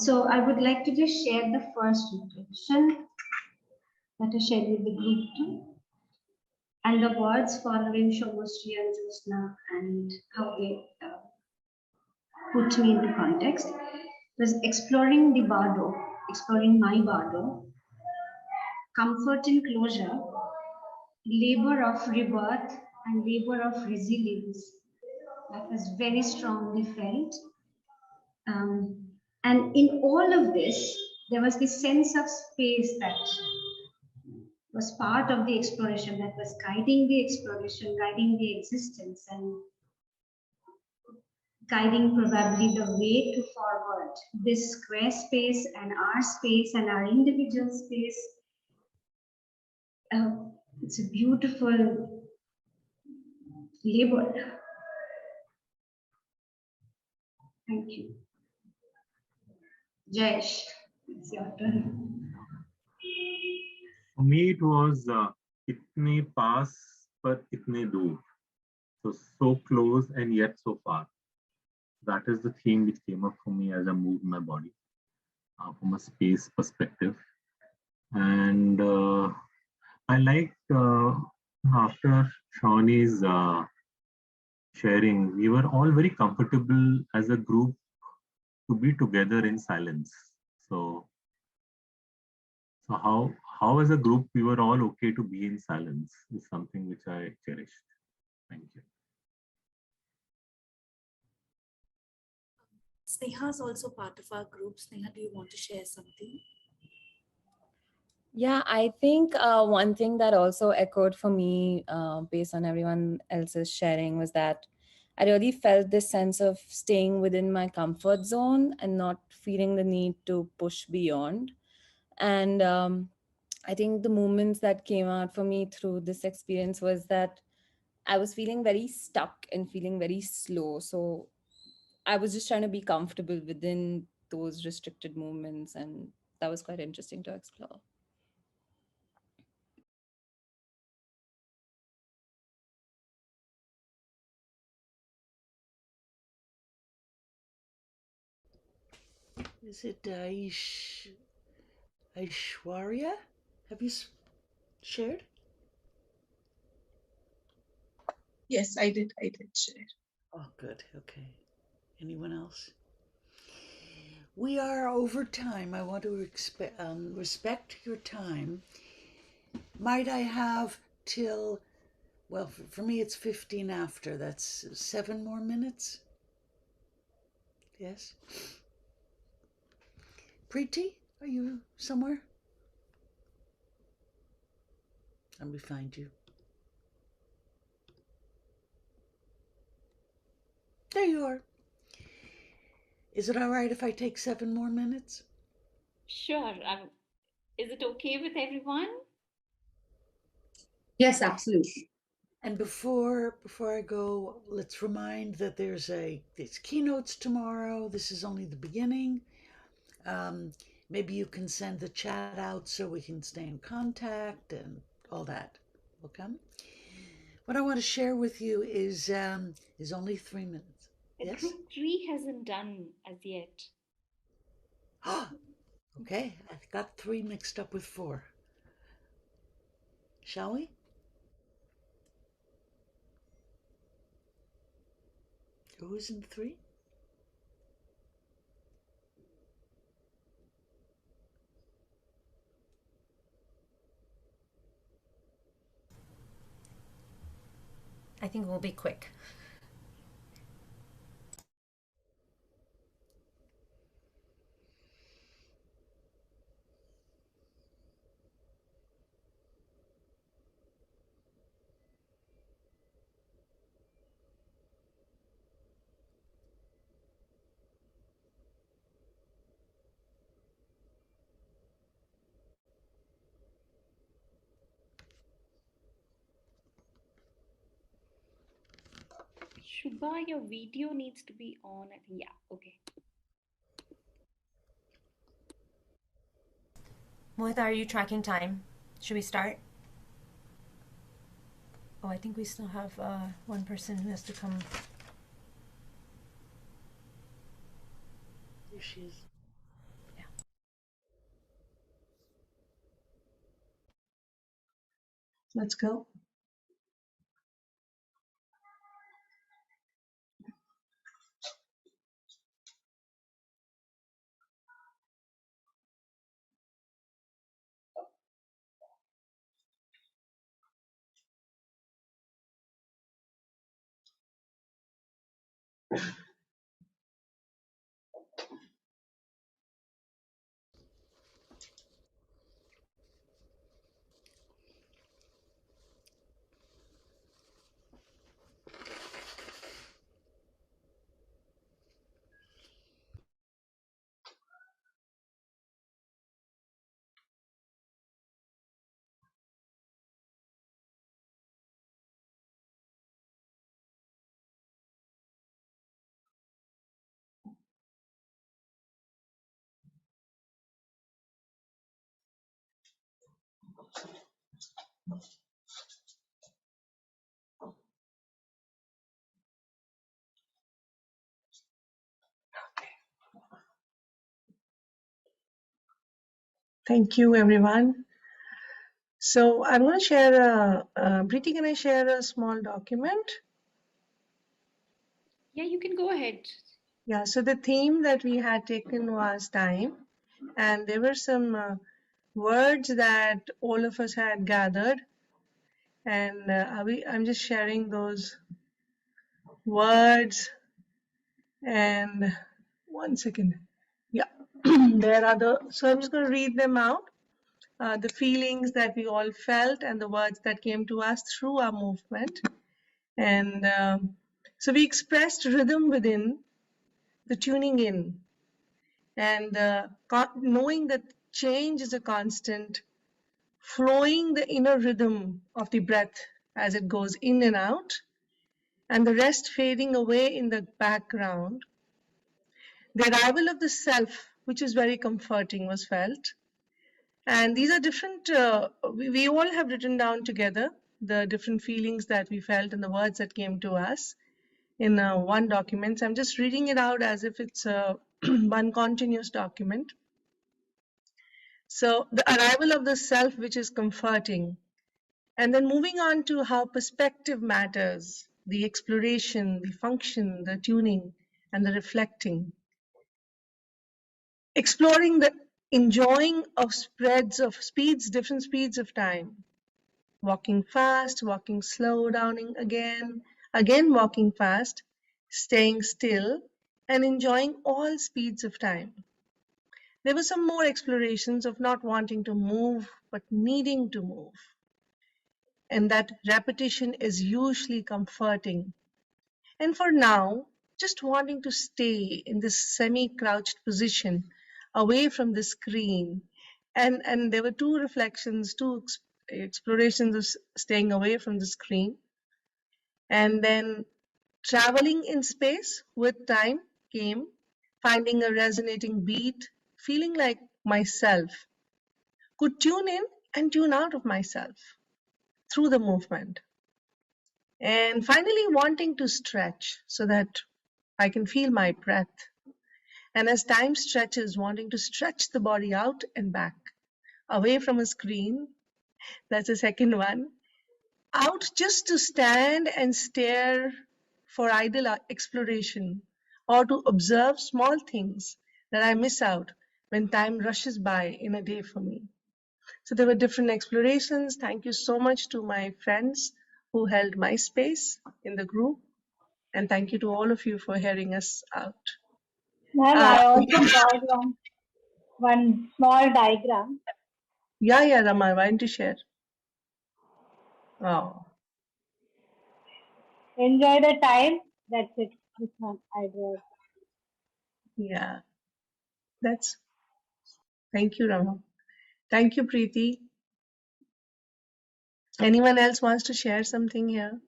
so I would like to just share the first reflection that I shared with the group too, and the words following Shomosri and Jyotsna and how they put me into context was exploring the bardo, exploring my bardo, comfort in closure, labor of rebirth, and labor of resilience. That was very strongly felt. And in all of this, there was this sense of space that was part of the exploration, that was guiding the exploration, guiding the existence, and guiding probably the way to forward this square space and our individual space. It's a beautiful labor. Thank you. Jayesh, it's your turn. For me, it was itne paas par itne dur. So close and yet so far. That is the theme which came up for me as I moved my body from a space perspective. And I liked after Shawnee's sharing, we were all very comfortable as a group to be together in silence. So how as a group we were all okay to be in silence is something which I cherished. Thank you. Sneha is also part of our group. Sneha, do you want to share something? Yeah, I think one thing that also echoed for me based on everyone else's sharing was that I really felt this sense of staying within my comfort zone and not feeling the need to push beyond. And I think the moments that came out for me through this experience was that I was feeling very stuck and feeling very slow. So I was just trying to be comfortable within those restricted movements. And that was quite interesting to explore. Is it Aishwarya? Have you shared? Yes, I did share. Oh, good. Okay. Anyone else? We are over time. I want to respect your time. Might I have till, well, for me it's 15 after. That's 7 more minutes? Yes. Preeti, are you somewhere? Let me find you. There you are. Is it all right if I take 7 more minutes? Sure. Is it okay with everyone? Yes, absolutely. And before I go, let's remind that there's keynotes tomorrow. This is only the beginning. Maybe you can send the chat out so we can stay in contact and all that. Okay. What I want to share with you is only 3 minutes. Yes. Group 3 hasn't done as yet. Okay, I got 3 mixed up with 4. Shall we? Who's in 3? think we'll be quick. Shubha, your video needs to be on. I think, yeah, okay. Mohita, are you tracking time? Should we start? Oh, I think we still have one person who has to come. Here she is. Yeah. Let's go. Thank you, everyone. So I'm going to share Preeti, can I share a small document? Yeah, you can go ahead. Yeah, so the theme that we had taken was time, and there were some words that all of us had gathered, and I'm just sharing those words. And one second. Yeah, there are so I'm just going to read them out. The feelings that we all felt and the words that came to us through our movement. And so we expressed rhythm within, the tuning in, and knowing that change is a constant, flowing the inner rhythm of the breath as it goes in and out, and the rest fading away in the background. The arrival of the self, which is very comforting, was felt. And these are different, we all have written down together the different feelings that we felt and the words that came to us in one document. So I'm just reading it out as if it's one continuous document. So the arrival of the self, which is comforting. And then moving on to how perspective matters, the exploration, the function, the tuning, and the reflecting. Exploring the enjoying of different speeds of time. Walking fast, walking slow, downing again walking fast, staying still, and enjoying all speeds of time. There were some more explorations of not wanting to move, but needing to move. And that repetition is usually comforting. And for now, just wanting to stay in this semi-crouched position away from the screen. And there were two reflections, explorations of staying away from the screen. And then traveling in space with time came, finding a resonating beat, feeling like myself, could tune in and tune out of myself through the movement. And finally, wanting to stretch so that I can feel my breath. And as time stretches, wanting to stretch the body out and back, away from a screen. That's the second one. Out just to stand and stare for idle exploration, or to observe small things that I miss out when time rushes by in a day for me. So there were different explorations. Thank you so much to my friends who held my space in the group. And thank you to all of you for hearing us out. Ma'am, I also brought one small diagram. Yeah, Rama, why don't you share? Oh, Enjoy the time. That's it. This one I brought. yeah, thank you, Rama. Thank you, Preeti. Anyone else wants to share something here?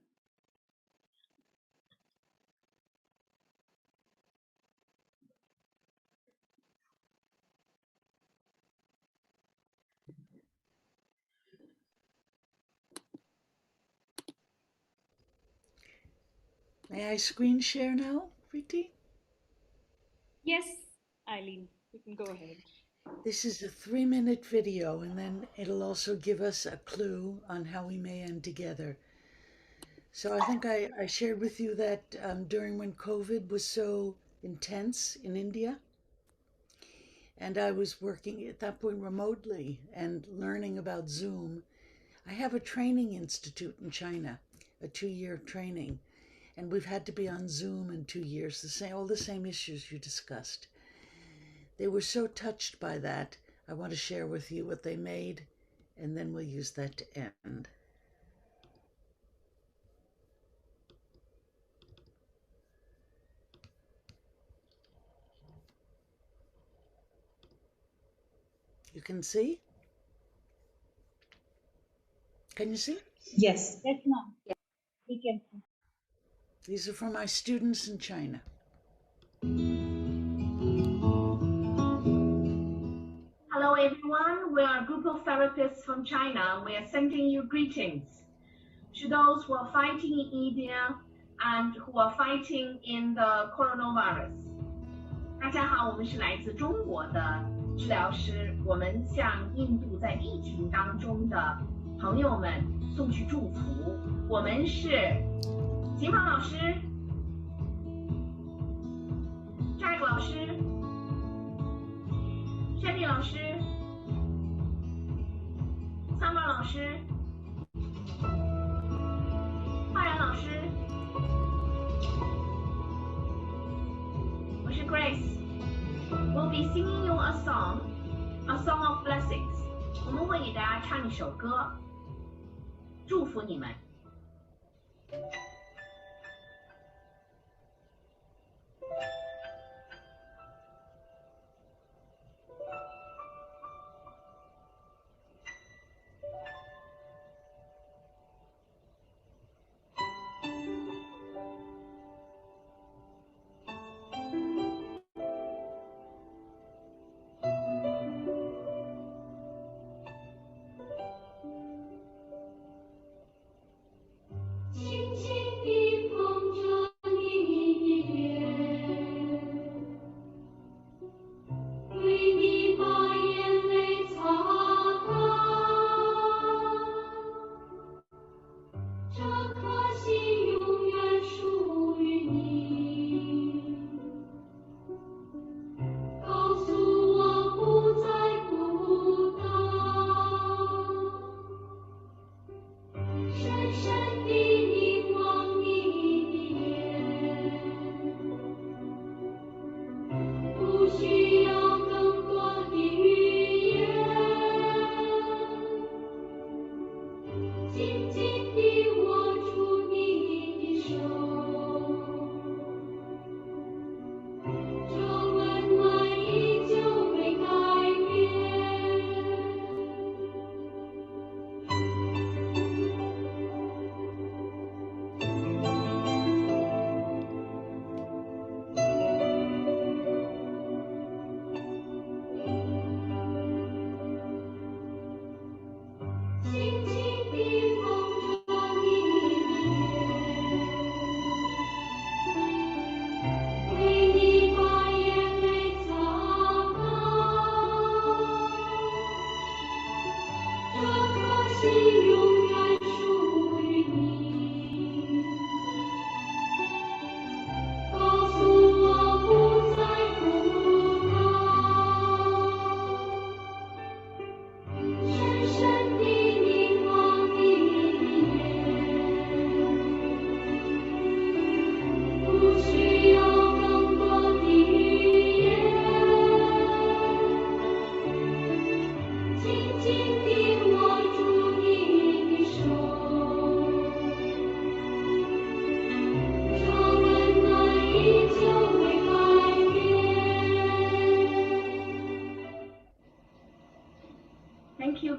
May I screen share now, Preeti? Yes, Eileen, you can go ahead. This is a 3-minute video, and then it'll also give us a clue on how we may end together. So I think I shared with you that during when COVID was so intense in India, and I was working at that point remotely and learning about Zoom. I have a training institute in China, a 2-year training, and we've had to be on Zoom in 2 years, all the same issues you discussed. They were so touched by that. I want to share with you what they made, and then we'll use that to end. You can see? Can you see? Yes. Yes, ma'am. Yeah. We can see. These are for my students in China. Hello everyone, we are a group of therapists from China. We are sending you greetings. To those who are fighting in India and who are fighting in the coronavirus. 大家好，我们是来自中国的治疗师，我们向印度在疫情当中的朋友们送去祝福。我们是秦芳老师、扎古老师、山地老师、桑巴老师、花然老师，我是 Grace。We'll be singing you a song of blessings。我们会给大家唱一首歌，祝福你们。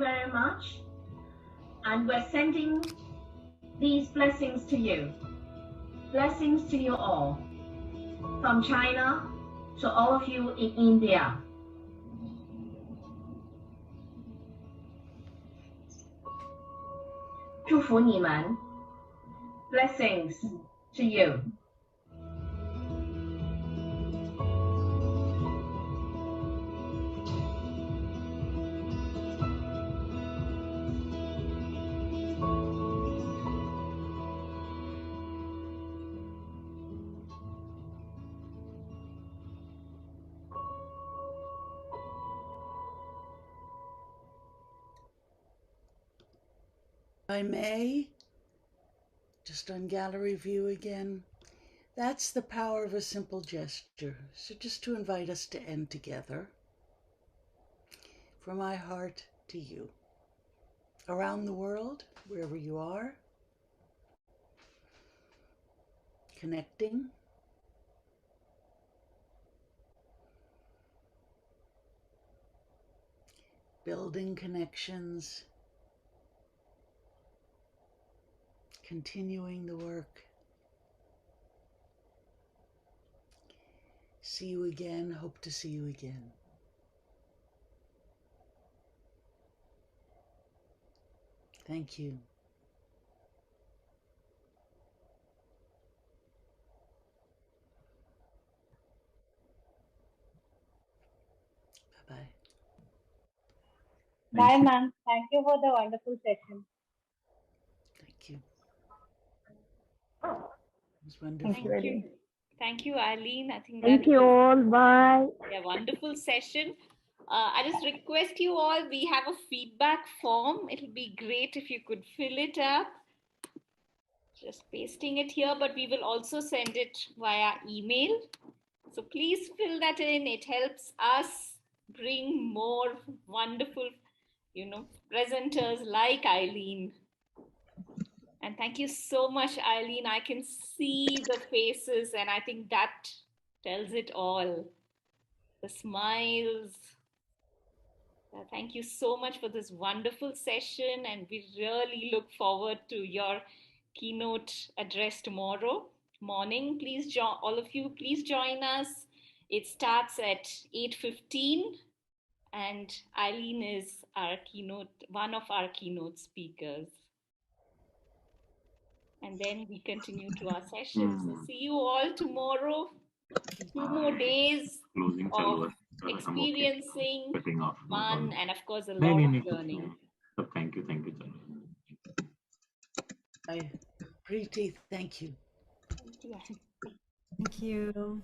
very much. And we're sending these blessings to you. Blessings to you all. From China to all of you in India. Blessings to you. If I may, just on gallery view again, that's the power of a simple gesture. So just to invite us to end together, from my heart to you. Around the world, wherever you are, connecting, building connections, continuing the work. See you again, hope to see you again. Thank you. Bye-bye. Bye, ma'am. Thank you for the wonderful session. Thank you. It was wonderful. Thank you. Thank you, Eileen. I think Thank that you was all. Bye. a wonderful session. I just request you all, we have a feedback form. It'll be great if you could fill it up. Just pasting it here, but we will also send it via email. So please fill that in. It helps us bring more wonderful, presenters like Eileen. And thank you so much, Eileen. I can see the faces, and I think that tells it all. The smiles. Thank you so much for this wonderful session, and we really look forward to your keynote address tomorrow morning. Please, all of you, please join us. It starts at 8:15, and Eileen is one of our keynote speakers. And then we continue to our session. So see you all tomorrow. 2 more days of experiencing fun and, of course, a lot of learning. Thank you. Preeti, thank you. Thank you.